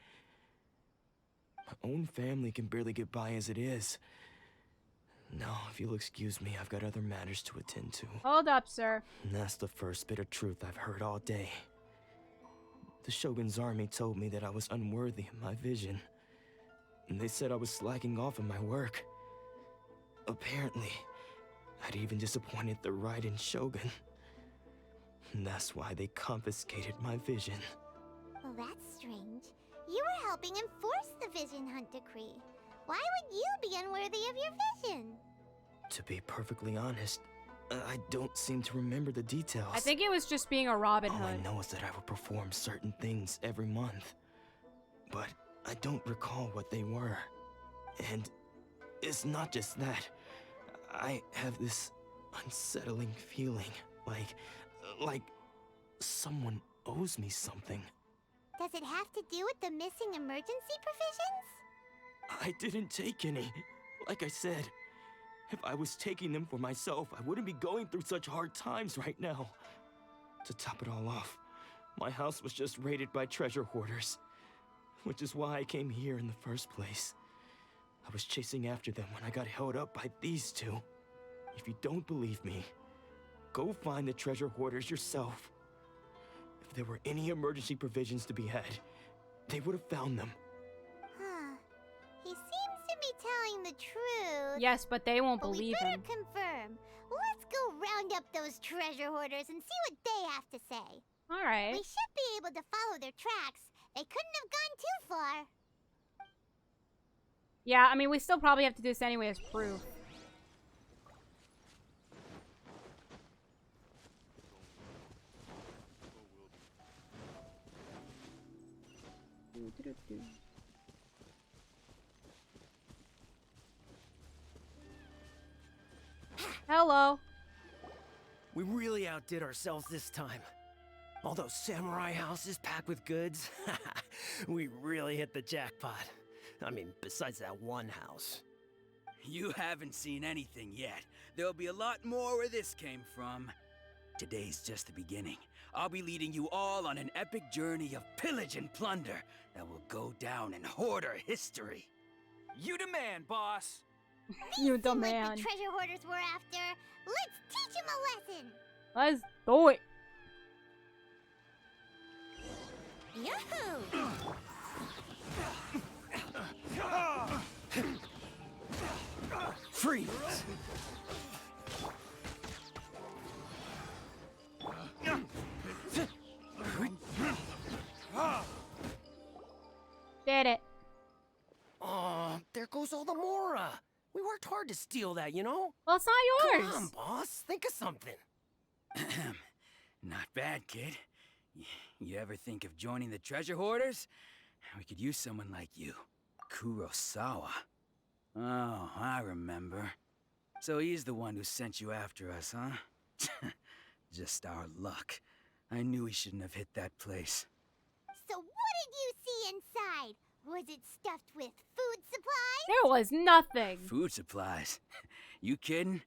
My own family can barely get by as it is. Now, if you'll excuse me, I've got other matters to attend to. Hold up, sir. And that's the first bit of truth I've heard all day. The Shogun's army told me that I was unworthy of my vision. And they said I was slacking off in my work. Apparently, I'd even disappointed the Raiden Shogun. And that's why they confiscated my vision. Well, that's strange. You were helping enforce the Vision Hunt decree. Why would you be unworthy of your vision? To be perfectly honest, I don't seem to remember the details. I think it was just being a Robin All Hood. I know is that I would perform certain things every month. But I don't recall what they were. And it's not just that. I have this unsettling feeling, like someone owes me something. Does it have to do with the missing emergency provisions? I didn't take any. Like I said, if I was taking them for myself, I wouldn't be going through such hard times right now. To top it all off, my house was just raided by treasure hoarders, which is why I came here in the first place. I was chasing after them when I got held up by these two. If you don't believe me, go find the treasure hoarders yourself. If there were any emergency provisions to be had, they would have found them. Huh. He seems to be telling the truth. Yes, but they won't But believe we better him. confirm. Let's go round up those treasure hoarders and see what they have to say. Alright. We should be able to follow their tracks. They couldn't have gone too far. Yeah, I mean, we still probably have to do this anyway as proof. Hello. We really outdid ourselves this time. All those samurai houses packed with goods. We really hit the jackpot. I mean, besides that one house. You haven't seen anything yet. There'll be a lot more where this came from. Today's just the beginning. I'll be leading you all on an epic journey of pillage and plunder that will go down in hoarder history. You demand, boss. You What demand. the treasure hoarders were after. Let's teach him a lesson. Let's do it. Yahoo! Freeze! Did it. Oh, there goes all the Mora. We worked hard to steal that, you know? Well, it's not yours. Come on, boss. Think of something. Not bad, kid. You ever think of joining the treasure hoarders? We could use someone like you. Kurosawa. Oh, I remember. So he's the one who sent you after us, huh? Just our luck. I knew he shouldn't have hit that place. So what did you see inside? Was it stuffed with food supplies? There was nothing. Food supplies? You kidding?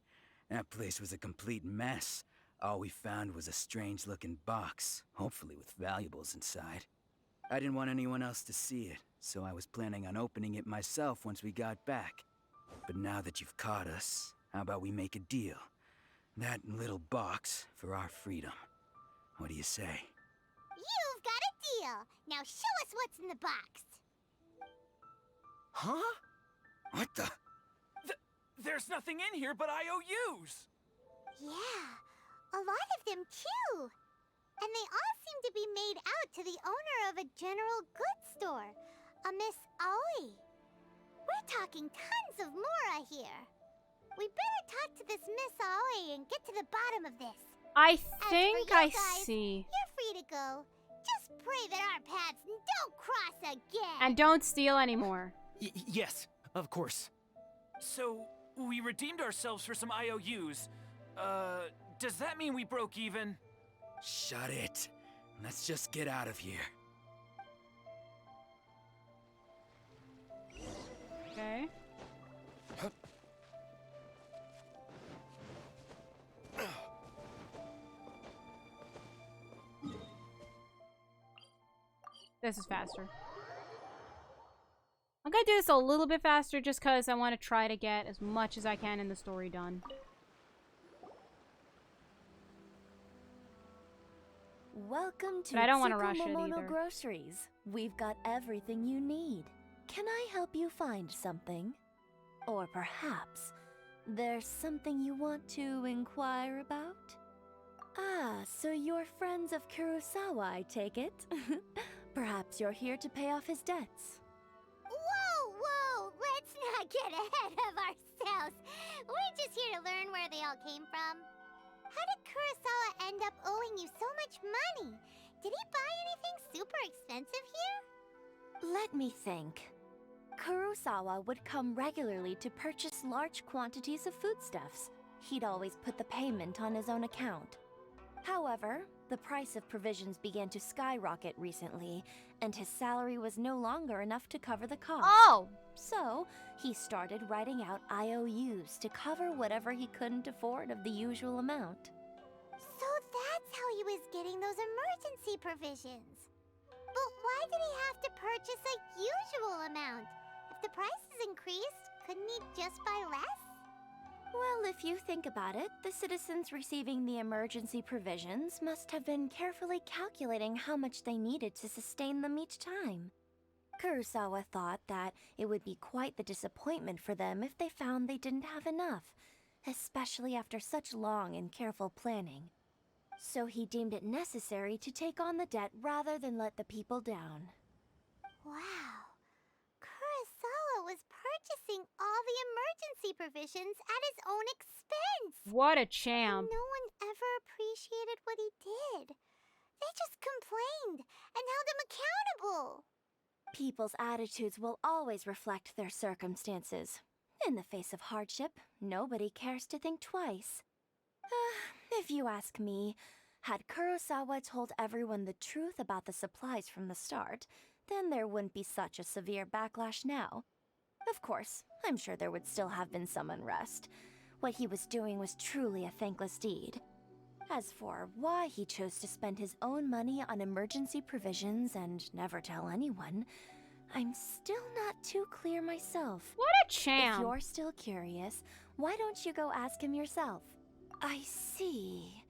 That place was a complete mess. All we found was a strange-looking box, hopefully with valuables inside. I didn't want anyone else to see it, so I was planning on opening it myself once we got back. But now that you've caught us, how about we make a deal? That little box for our freedom. What do you say? You've got a deal. Now show us what's in the box. Huh? What the? There's nothing in here but IOUs. Yeah, a lot of them too. And they all seem to be made out to the owner of a general goods store, a Miss Aoi. We're talking tons of Mora here. We better talk to this Miss Aoi and get to the bottom of this. I As for think you I guys, see. You're free to go. Just pray that our paths don't cross again. And don't steal anymore. Yes, of course. So, we redeemed ourselves for some IOUs. Does that mean we broke even? Shut it. Let's just get out of here. Okay. This is faster. I'm gonna do this a little bit faster just because I want to try to get as much as I can in the story done. Welcome to But I don't want to rush it Tsukumomono either. Groceries. We've got everything you need. Can I help you find something? Or perhaps there's something you want to inquire about? Ah, so you're friends of Kurosawa, I take it? Perhaps you're here to pay off his debts. Whoa, whoa! Let's not get ahead of ourselves. We're just here to learn where they all came from. How did Kurosawa end up owing you so much money? Did he buy anything super expensive here? Let me think. Kurosawa would come regularly to purchase large quantities of foodstuffs. He'd always put the payment on his own account. However, the price of provisions began to skyrocket recently, and his salary was no longer enough to cover the cost. Oh! So, he started writing out IOUs to cover whatever he couldn't afford of the usual amount. So that's how he was getting those emergency provisions. But why did he have to purchase a usual amount? If the prices increased, couldn't he just buy less? Well, if you think about it, the citizens receiving the emergency provisions must have been carefully calculating how much they needed to sustain them each time. Kurosawa thought that it would be quite the disappointment for them if they found they didn't have enough, especially after such long and careful planning. So he deemed it necessary to take on the debt rather than let the people down. Wow. Kurosawa was purchasing all the emergency provisions at his own expense. What a champ. No one ever appreciated what he did. They just complained and held him accountable. People's attitudes will always reflect their circumstances. In the face of hardship, nobody cares to think twice. If you ask me, had Kurosawa told everyone the truth about the supplies from the start, then there wouldn't be such a severe backlash now. Of course, I'm sure there would still have been some unrest. What he was doing was truly a thankless deed. As for why he chose to spend his own money on emergency provisions and never tell anyone, I'm still not too clear myself. What a champ! If you're still curious, why don't you go ask him yourself? I see.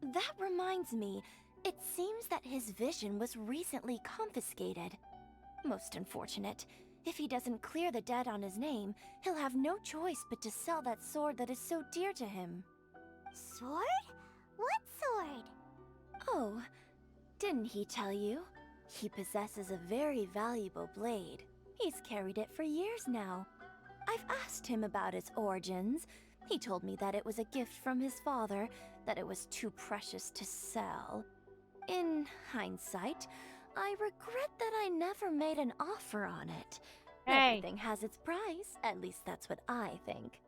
That reminds me, it seems that his vision was recently confiscated. Most unfortunate. If he doesn't clear the debt on his name, he'll have no choice but to sell that sword that is so dear to him. Sword? What sword? Oh, didn't he tell you? He possesses a very valuable blade. He's carried it for years now. I've asked him about its origins. He told me that it was a gift from his father, that it was too precious to sell. In hindsight, I regret that I never made an offer on it. Hey. Everything has its price, at least that's what I think.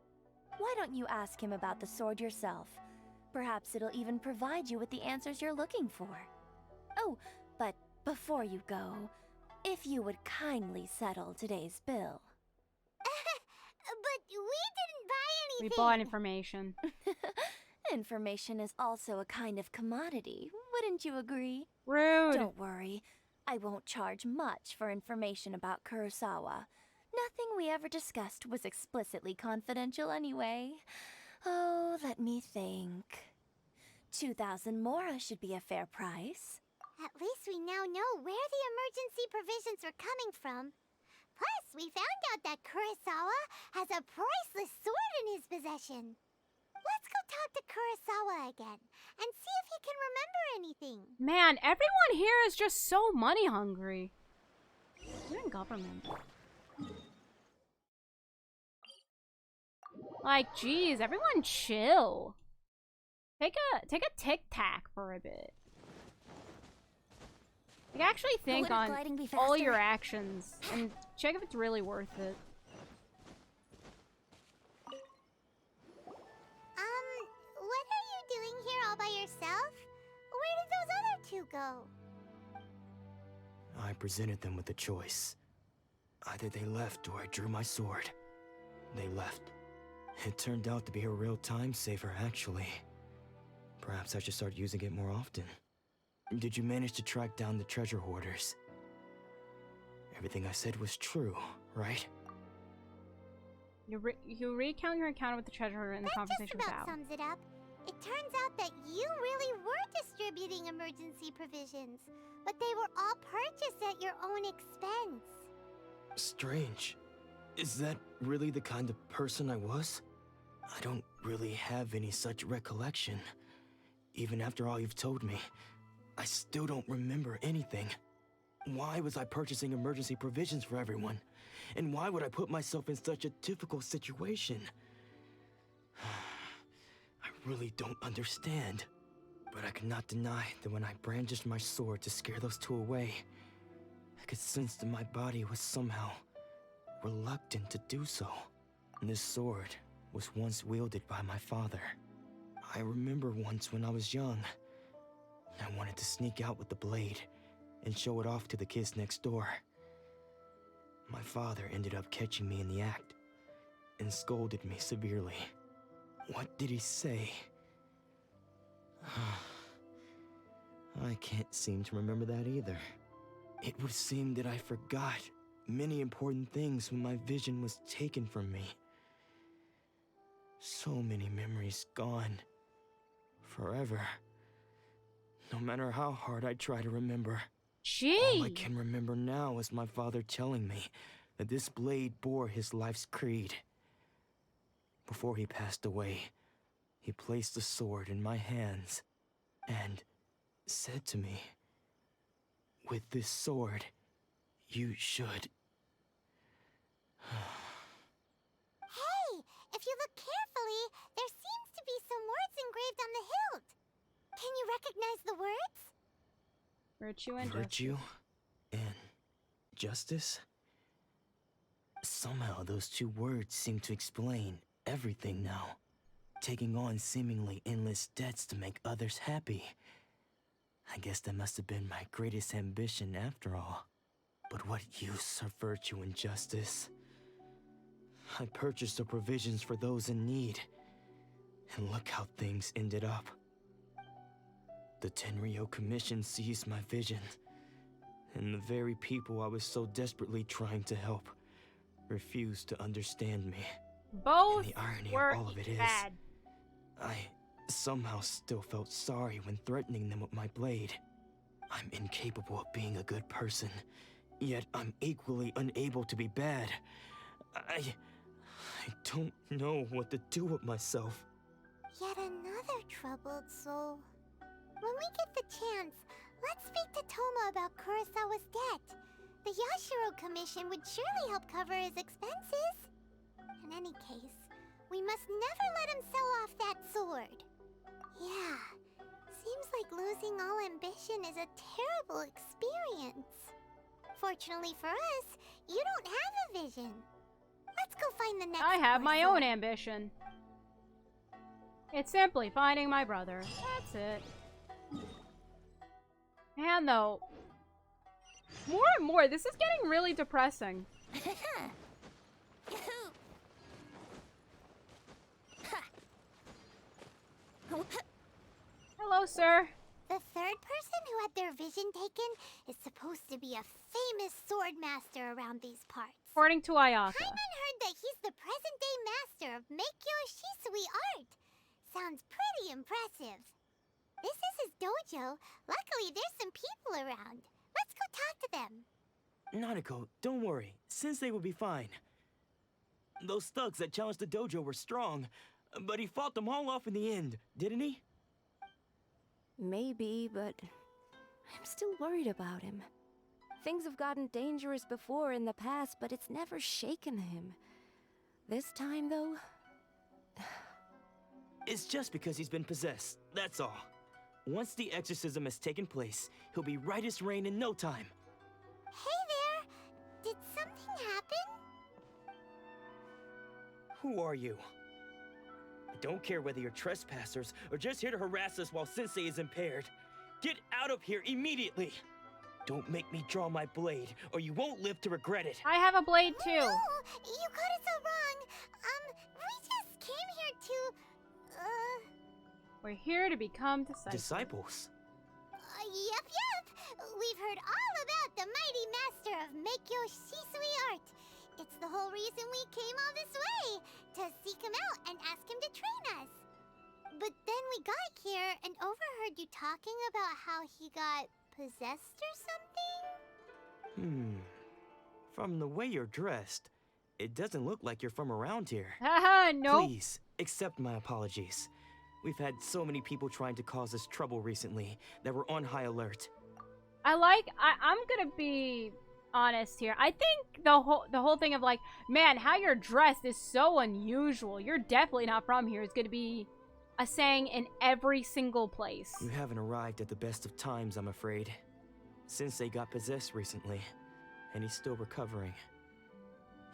Why don't you ask him about the sword yourself? Perhaps it'll even provide you with the answers you're looking for. Oh, but before you go, if you would kindly settle today's bill. But we didn't buy We anything. bought information. Information is also a kind of commodity, wouldn't you agree? Rude. Don't worry, I won't charge much for information about Kurosawa. Nothing we ever discussed was explicitly confidential anyway. Oh, let me think. 2,000 mora should be a fair price. At least we now know where the emergency provisions are coming from. Plus, we found out that Kurosawa has a priceless sword in his possession. Let's go talk to Kurosawa again and see if he can remember anything. Man, everyone here is just so money hungry. Even government. Like, geez, everyone chill. Take a tic-tac for a bit. Like, actually think Wouldn't on gliding be all faster? your actions and check if it's really worth it. What are you doing here all by yourself? Where did those other two go? I presented them with a choice. Either they left or I drew my sword. They left. It turned out to be a real time saver, actually. Perhaps I should start using it more often. Did you manage to track down the treasure hoarders? Everything I said was true, right? You recount your encounter with the treasure hunter in the conversation with That Al. sums it up. It turns out that you really were distributing emergency provisions, but they were all purchased at your own expense. Strange. Is that really the kind of person I was? I don't really have any such recollection. Even after all you've told me, I still don't remember anything. Why was I purchasing emergency provisions for everyone? And why would I put myself in such a difficult situation? I really don't understand. But I cannot deny that when I brandished my sword to scare those two away, I could sense that my body was somehow reluctant to do so. This sword was once wielded by my father. I remember once when I was young, I wanted to sneak out with the blade and show it off to the kids next door. My father ended up catching me in the act and scolded me severely. What did he say? I can't seem to remember that either. It would seem that I forgot many important things when my vision was taken from me. So many memories gone. Forever. No matter how hard I try to remember. All I can remember now is my father telling me that this blade bore his life's creed. Before he passed away, he placed the sword in my hands and said to me, "With this sword, you should..." Hey, if you look carefully, there seems to be some words engraved on the hilt. Can you recognize the words? Virtue and Virtue and justice? Somehow those two words seem to explain everything now. Taking on seemingly endless debts to make others happy. I guess that must have been my greatest ambition after all. But what use are virtue and justice? I purchased the provisions for those in need. And look how things ended up. The Tenryo Commission seized my vision And the very people I was so desperately trying to help refused to understand me. Both And the irony were of all of it is, bad. I somehow still felt sorry when threatening them with my blade. I'm incapable of being a good person, yet I'm equally unable to be bad. I don't know what to do with myself. Yet another troubled soul. When we get the chance, let's speak to Toma about Kurosawa's debt. The Yashiro Commission would surely help cover his expenses. In any case, we must never let him sell off that sword. Yeah, seems like losing all ambition is a terrible experience. Fortunately for us, you don't have a vision. Let's go find the next I have my person. own ambition. It's simply finding my brother. That's it. Man, though, more and more, this is getting really depressing. Hello, sir. The third person who had their vision taken is supposed to be a famous sword master around these parts. According to Ayaka. Paimon heard that he's the present-day master of Meikyo Shisui art. Sounds pretty impressive. This is his dojo. Luckily, there's some people around. Let's go talk to them. Nanako, don't worry. Sensei will be fine. Those thugs that challenged the dojo were strong, but he fought them all off in the end, didn't he? Maybe, but I'm still worried about him. Things have gotten dangerous before in the past, but it's never shaken him. This time, though... It's just because he's been possessed, that's all. Once the exorcism has taken place, he'll be right as rain in no time. Hey there! Did something happen? Who are you? I don't care whether you're trespassers or just here to harass us while Sensei is impaired. Get out of here immediately! Don't make me draw my blade, or you won't live to regret it. I have a blade too. No, you got it so wrong. We just came here to, We're here to become disciples. Disciples? Yep. We've heard all about the mighty master of Meikyo Shisui art. It's the whole reason we came all this way, to seek him out and ask him to train us. But then we got here and overheard you talking about how he got possessed or something? From the way you're dressed, it doesn't look like you're from around here. Haha, no. Please, accept my apologies. We've had so many people trying to cause us trouble recently that we're on high alert. I'm gonna be honest here. I think the whole thing of like, man, how you're dressed is so unusual. You're definitely not from here. It's gonna be a saying in every single place. You haven't arrived at the best of times, I'm afraid. Sensei got possessed recently, and he's still recovering.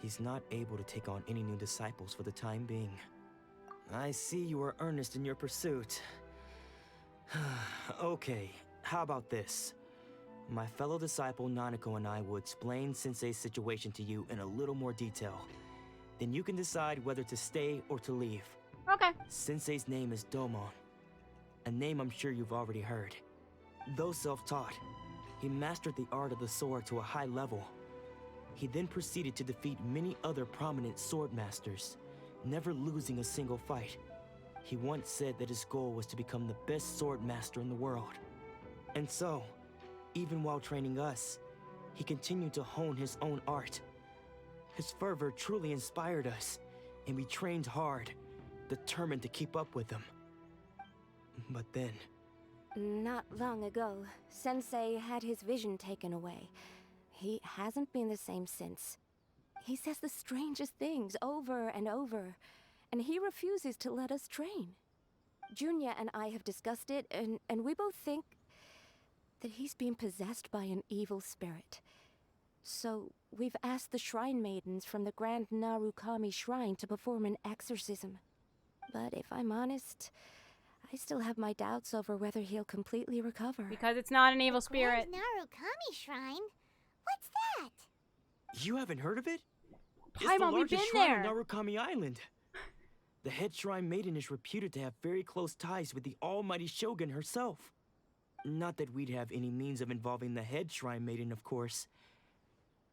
He's not able to take on any new disciples for the time being. I see you are earnest in your pursuit. Okay, how about this? My fellow disciple Nanako and I will explain Sensei's situation to you in a little more detail. Then you can decide whether to stay or to leave. Okay. Sensei's name is Domon, a name I'm sure you've already heard. Though self-taught, he mastered the art of the sword to a high level. He then proceeded to defeat many other prominent sword masters, never losing a single fight. He once said that his goal was to become the best sword master in the world. And so, even while training us, he continued to hone his own art. His fervor truly inspired us, and we trained hard, determined to keep up with him. But then... Not long ago, Sensei had his vision taken away. He hasn't been the same since. He says the strangest things over and over, and he refuses to let us train. Junya and I have discussed it, and we both think that he's been possessed by an evil spirit. So we've asked the shrine maidens from the Grand Narukami Shrine to perform an exorcism. But if I'm honest, I still have my doubts over whether he'll completely recover. Because it's not an evil spirit. Grand Narukami Shrine? What's that? You haven't heard of it? It's Paimon, the we've largest been shrine there. on Narukami Island. The head shrine maiden is reputed to have very close ties with the almighty shogun herself. Not that we'd have any means of involving the head Shrine Maiden, of course.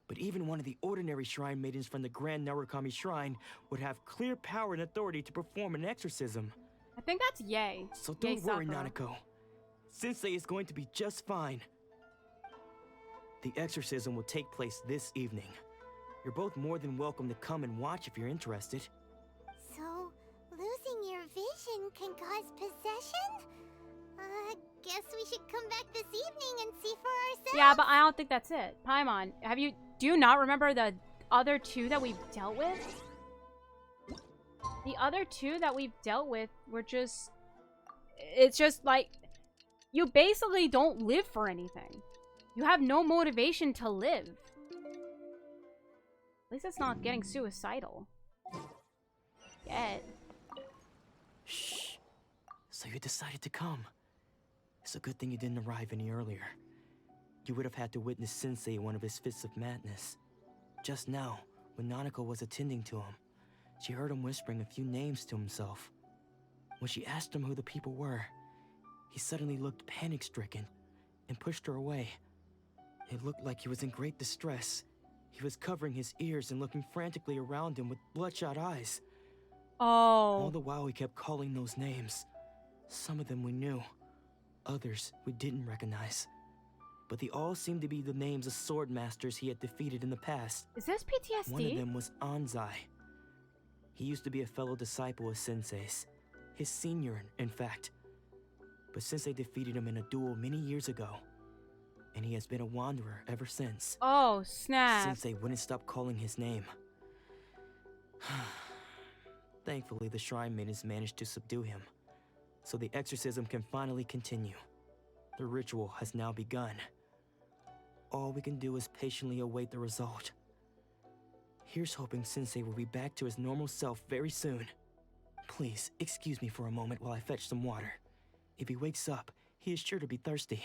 But even one of the ordinary Shrine Maidens from the Grand Narukami Shrine would have clear power and authority to perform an exorcism. I think that's Yay. So Yay don't worry, Sakura. Nanako. Sensei is going to be just fine. The exorcism will take place this evening. You're both more than welcome to come and watch if you're interested. So, losing your vision can cause possession? Guess we should come back this evening and see for ourselves. Yeah, but I don't think that's it. Paimon, do you not remember the other two that we've dealt with? The other two that we've dealt with were just... It's just like... You basically don't live for anything. You have no motivation to live. At least it's not getting suicidal. Yet. Shh. So you decided to come. It's a good thing you didn't arrive any earlier. You would have had to witness Sensei in one of his fits of madness. Just now, when Nanako was attending to him, she heard him whispering a few names to himself. When she asked him who the people were, he suddenly looked panic-stricken and pushed her away. It looked like he was in great distress. He was covering his ears and looking frantically around him with bloodshot eyes. Oh. All the while he kept calling those names. Some of them we knew. Others we didn't recognize. But they all seemed to be the names of sword masters he had defeated in the past. Is this PTSD? One of them was Anzai. He used to be a fellow disciple of Sensei's. His senior, in fact. But Sensei defeated him in a duel many years ago. And he has been a wanderer ever since. Oh, snap. Sensei wouldn't stop calling his name. Thankfully, the Shrine Maidens managed to subdue him. So the exorcism can finally continue. The ritual has now begun. All we can do is patiently await the result. Here's hoping Sensei will be back to his normal self very soon. Please, excuse me for a moment while I fetch some water. If he wakes up, he is sure to be thirsty.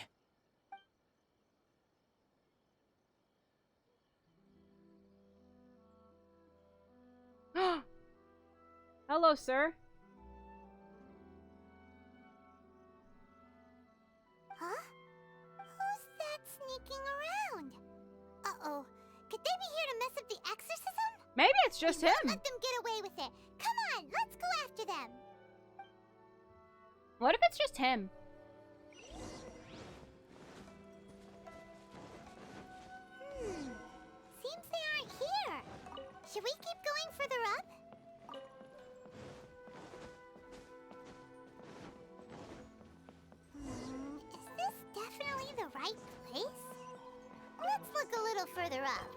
Hello, sir. Huh? Who's that sneaking around? Uh-oh. Could they be here to mess up the exorcism? Maybe it's just We him. won't let them get away with it. Come on, let's go after them. What if it's just him? Seems they aren't here. Should we keep going further up? Is this definitely the right place? Let's look a little further up.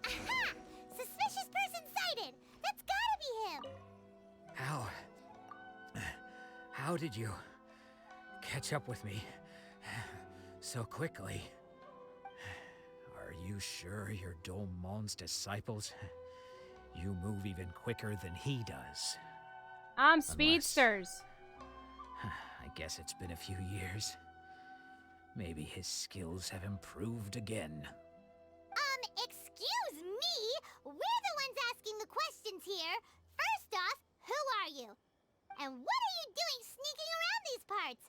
Aha! Suspicious person sighted! That's gotta be him! How did you catch up with me so quickly? Are you sure you're Domon's disciples? You move even quicker than he does. I'm speedsters. I guess it's been a few years. Maybe his skills have improved again. Excuse me? We're the ones asking the questions here. First off, who are you? And what are you doing sneaking around these parts?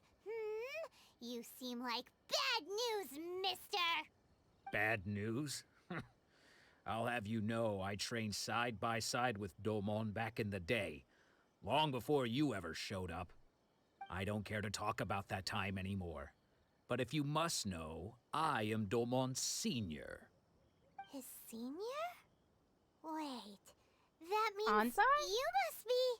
You seem like bad news, mister. Bad news? I'll have you know I trained side by side with Domon back in the day, long before you ever showed up. I don't care to talk about that time anymore. But if you must know, I am Domon's senior. His senior? Wait, that means Anzai? you must be...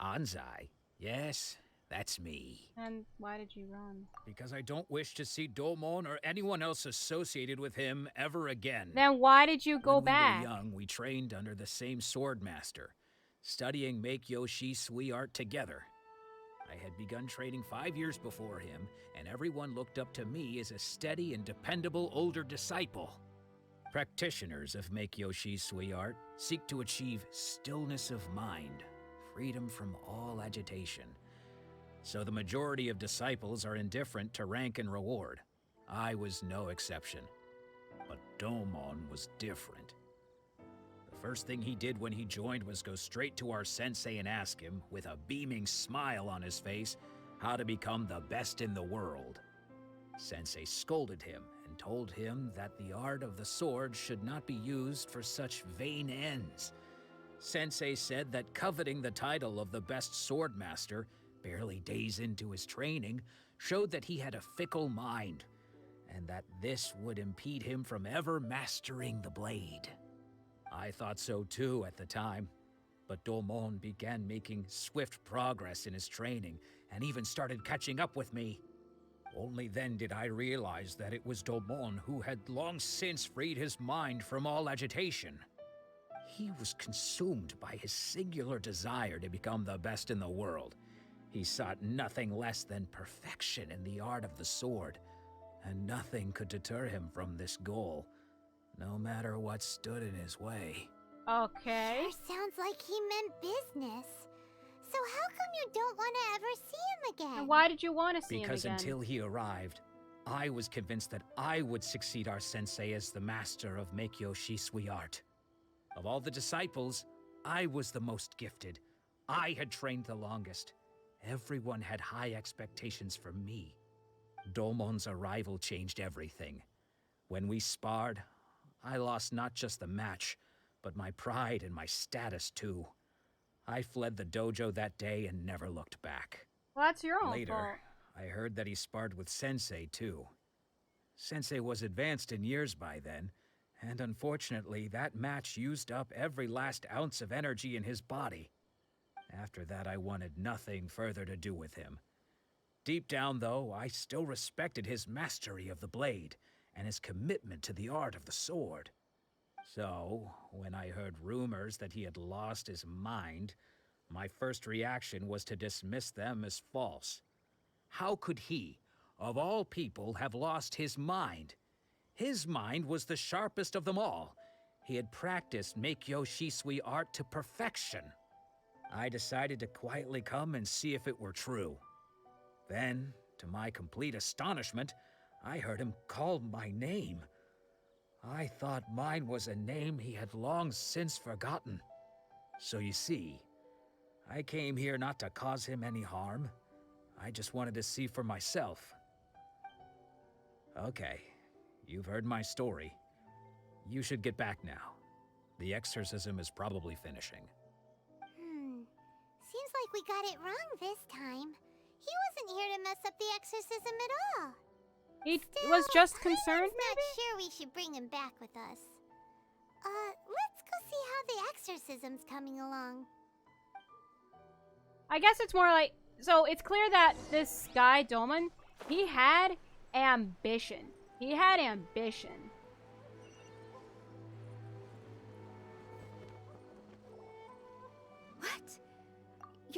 Anzai? Yes, that's me. And why did you run? Because I don't wish to see Domon or anyone else associated with him ever again. Then why did you go when back? we were young, we trained under the same sword master, studying Make-Yoshi Sui art together. I had begun training 5 years before him, and everyone looked up to me as a steady and dependable older disciple. Practitioners of Make-Yoshi Sui art seek to achieve stillness of mind, freedom from all agitation. So the majority of disciples are indifferent to rank and reward. I was no exception. But Domon was different. The First thing he did when he joined was go straight to our sensei and ask him, with a beaming smile on his face, how to become the best in the world. Sensei scolded him and told him that the art of the sword should not be used for such vain ends. Sensei said that coveting the title of the best sword master, barely days into his training, showed that he had a fickle mind, and that this would impede him from ever mastering the blade. I thought so too at the time, but Domon began making swift progress in his training and even started catching up with me. Only then did I realize that it was Domon who had long since freed his mind from all agitation. He was consumed by his singular desire to become the best in the world. He sought nothing less than perfection in the art of the sword, and nothing could deter him from this goal, no matter what stood in his way. Okay. Sure sounds like he meant business. So how come you don't want to ever see him again? And why did you want to see him again? Because until he arrived, I was convinced that I would succeed our sensei as the master of Meikyo Shisui art. Of all the disciples, I was the most gifted. I had trained the longest. Everyone had high expectations for me. Domon's arrival changed everything. When we sparred, I lost not just the match, but my pride and my status too. I fled the dojo that day and never looked back. Well, that's your own Later, fault. I heard that he sparred with Sensei too. Sensei was advanced in years by then, and unfortunately that match used up every last ounce of energy in his body. After that, I wanted nothing further to do with him. Deep down, though, I still respected his mastery of the blade and his commitment to the art of the sword. So, when I heard rumors that he had lost his mind, my first reaction was to dismiss them as false. How could he, of all people, have lost his mind? His mind was the sharpest of them all. He had practiced Meikyo Shisui art to perfection. I decided to quietly come and see if it were true. Then, to my complete astonishment, I heard him call my name. I thought mine was a name he had long since forgotten. So you see, I came here not to cause him any harm. I just wanted to see for myself. Okay, you've heard my story. You should get back now. The exorcism is probably finishing. Seems like we got it wrong this time. He wasn't here to mess up the exorcism at all. He was just concerned, I'm not sure we should bring him back with us. Let's go see how the exorcism's coming along. I guess it's more like... So, it's clear that this guy, Domon, he had ambition. He had ambition. What?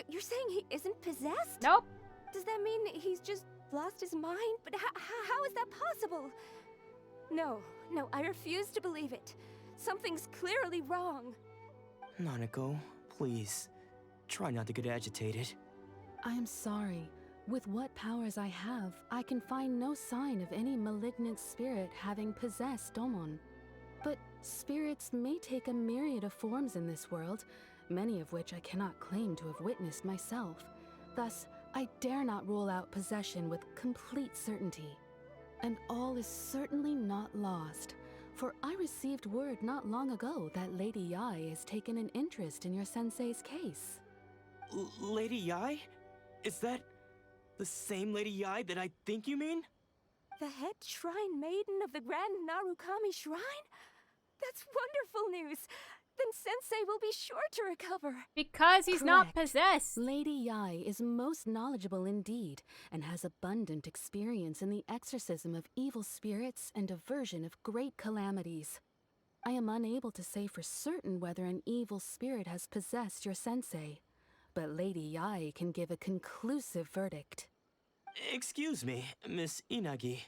You're saying he isn't possessed? Nope. Does that mean he's just lost his mind? But how is that possible? No, I refuse to believe it. Something's clearly wrong. Nanako, please. Try not to get agitated. I am sorry. With what powers I have, I can find no sign of any malignant spirit having possessed Domon. But spirits may take a myriad of forms in this world, many of which I cannot claim to have witnessed myself. Thus, I dare not rule out possession with complete certainty. And all is certainly not lost, for I received word not long ago that Lady Yai has taken an interest in your sensei's case. Lady Yai? Is that the same Lady Yai that I think you mean? The head shrine maiden of the Grand Narukami Shrine? That's wonderful news! Then Sensei will be sure to recover. Because he's not possessed. Lady Yai is most knowledgeable indeed, and has abundant experience in the exorcism of evil spirits and aversion of great calamities. I am unable to say for certain whether an evil spirit has possessed your sensei, but Lady Yai can give a conclusive verdict. Excuse me, Miss Inagi,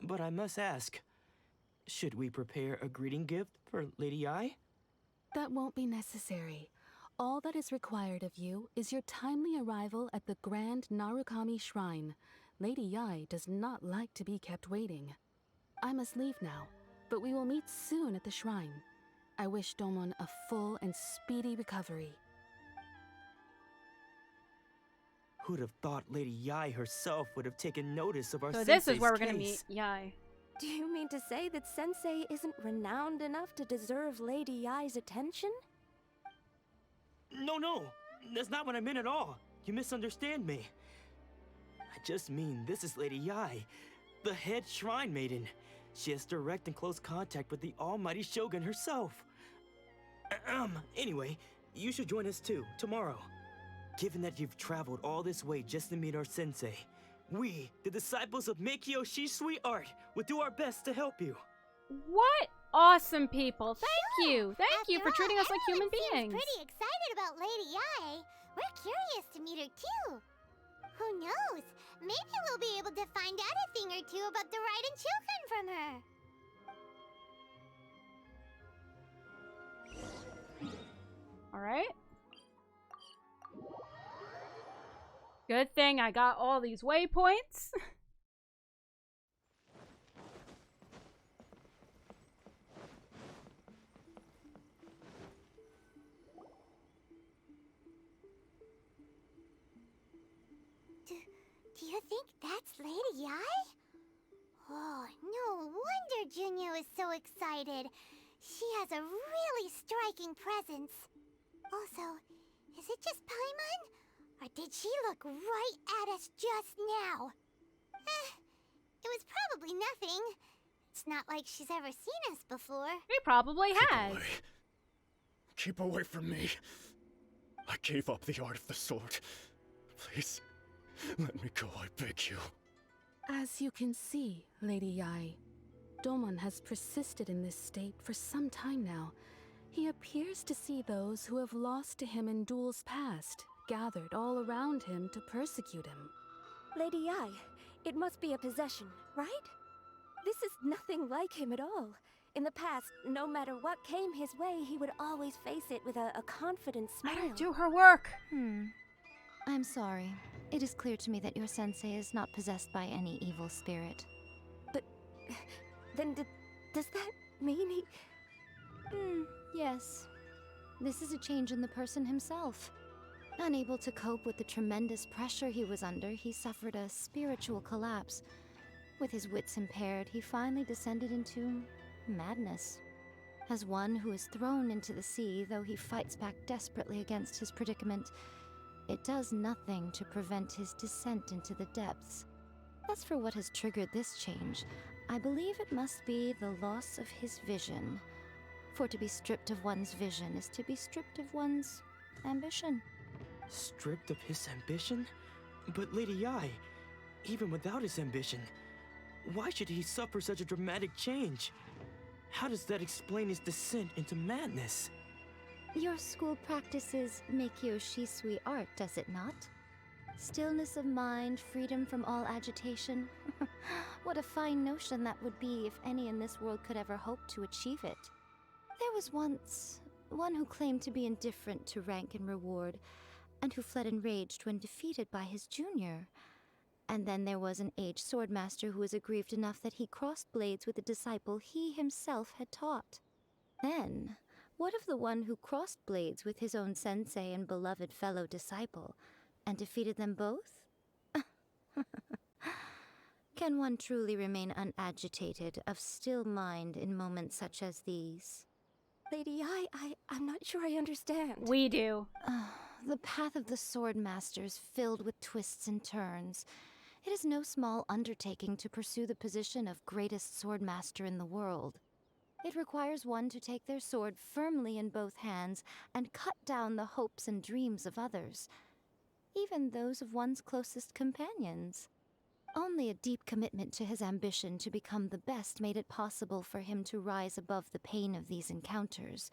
but I must ask, should we prepare a greeting gift for Lady Yai? That won't be necessary. All that is required of you is your timely arrival at the Grand Narukami Shrine. Lady Yai does not like to be kept waiting. I must leave now, but we will meet soon at the shrine. I wish Domon a full and speedy recovery. Who'd have thought Lady Yai herself would have taken notice of our So this is sensei's where we're gonna case? meet Yai. Do you mean to say that Sensei isn't renowned enough to deserve Lady Yai's attention? No, that's not what I meant at all. You misunderstand me. I just mean this is Lady Yai, the head shrine maiden. She has direct and close contact with the almighty Shogun herself. Anyway, you should join us too, tomorrow. Given that you've traveled all this way just to meet our sensei, we, the disciples of Meikyo Shisui Art, will do our best to help you. What awesome people! Thank you! Thank you for treating us like human Everyone beings! seems pretty excited about Lady Yai. We're curious to meet her too. Who knows? Maybe we'll be able to find out a thing or two about the Raiden children from her. Alright. Good thing I got all these waypoints. Do you think that's Lady Yai? Oh, no wonder Junyo is so excited. She has a really striking presence. Also, is it just Paimon? Or did she look right at us just now? It was probably nothing. It's not like she's ever seen us before. He probably has. Keep away from me. I gave up the art of the sword. Please, let me go, I beg you. As you can see, Lady Yai, Domon has persisted in this state for some time now. He appears to see those who have lost to him in duels past, gathered all around him to persecute him. Lady Yai, it must be a possession, right? This is nothing like him at all. In the past, no matter what came his way, he would always face it with a confident smile. Let her do her work! I'm sorry. It is clear to me that your sensei is not possessed by any evil spirit. But then does that mean he... Yes. This is a change in the person himself. Unable to cope with the tremendous pressure he was under, he suffered a spiritual collapse. With his wits impaired, he finally descended into madness. As one who is thrown into the sea, though he fights back desperately against his predicament, it does nothing to prevent his descent into the depths. As for what has triggered this change, I believe it must be the loss of his vision. For to be stripped of one's vision is to be stripped of one's ambition. Stripped of his ambition? But Lady Yai, even without his ambition, why should he suffer such a dramatic change? How does that explain his descent into madness? Your school practices Meikyo Shisui art, does it not? Stillness of mind, freedom from all agitation. What a fine notion that would be if any in this world could ever hope to achieve it. There was once one who claimed to be indifferent to rank and reward, and who fled enraged when defeated by his junior. And then there was an aged swordmaster who was aggrieved enough that he crossed blades with a disciple he himself had taught. Then, what of the one who crossed blades with his own sensei and beloved fellow disciple, and defeated them both? Can one truly remain unagitated, of still mind in moments such as these? Lady Yai, I'm not sure I understand. We do. The path of the swordmaster is filled with twists and turns. It is no small undertaking to pursue the position of greatest swordmaster in the world. It requires one to take their sword firmly in both hands and cut down the hopes and dreams of others, even those of one's closest companions. Only a deep commitment to his ambition to become the best made it possible for him to rise above the pain of these encounters,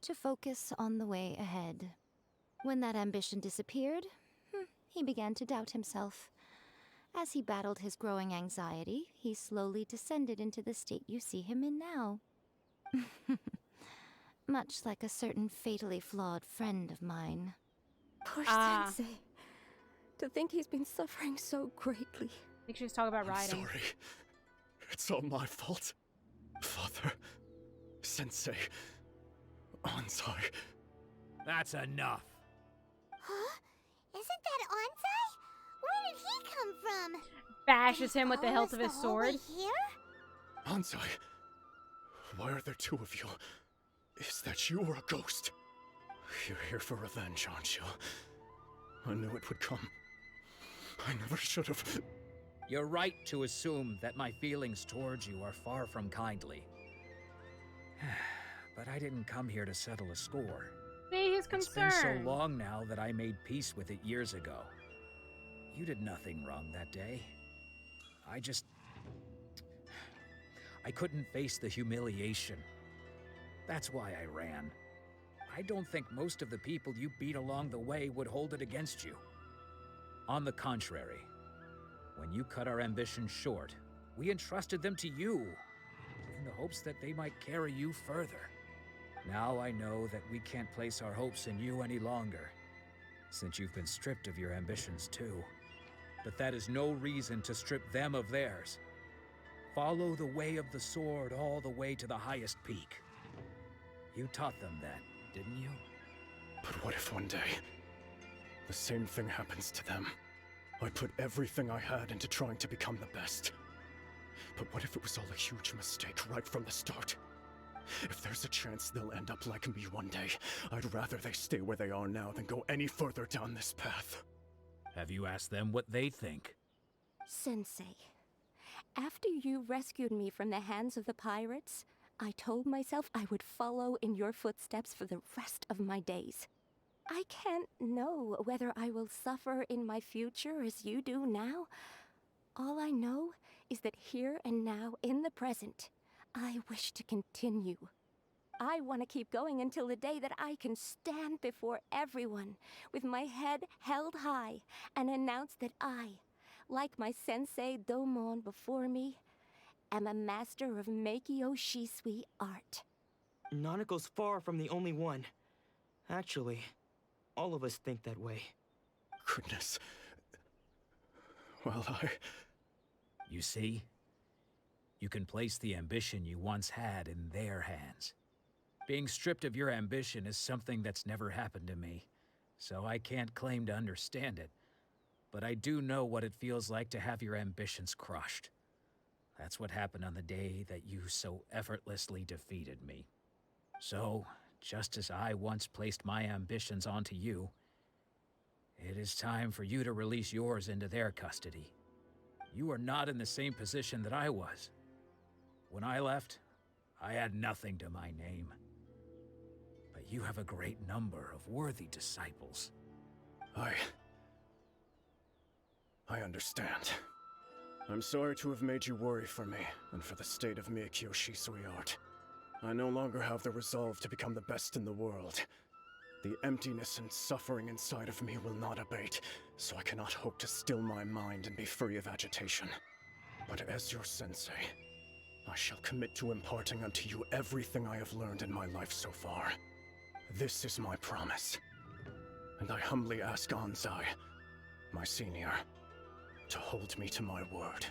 to focus on the way ahead. When that ambition disappeared, he began to doubt himself. As he battled his growing anxiety, he slowly descended into the state you see him in now. Much like a certain fatally flawed friend of mine. Poor Sensei. To think he's been suffering so greatly. I think she was talking about riding. Sorry. It's all my fault. Father, Sensei, Ansai. That's enough. Huh? Isn't that Ansai? Where did he come from? Bashes him with the hilt of Follow his us the whole way sword. here? Ansai. Why are there two of you? Is that you or a ghost? You're here for revenge, aren't you? I knew it would come. I never should have. You're right to assume that my feelings towards you are far from kindly. But I didn't come here to settle a score. See, he's It's been concerned. so long now that I made peace with it years ago. You did nothing wrong that day. I couldn't face the humiliation. That's why I ran. I don't think most of the people you beat along the way would hold it against you. On the contrary, when you cut our ambitions short, we entrusted them to you, in the hopes that they might carry you further. Now I know that we can't place our hopes in you any longer, since you've been stripped of your ambitions too. But that is no reason to strip them of theirs. Follow the way of the sword all the way to the highest peak. You taught them that, didn't you? But what if one day, the same thing happens to them? I put everything I had into trying to become the best. But what if it was all a huge mistake right from the start? If there's a chance they'll end up like me one day, I'd rather they stay where they are now than go any further down this path. Have you asked them what they think? Sensei, after you rescued me from the hands of the pirates, I told myself I would follow in your footsteps for the rest of my days. I can't know whether I will suffer in my future as you do now. All I know is that here and now, in the present, I wish to continue. I want to keep going until the day that I can stand before everyone with my head held high and announce that I, like my sensei Domon before me, am a master of Meikyo Shisui art. Nanako's far from the only one. Actually, all of us think that way. Goodness. Well, You see? You can place the ambition you once had in their hands. Being stripped of your ambition is something that's never happened to me, so I can't claim to understand it. But I do know what it feels like to have your ambitions crushed. That's what happened on the day that you so effortlessly defeated me. So, just as I once placed my ambitions onto you, it is time for you to release yours into their custody. You are not in the same position that I was. When I left, I had nothing to my name. But you have a great number of worthy disciples. I understand. I'm sorry to have made you worry for me, and for the state of Meikyo Shisui art. I no longer have the resolve to become the best in the world. The emptiness and suffering inside of me will not abate, so I cannot hope to still my mind and be free of agitation. But as your sensei, I shall commit to imparting unto you everything I have learned in my life so far. This is my promise. And I humbly ask Ansai, my senior, to hold me to my word.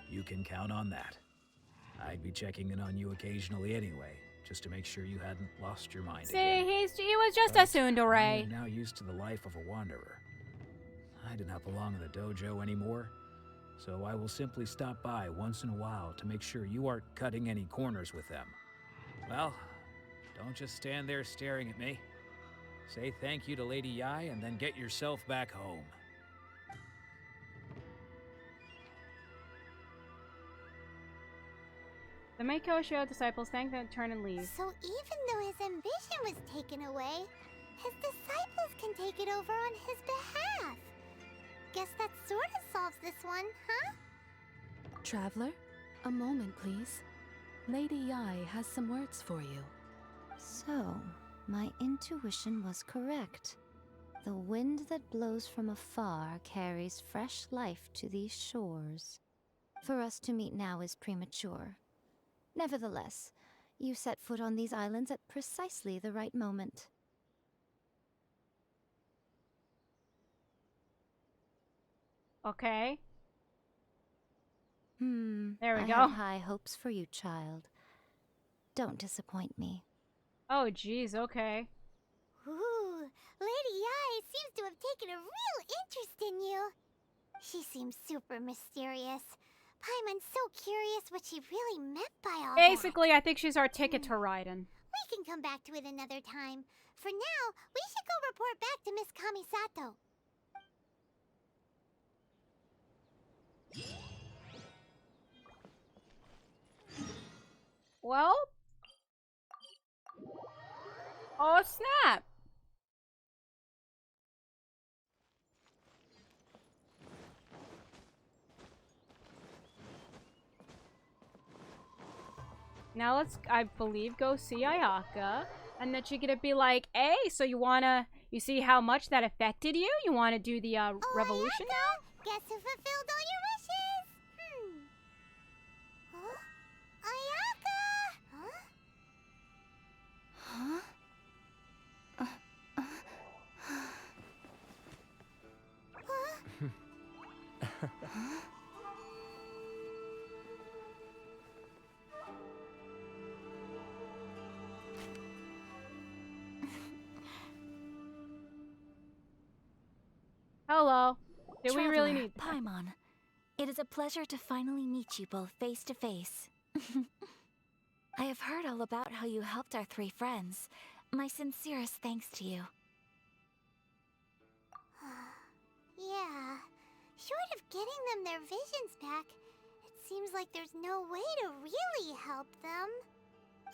You can count on that. I'd be checking in on you occasionally anyway, just to make sure you hadn't lost your mind again. See, he was just a I tsundere. am now used to the life of a wanderer. I do not belong in the dojo anymore, so I will simply stop by once in a while to make sure you aren't cutting any corners with them. Well, don't just stand there staring at me. Say thank you to Lady Yai and then get yourself back home. The Meikyo disciples thank them, turn and leave. So even though his ambition was taken away, his disciples can take it over on his behalf. Guess that sort of solves this one, huh? Traveler, a moment, please. Lady Yai has some words for you. So, my intuition was correct. The wind that blows from afar carries fresh life to these shores. For us to meet now is premature. Nevertheless, you set foot on these islands at precisely the right moment. Okay. There we I go. have high hopes for you, child. Don't disappoint me. Oh, geez, okay. Ooh, Lady Yae seems to have taken a real interest in you. She seems super mysterious. Paimon's so curious what she really meant by all that. Basically, I think she's our ticket to Raiden. We can come back to it another time. For now, we should go report back to Miss Kamisato. Well? Oh, snap! Now let's, I believe, go see Ayaka. And then she's gonna be like, hey, so you you see how much that affected you? You wanna do the, revolution Ayaka, now? guess who fulfilled all your wishes? Huh? Ayaka! Huh? Hello. Do we really Traveler, need that? Paimon, it is a pleasure to finally meet you both face to face. I have heard all about how you helped our 3 friends. My sincerest thanks to you. Yeah. Short of getting them their visions back, it seems like there's no way to really help them.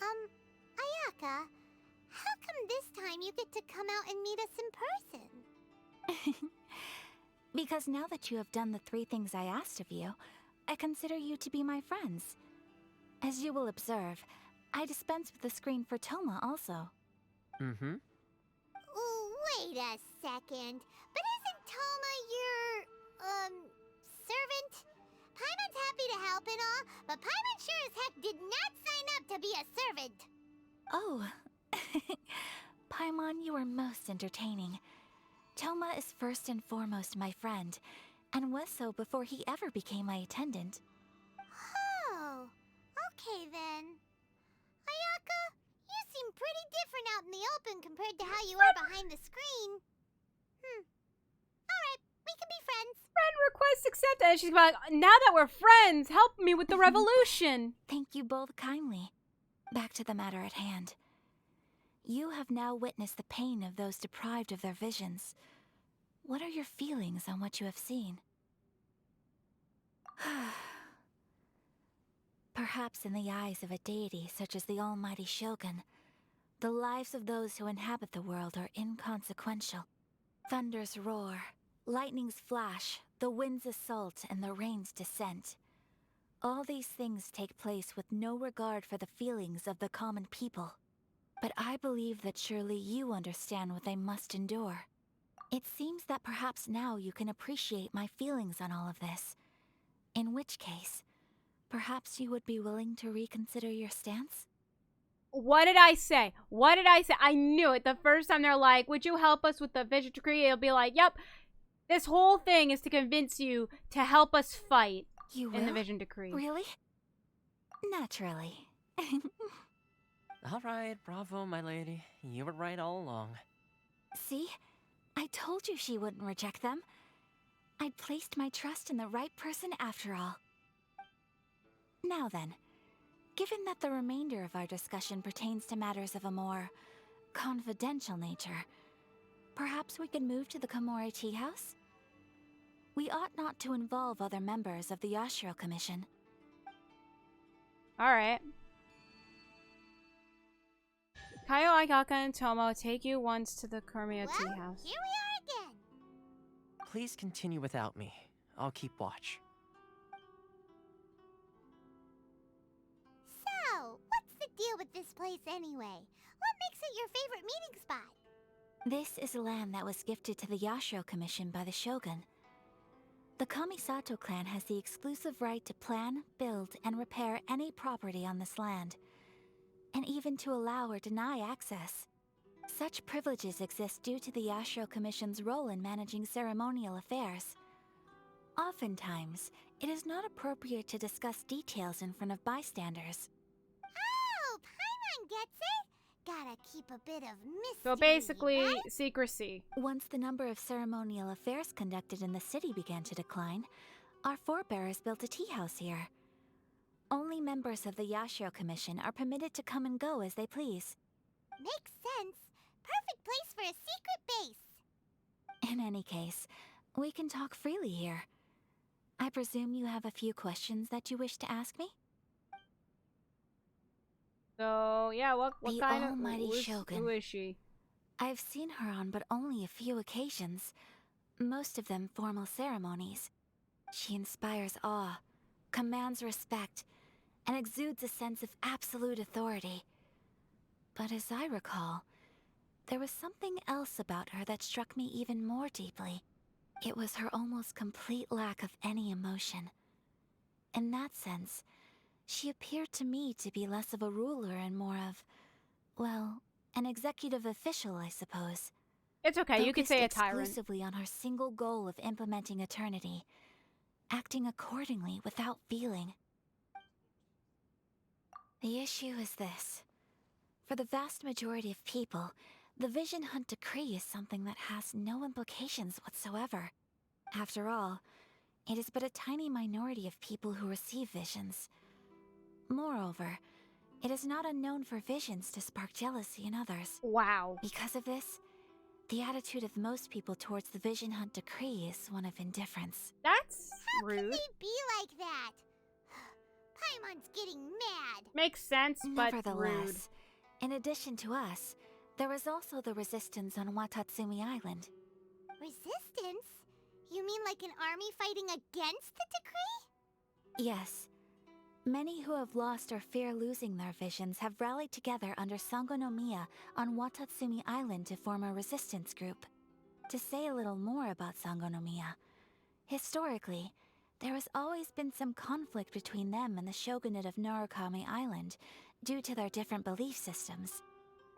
Ayaka, how come this time you get to come out and meet us in person? Because now that you have done the 3 things I asked of you, I consider you to be my friends. As you will observe, I dispense with the screen for Toma also. Mm-hmm. Wait a second. But isn't Toma your, servant? Paimon's happy to help and all, but Paimon sure as heck did not sign up to be a servant. Oh. Paimon, you are most entertaining. Toma is first and foremost my friend, and was so before he ever became my attendant. Oh, okay then. Ayaka, you seem pretty different out in the open compared to how you are behind the screen. Alright, we can be friends. Friend request accepted. And she's like, now that we're friends, help me with the revolution. Thank you both kindly. Back to the matter at hand. You have now witnessed the pain of those deprived of their visions. What are your feelings on what you have seen? Perhaps in the eyes of a deity such as the almighty Shogun, the lives of those who inhabit the world are inconsequential. Thunders roar, lightnings flash, the winds assault, and the rains descent. All these things take place with no regard for the feelings of the common people. But I believe that surely you understand what they must endure. It seems that perhaps now you can appreciate my feelings on all of this. In which case, perhaps you would be willing to reconsider your stance? What did I say? What did I say? I knew it. The first time they're like, would you help us with the vision decree? It'll be like, yep. This whole thing is to convince you to help us fight in the vision decree. Really? Naturally. All right, bravo, my lady. You were right all along. See? I told you she wouldn't reject them. I'd placed my trust in the right person after all. Now then, given that the remainder of our discussion pertains to matters of a more confidential nature, perhaps we could move to the Komori Tea House? We ought not to involve other members of the Yashiro Commission. Alright. Kaio, Ayaka, and Tomo take you once to the Komori Tea House. Here we are again. Please continue without me. I'll keep watch. So, what's the deal with this place anyway? What makes it your favorite meeting spot? This is land that was gifted to the Yashiro Commission by the Shogun. The Kamisato clan has the exclusive right to plan, build, and repair any property on this land, and even to allow or deny access. Such privileges exist due to the Yashiro Commission's role in managing ceremonial affairs. Oftentimes, it is not appropriate to discuss details in front of bystanders. Oh, Paimon gets it! gotta keep a bit of mystery. So basically, right? secrecy. Once the number of ceremonial affairs conducted in the city began to decline, our forebears built a tea house here. Only members of the Yashiro Commission are permitted to come and go as they please. Makes sense. Perfect place for a secret base. In any case, we can talk freely here. I presume you have a few questions that you wish to ask me? So, yeah, what The kind of... almighty Shogun. Who is she? I've seen her on but only a few occasions, most of them formal ceremonies. She inspires awe, commands respect, and exudes a sense of absolute authority. But as I recall, there was something else about her that struck me even more deeply. It was her almost complete lack of any emotion. In that sense, she appeared to me to be less of a ruler and more of, well, an executive official, I suppose. It's okay, you could say a Focused tyrant. exclusively on her single goal of implementing eternity, acting accordingly without feeling. The issue is this. For the vast majority of people, the Vision Hunt Decree is something that has no implications whatsoever. After all, it is but a tiny minority of people who receive visions. Moreover, it is not unknown for visions to spark jealousy in others. Wow. Because of this, the attitude of most people towards the Vision Hunt Decree is one of indifference. That's How rude. can they be like that? Paimon's getting mad. Makes sense, but rude. Nevertheless, in addition to us, there is also the resistance on Watatsumi Island. Resistance? You mean like an army fighting against the decree? Yes. Many who have lost or fear losing their visions have rallied together under Sangonomiya on Watatsumi Island to form a resistance group. To say a little more about Sangonomiya, historically, there has always been some conflict between them and the shogunate of Narukami Island due to their different belief systems.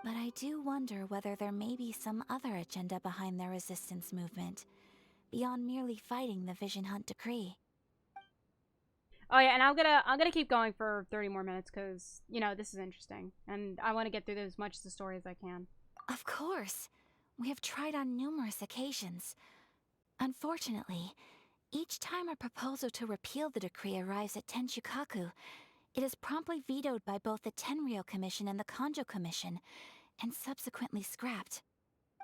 But I do wonder whether there may be some other agenda behind their resistance movement, beyond merely fighting the Vision Hunt Decree. Oh yeah, and I'm gonna keep going for 30 more minutes because, you know, this is interesting. And I want to get through as much of the story as I can. Of course. We have tried on numerous occasions. Unfortunately, each time a proposal to repeal the decree arrives at Tenshukaku, it is promptly vetoed by both the Tenryou Commission and the Kanjo Commission, and subsequently scrapped.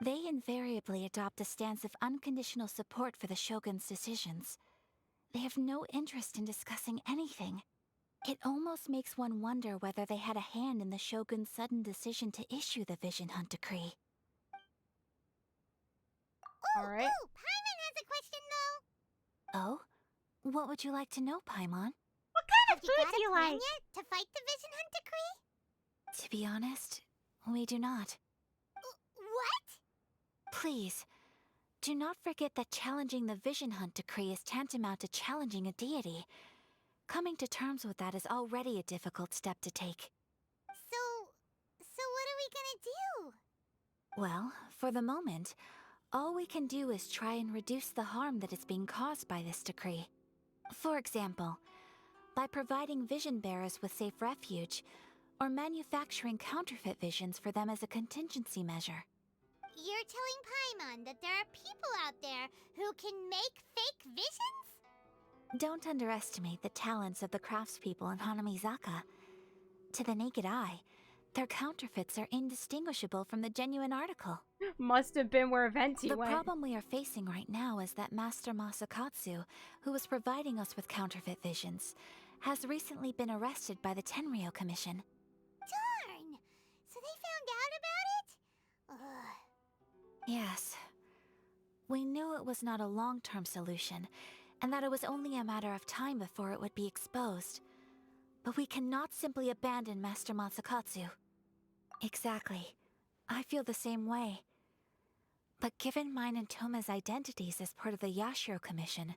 They invariably adopt a stance of unconditional support for the Shogun's decisions. They have no interest in discussing anything. It almost makes one wonder whether they had a hand in the Shogun's sudden decision to issue the Vision Hunt Decree. Alright. Ooh, Paimon has a question though. Oh? What would you like to know, Paimon? What kind of food do you like? Yet to fight the Vision Hunt Decree? To be honest, we do not. What? Please, do not forget that challenging the Vision Hunt Decree is tantamount to challenging a deity. Coming to terms with that is already a difficult step to take. So what are we gonna do? Well, for the moment, all we can do is try and reduce the harm that is being caused by this decree. For example, by providing vision bearers with safe refuge, or manufacturing counterfeit visions for them as a contingency measure. You're telling Paimon that there are people out there who can make fake visions? Don't underestimate the talents of the craftspeople in Hanamizaka. To the naked eye, their counterfeits are indistinguishable from the genuine article. Must have been where Venti The went. problem we are facing right now is that Master Masakatsu, who was providing us with counterfeit visions, has recently been arrested by the Tenryou Commission. Darn! So they found out about it? Ugh. Yes. We knew it was not a long-term solution, and that it was only a matter of time before it would be exposed. But we cannot simply abandon Master Masakatsu. Exactly. I feel the same way. But given mine and Toma's identities as part of the Yashiro Commission,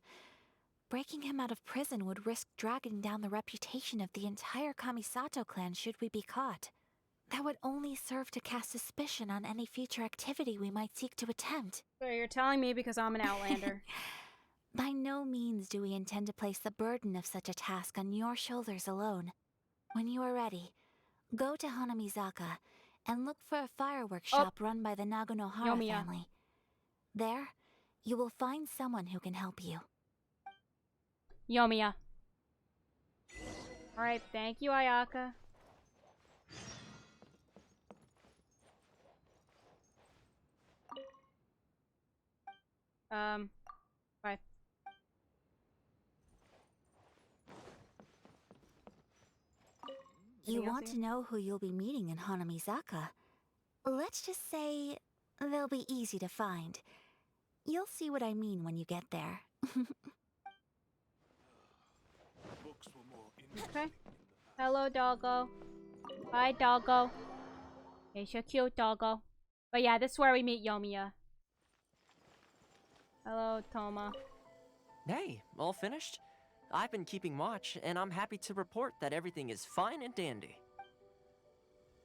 breaking him out of prison would risk dragging down the reputation of the entire Kamisato clan should we be caught. That would only serve to cast suspicion on any future activity we might seek to attempt. So you're telling me because I'm an Outlander. By no means do we intend to place the burden of such a task on your shoulders alone. When you are ready, go to Hanamizaka and look for a fireworks shop run by the Naganohara Yomiya. family. There, you will find someone who can help you. Yomiya. Alright, thank you, Ayaka. Bye. You want to know who you'll be meeting in Hanamizaka? Let's just say they'll be easy to find. You'll see what I mean when you get there. Okay. Hello, doggo. Bye, doggo. It's your cute doggo. But yeah, this is where we meet Yomiya. Hello, Toma. Hey, all finished? I've been keeping watch, and I'm happy to report that everything is fine and dandy.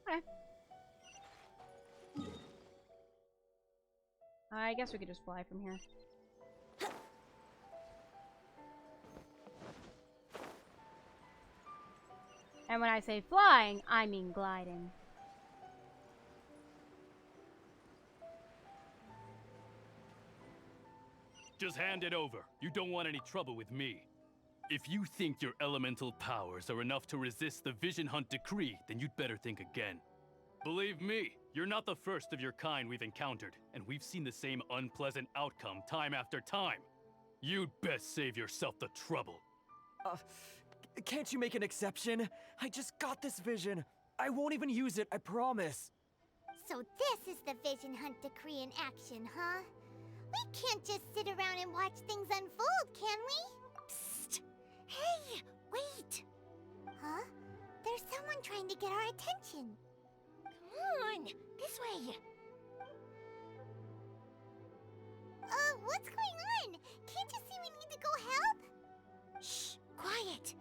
Okay. I guess we could just fly from here. And when I say flying, I mean gliding. Just hand it over. You don't want any trouble with me. If you think your elemental powers are enough to resist the Vision Hunt decree, then you'd better think again. Believe me, you're not the first of your kind we've encountered, and we've seen the same unpleasant outcome time after time. You'd best save yourself the trouble. Can't you make an exception? I just got this vision. I won't even use it, I promise. So this is the Vision Hunt decree in action, huh? We can't just sit around and watch things unfold, can we? Psst! Hey, wait! Huh? There's someone trying to get our attention. Come on, this way. What's going on? Can't you see we need to go help? Shh, quiet.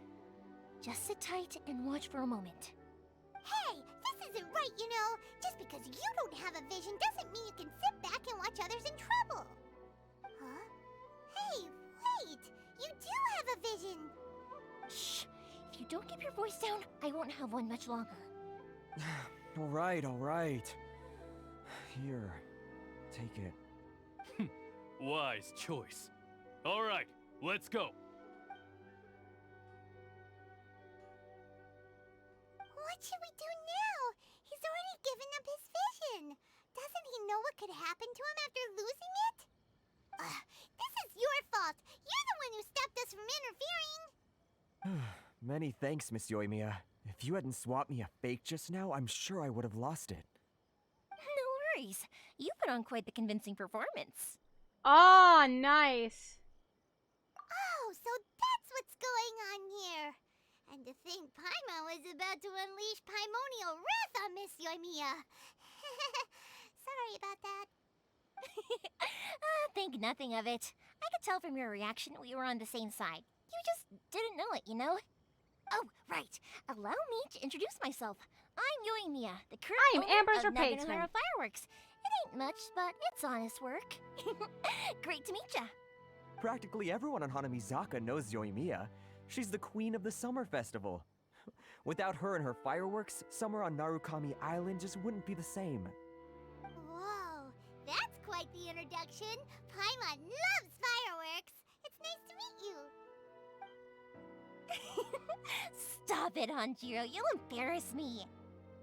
Just sit tight and watch for a moment. Hey, this isn't right, you know. Just because you don't have a vision doesn't mean you can sit back and watch others in trouble. Huh? Hey, wait! You do have a vision! Shh! If you don't keep your voice down, I won't have one much longer. All right. Here, take it. Wise choice. All right, let's go. What should we do now? He's already given up his vision. Doesn't he know what could happen to him after losing it? This is your fault. You're the one who stopped us from interfering. Many thanks, Miss Yoimiya. If you hadn't swapped me a fake just now, I'm sure I would have lost it. No worries. You put on quite the convincing performance. Oh, nice. Oh, so that's what's going on here. And to think Paimon was about to unleash Paimonial wrath on Miss Yoimiya. Sorry about that. Think nothing of it. I could tell from your reaction we were on the same side. You just didn't know it, you know? Oh, right. Allow me to introduce myself. I'm Yoimiya, the current I am owner Amber's of replacement. Naganohara Fireworks. It ain't much, but it's honest work. Great to meet ya. Practically everyone on Hanamizaka knows Yoimiya. She's the queen of the summer festival. Without her and her fireworks, summer on Narukami Island just wouldn't be the same. Whoa, that's quite the introduction. Paimon loves fireworks. It's nice to meet you. Stop it, Hanjiro. You'll embarrass me.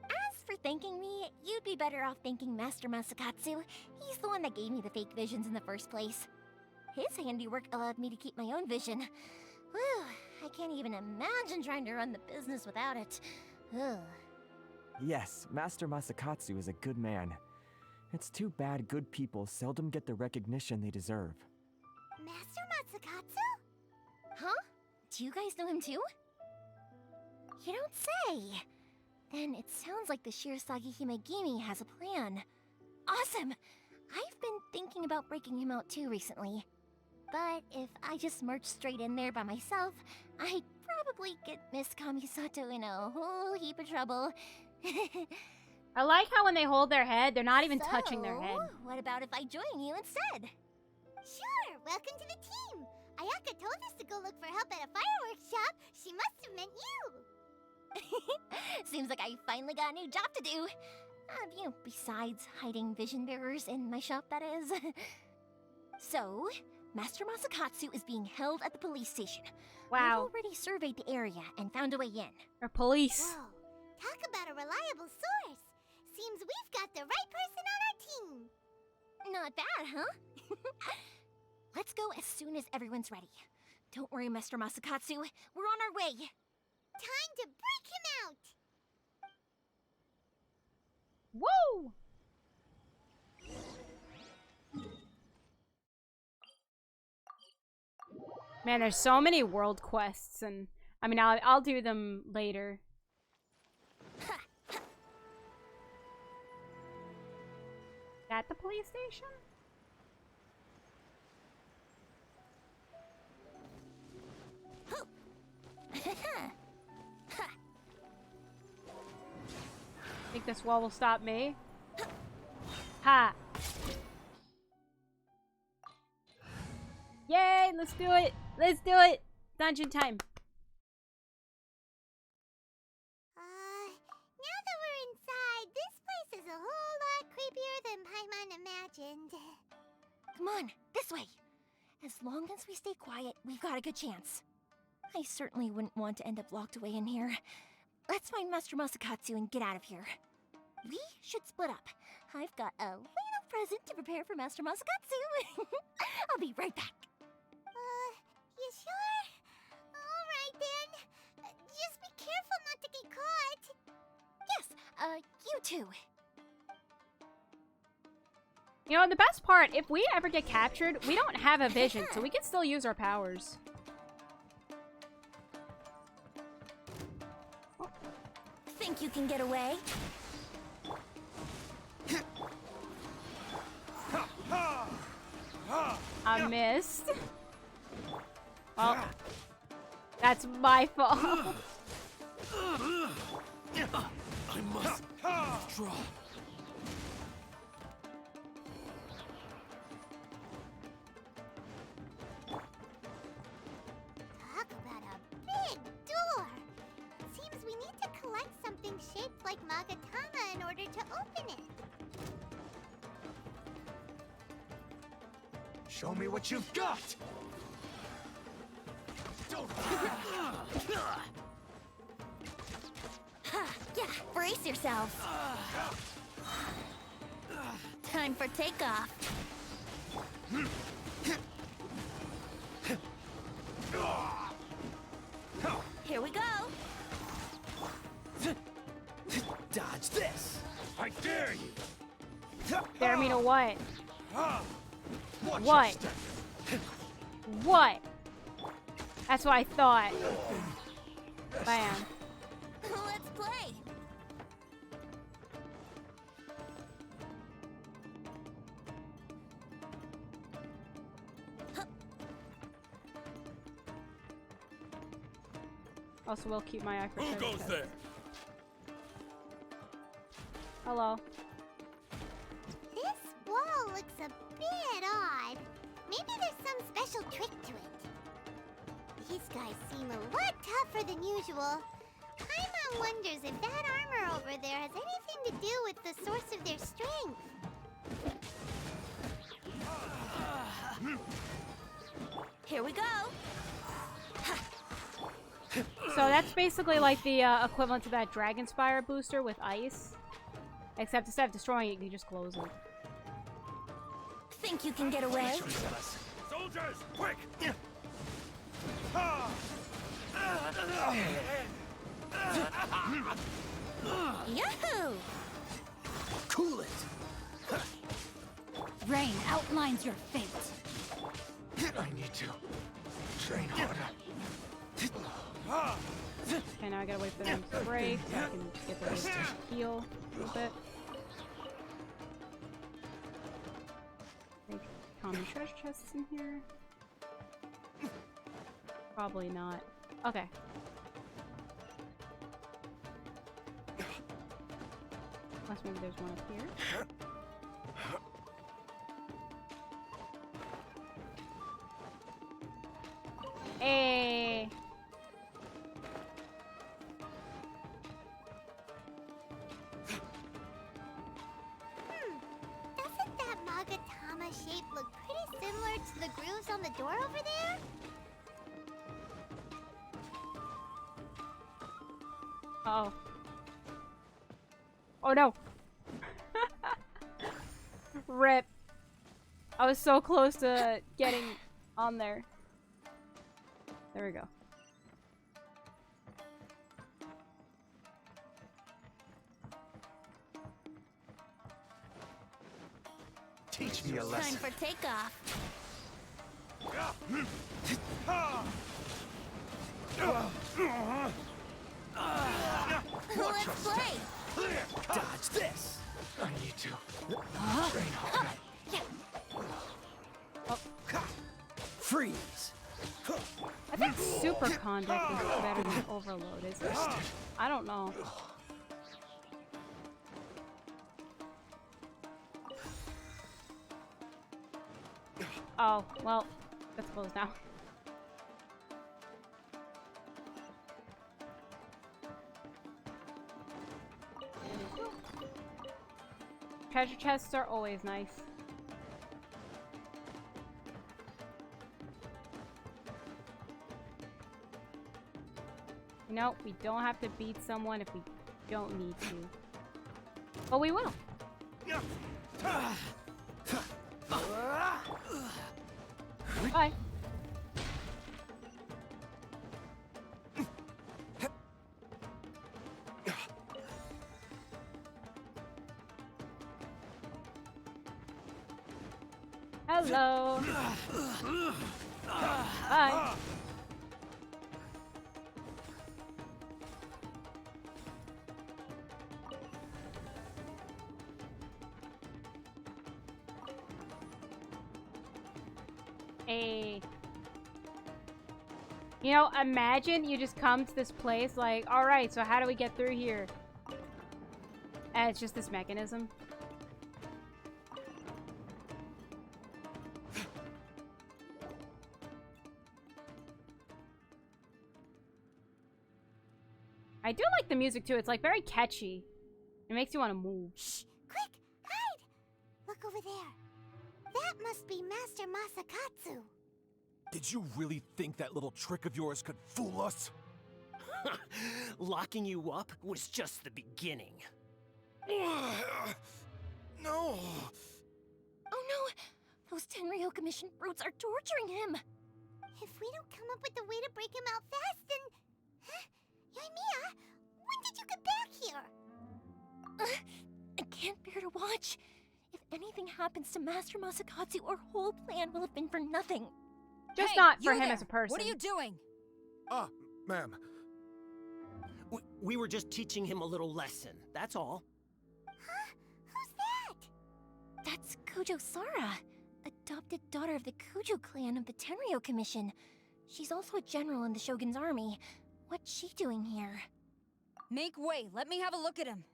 As for thanking me, you'd be better off thanking Master Masakatsu. He's the one that gave me the fake visions in the first place. His handiwork allowed me to keep my own vision. Whew, I can't even imagine trying to run the business without it. Ugh. Yes, Master Masakatsu is a good man. It's too bad good people seldom get the recognition they deserve. Master Masakatsu? Huh? Do you guys know him too? You don't say! Then it sounds like the Shirasagi Himegimi has a plan. Awesome! I've been thinking about breaking him out too recently. But if I just marched straight in there by myself, I'd probably get Miss Kamisato in a whole heap of trouble. I like how when they hold their head, they're not even touching their head. What about if I join you instead? Sure, welcome to the team. Ayaka told us to go look for help at a fireworks shop. She must have meant you. Seems like I finally got a new job to do. Besides hiding vision bearers in my shop, that is. So, Master Masakatsu is being held at the police station. Wow. We've already surveyed the area and found a way in. Or police. Whoa, talk about a reliable source. Seems we've got the right person on our team. Not bad, huh? Let's go as soon as everyone's ready. Don't worry, Master Masakatsu. We're on our way. Time to break him out. Woo! Man, there's so many world quests, and I mean, I'll do them later. At the police station? Think this wall will stop me? Ha! Yay! Let's do it! Let's do it! Dungeon time. Now that we're inside, this place is a whole lot creepier than Paimon imagined. Come on, this way. As long as we stay quiet, we've got a good chance. I certainly wouldn't want to end up locked away in here. Let's find Master Masakatsu and get out of here. We should split up. I've got a little present to prepare for Master Masakatsu. I'll be right back. You sure? Alright then. Just be careful not to get caught. Yes, you too. You know, the best part, if we ever get captured, we don't have a vision, so we can still use our powers. Think you can get away? I missed. Oh. That's my fault. I must withdraw. Talk about a big door. Seems we need to collect something shaped like Magatama in order to open it. Show me what you've got! Yeah, brace yourselves. Time for takeoff. Here we go. Dodge this! I dare you! Dare me to what? Watch What? your step. What? That's what I thought. Bam. Let's play. Also, we'll keep my eye for Who treasure goes chests. there? Hello. This wall looks a bit odd. Maybe there's some special trick to it. These guys seem a lot tougher than usual. Paimon wonders if that armor over there has anything to do with the source of their strength. Here we go. So that's basically like the equivalent to that Dragon Spire booster with ice. Except instead of destroying it, you just close it. Think you can get away? Soldiers, quick! Yahoo! Cool it! Rain outlines your fate. I need to train harder. Okay, now I gotta wait for them to break so I can get them to heal a little bit. Common treasure chests in here? Probably not. Okay. Unless maybe there's one up here. Hey! Similar to the grooves on the door over there? Uh oh. Oh no. Rip. I was so close to getting on there. There we go. Teach me a lesson. Time for takeoff. Let's play. Dodge this. I need to train harder. Freeze. I think Super Conduct is better than Overload, isn't it? I don't know. Oh, well, that's closed now. Treasure chests are always nice. You know, we don't have to beat someone if we don't need to. But we will. Bye. Hello. Bye. Hey. You know, imagine you just come to this place like, alright, so how do we get through here? And it's just this mechanism. I do like the music too. It's like very catchy. It makes you want to move. Shh! Quick! Hide! Look over there. That must be Master Masakatsu. Did you really think that little trick of yours could fool us? Locking you up was just the beginning. No! Oh no! Those Tenryo Commission brutes are torturing him! If we don't come up with a way to break him out fast, then... Huh? Yoimiya, when did you get back here? I can't bear to watch. If anything happens to Master Masakatsu, our whole plan will have been for nothing. Just not for him as a person. What are you doing? Ah, ma'am. We were just teaching him a little lesson, that's all. Huh? Who's that? That's Kujo Sara, adopted daughter of the Kujo clan of the Tenryo Commission. She's also a general in the Shogun's army. What's she doing here? Make way, let me have a look at him.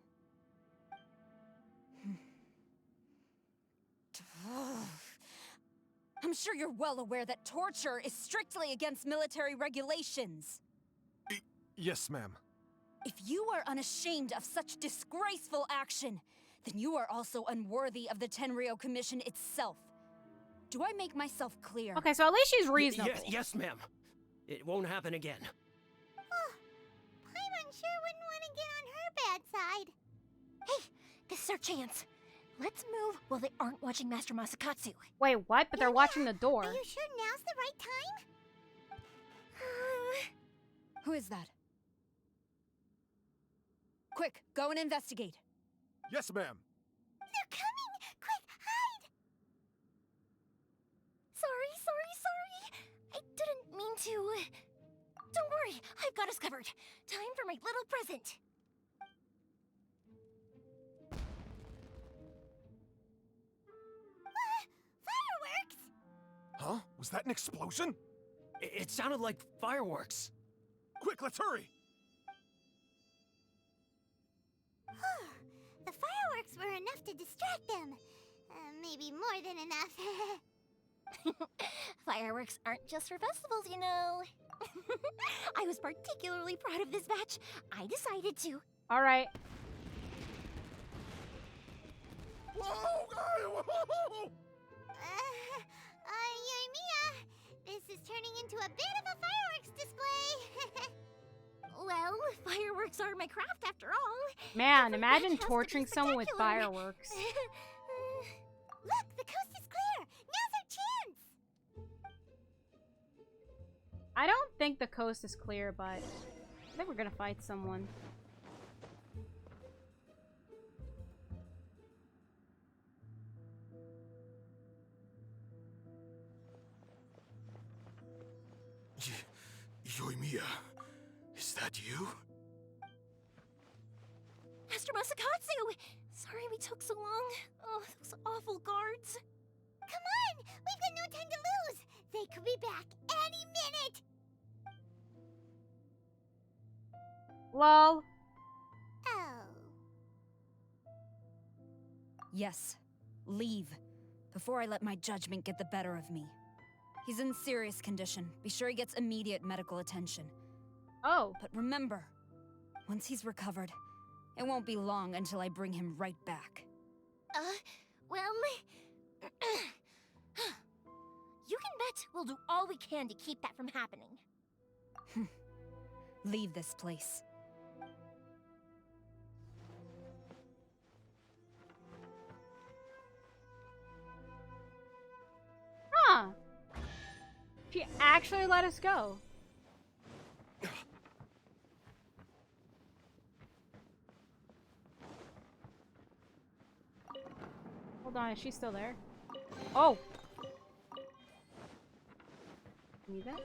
I'm sure you're well aware that torture is strictly against military regulations. Yes, ma'am. If you are unashamed of such disgraceful action, then you are also unworthy of the Tenryo Commission itself. Do I make myself clear? Okay, so at least she's reasonable. Yes, ma'am. It won't happen again. Paimon sure wouldn't want to get on her bad side. Hey, this is our chance. Let's move while they aren't watching Master Masakatsu. Wait, what? But they're watching the door. Are you sure now's the right time? Who is that? Quick, go and investigate. Yes, ma'am. They're coming! Quick, hide! Sorry. I didn't mean to. Don't worry, I've got us covered. Time for my little present. Fireworks! Huh? Was that an explosion? It sounded like fireworks. Quick, let's hurry! The fireworks were enough to distract them. Maybe more than enough. Fireworks aren't just for festivals, you know. I was particularly proud of this batch. I decided to. All right. Whoa! This is turning into a bit of a fireworks display. Well, fireworks are my craft after all. Man, Every imagine match has to torturing be someone with spectacular. fireworks. Look, the coast is clear. Now's our chance. I don't think the coast is clear, but I think we're gonna fight someone. Yoimiya, is that you? Master Masakatsu! Sorry we took so long. Oh, those awful guards. Come on, we've got no time to lose. They could be back any minute. Lol. Oh. Yes. Leave. Before I let my judgment get the better of me. He's in serious condition. Be sure he gets immediate medical attention. Oh. But remember, once he's recovered, it won't be long until I bring him right back. Well... you can bet we'll do all we can to keep that from happening. Leave this place. Huh. She actually let us go. Hold on, is she still there? Oh! Need that?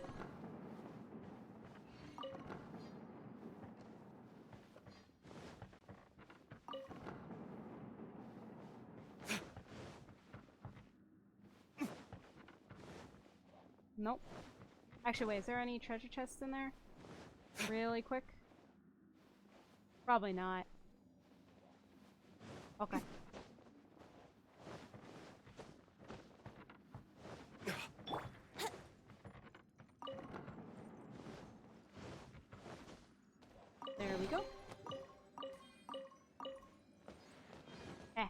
Nope. Actually, wait, is there any treasure chests in there? Really quick? Probably not. Okay. There we go. Eh.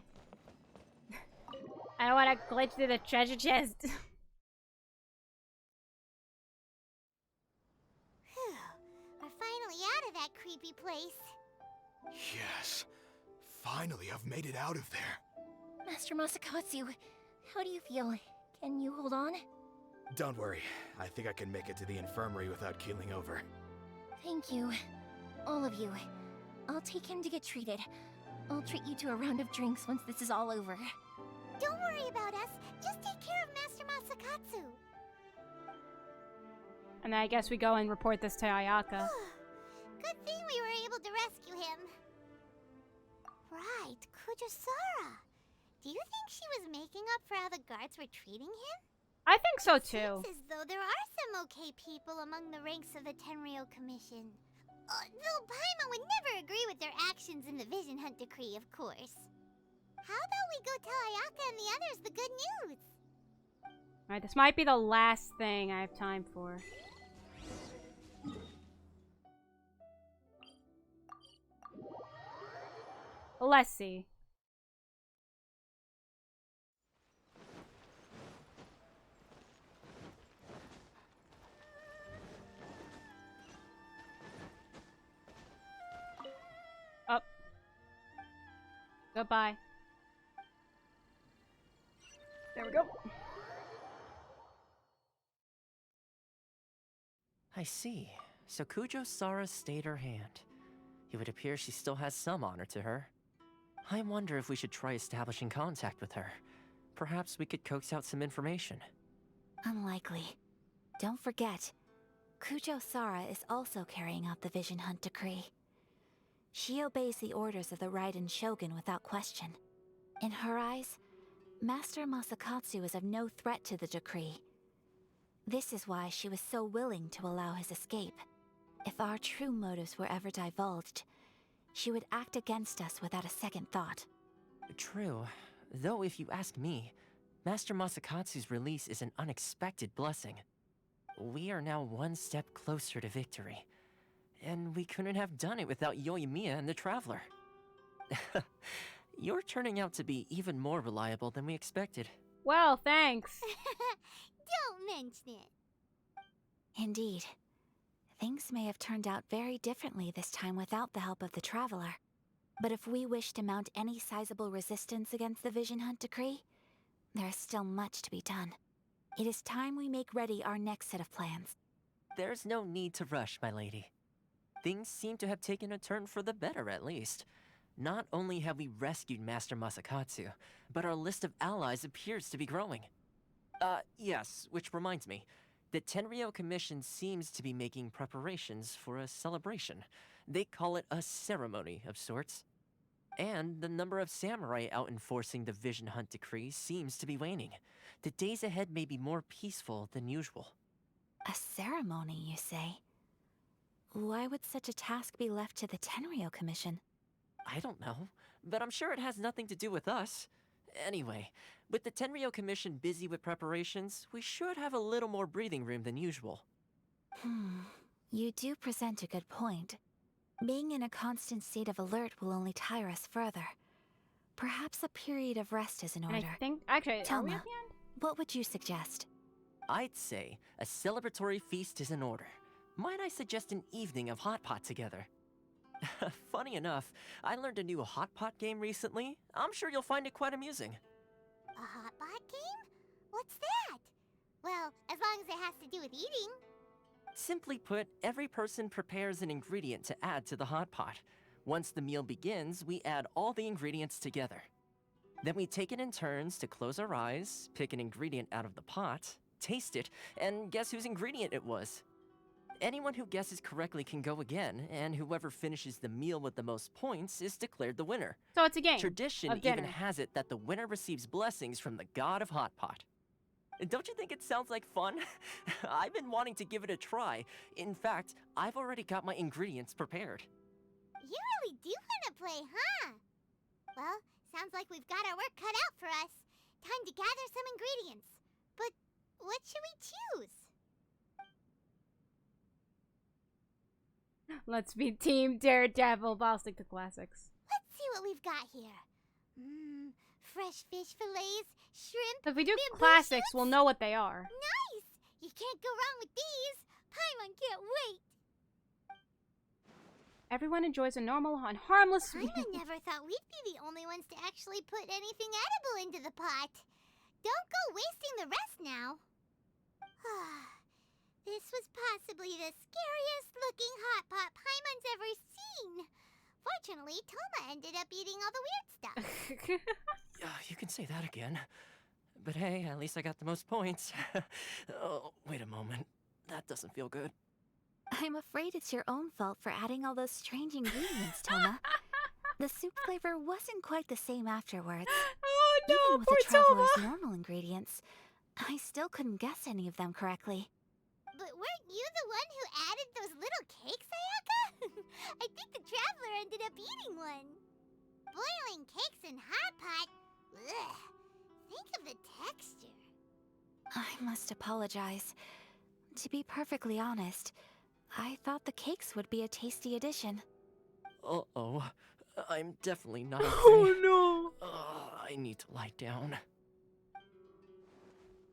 I don't want to glitch through the treasure chest. We're finally out of that creepy place. Yes. Finally, I've made it out of there. Master Masakatsu, how do you feel? Can you hold on? Don't worry. I think I can make it to the infirmary without keeling over. Thank you. All of you. I'll take him to get treated. I'll treat you to a round of drinks once this is all over. Don't worry about us. Just take care of Master Masakatsu. And then I guess we go and report this to Ayaka. Good thing we were able to rescue him. Right, Kujosara. Do you think she was making up for how the guards were treating him? I think so too. Seems as though there are some okay people among the ranks of the Tenryou Commission. Though Paimon would never agree with their actions in the Vision Hunt Decree, of course. How about we go tell Ayaka and the others the good news? Alright, this might be the last thing I have time for. Well, let's see. Up. Goodbye. There we go. I see. So Kujo-Sara stayed her hand. It would appear she still has some honor to her. I wonder if we should try establishing contact with her. Perhaps we could coax out some information. Unlikely. Don't forget, Kujo-Sara is also carrying out the Vision Hunt Decree. She obeys the orders of the Raiden Shogun without question. In her eyes, Master Masakatsu is of no threat to the decree. This is why she was so willing to allow his escape. If our true motives were ever divulged, she would act against us without a second thought. True. Though if you ask me, Master Masakatsu's release is an unexpected blessing. We are now one step closer to victory. And we couldn't have done it without Yoimiya and the Traveler. You're turning out to be even more reliable than we expected. Well, thanks. Don't mention it. Indeed. Things may have turned out very differently this time without the help of the Traveler. But if we wish to mount any sizable resistance against the Vision Hunt decree, there is still much to be done. It is time we make ready our next set of plans. There's no need to rush, my lady. Things seem to have taken a turn for the better, at least. Not only have we rescued Master Masakatsu, but our list of allies appears to be growing. Yes, which reminds me. The Tenryou Commission seems to be making preparations for a celebration. They call it a ceremony of sorts. And the number of samurai out enforcing the Vision Hunt decree seems to be waning. The days ahead may be more peaceful than usual. A ceremony, you say? Why would such a task be left to the Tenryou Commission? I don't know, but I'm sure it has nothing to do with us. Anyway, with the Tenryou Commission busy with preparations, we should have a little more breathing room than usual. You do present a good point. Being in a constant state of alert will only tire us further. Perhaps a period of rest is in order. I think, actually, are we Telma, at the end? what would you suggest? I'd say a celebratory feast is in order. Might I suggest an evening of hot pot together? Funny enough, I learned a new hot pot game recently. I'm sure you'll find it quite amusing. A hot pot game? What's that? Well, as long as it has to do with eating. Simply put, every person prepares an ingredient to add to the hot pot. Once the meal begins, we add all the ingredients together. Then we take it in turns to close our eyes, pick an ingredient out of the pot, taste it, and guess whose ingredient it was. Anyone who guesses correctly can go again, and whoever finishes the meal with the most points is declared the winner. So it's a game. Tradition of dinner. even has it that the winner receives blessings from the god of hot pot. Don't you think it sounds like fun? I've been wanting to give it a try. In fact, I've already got my ingredients prepared. You really do want to play, huh? Well, sounds like we've got our work cut out for us. Time to gather some ingredients. But what should we choose? Let's be Team Daredevil. I'll stick to classics. Let's see what we've got here. Fresh fish fillets, shrimp. If we do bamboo classics, shoots. we'll know what they are. Nice! You can't go wrong with these. Paimon can't wait. Everyone enjoys a normal and harmless meal. Paimon never thought we'd be the only ones to actually put anything edible into the pot. Don't go wasting the rest now. This was possibly the scariest looking hot pot Paimon's ever seen. Fortunately, Toma ended up eating all the weird stuff. You can say that again. But hey, at least I got the most points. Oh, wait a moment. That doesn't feel good. I'm afraid it's your own fault for adding all those strange ingredients, Toma. The soup flavor wasn't quite the same afterwards. Oh no, Even with poor the Traveler's Toma! normal ingredients, I still couldn't guess any of them correctly. But weren't you the one who added those little cakes, Ayaka? I think the Traveler ended up eating one. Boiling cakes in hot pot? Ugh. Think of the texture. I must apologize. To be perfectly honest, I thought the cakes would be a tasty addition. Uh-oh. I'm definitely not Oh no! I need to lie down.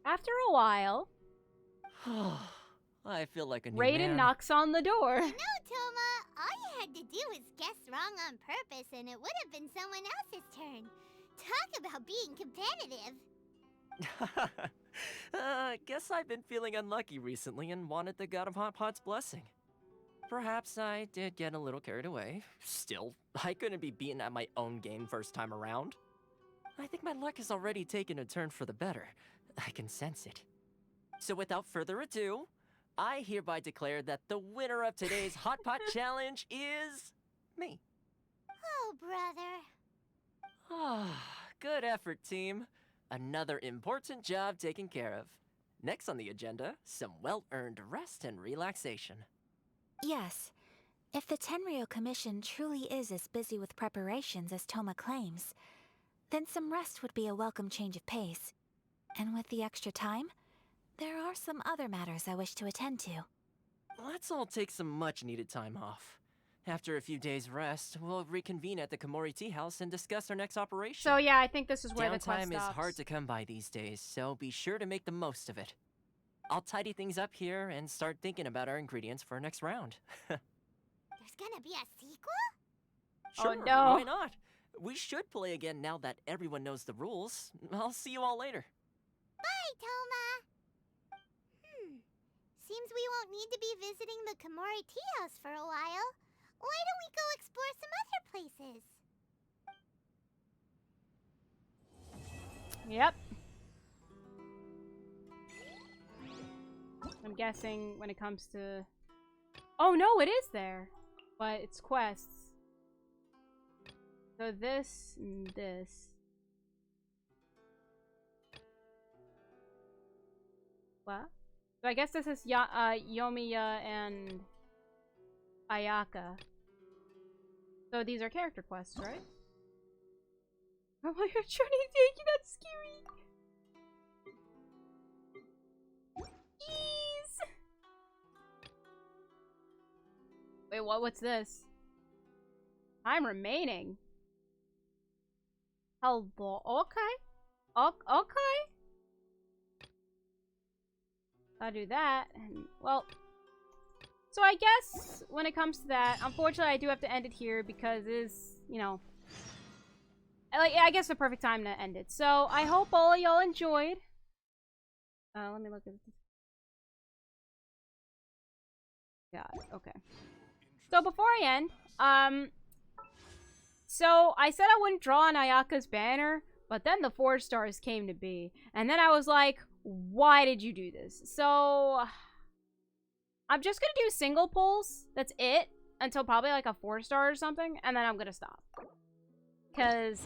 After a while, I feel like a new Raiden man. knocks on the door. No, Toma. All you had to do was guess wrong on purpose and it would have been someone else's turn. Talk about being competitive. Guess I've been feeling unlucky recently and wanted the God of Hot Pot's blessing. Perhaps I did get a little carried away. Still, I couldn't be beaten at my own game first time around. I think my luck has already taken a turn for the better. I can sense it. So without further ado, I hereby declare that the winner of today's Hot Pot Challenge is me. Oh, brother. Good effort, team. Another important job taken care of. Next on the agenda, some well-earned rest and relaxation. Yes. If the Tenryou Commission truly is as busy with preparations as Toma claims, then some rest would be a welcome change of pace. And with the extra time, there are some other matters I wish to attend to. Let's all take some much-needed time off. After a few days' rest, we'll reconvene at the Komori Tea House and discuss our next operation. So yeah, I think this is where the quest Downtime is stops. hard to come by these days, so be sure to make the most of it. I'll tidy things up here and start thinking about our ingredients for our next round. There's gonna be a sequel? Sure, Oh, no. why not? We should play again now that everyone knows the rules. I'll see you all later. Bye, Toma! Seems we won't need to be visiting the Komori Tea House for a while. Why don't we go explore some other places? Yep. I'm guessing when it comes to... Oh no, it is there! But it's quests. So this and this. What? So I guess this is Yomiya and Ayaka. So these are character quests, right? Oh my god, Johnny, thank you, that's scary! Jeez! Wait, what's this? Time remaining? Hello, okay. Okay. I'll do that, and, well... So I guess, when it comes to that, unfortunately I do have to end it here because it is, you know... Like, I guess the perfect time to end it. So, I hope all of y'all enjoyed. Let me look at this. Got it, okay. So, before I end, so, I said I wouldn't draw on Ayaka's banner, but then the 4 stars came to be. And then I was like, why did you do this? So, I'm just gonna do single pulls. That's it. Until probably like a 4-star or something. And then I'm gonna stop. Because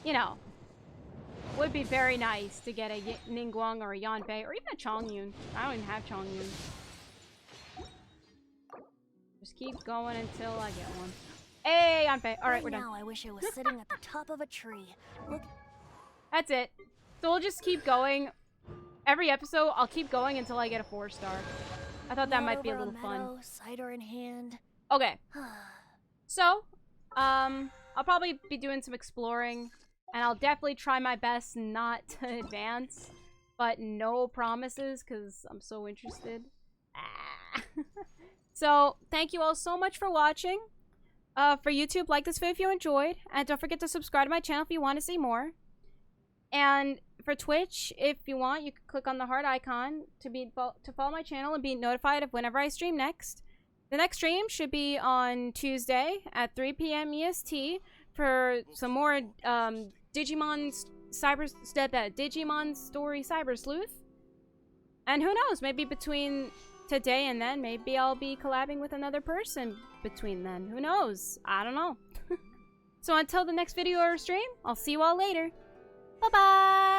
you know, would be very nice to get a Ningguang or a Yanfei, or even a Chongyun. I don't even have Chongyun. Just keep going until I get one. Hey, Yanfei. Alright, we're done. Now I wish I was sitting at the top of a tree. Look. That's it. So we'll just keep going. Every episode, I'll keep going until I get a 4-star. I thought that might be a little fun. Cider in hand. Okay. So, I'll probably be doing some exploring, and I'll definitely try my best not to advance, but no promises, because I'm so interested. So, thank you all so much for watching. For YouTube, like this video if you enjoyed, and don't forget to subscribe to my channel if you want to see more. And for Twitch, if you want, you can click on the heart icon to follow my channel and be notified of whenever I stream next. The next stream should be on Tuesday at 3 PM EST for some more Digimon Story Cyber Sleuth. And who knows, maybe between today and then, maybe I'll be collabing with another person between then. Who knows? I don't know. So until the next video or stream, I'll see you all later. Bye-bye!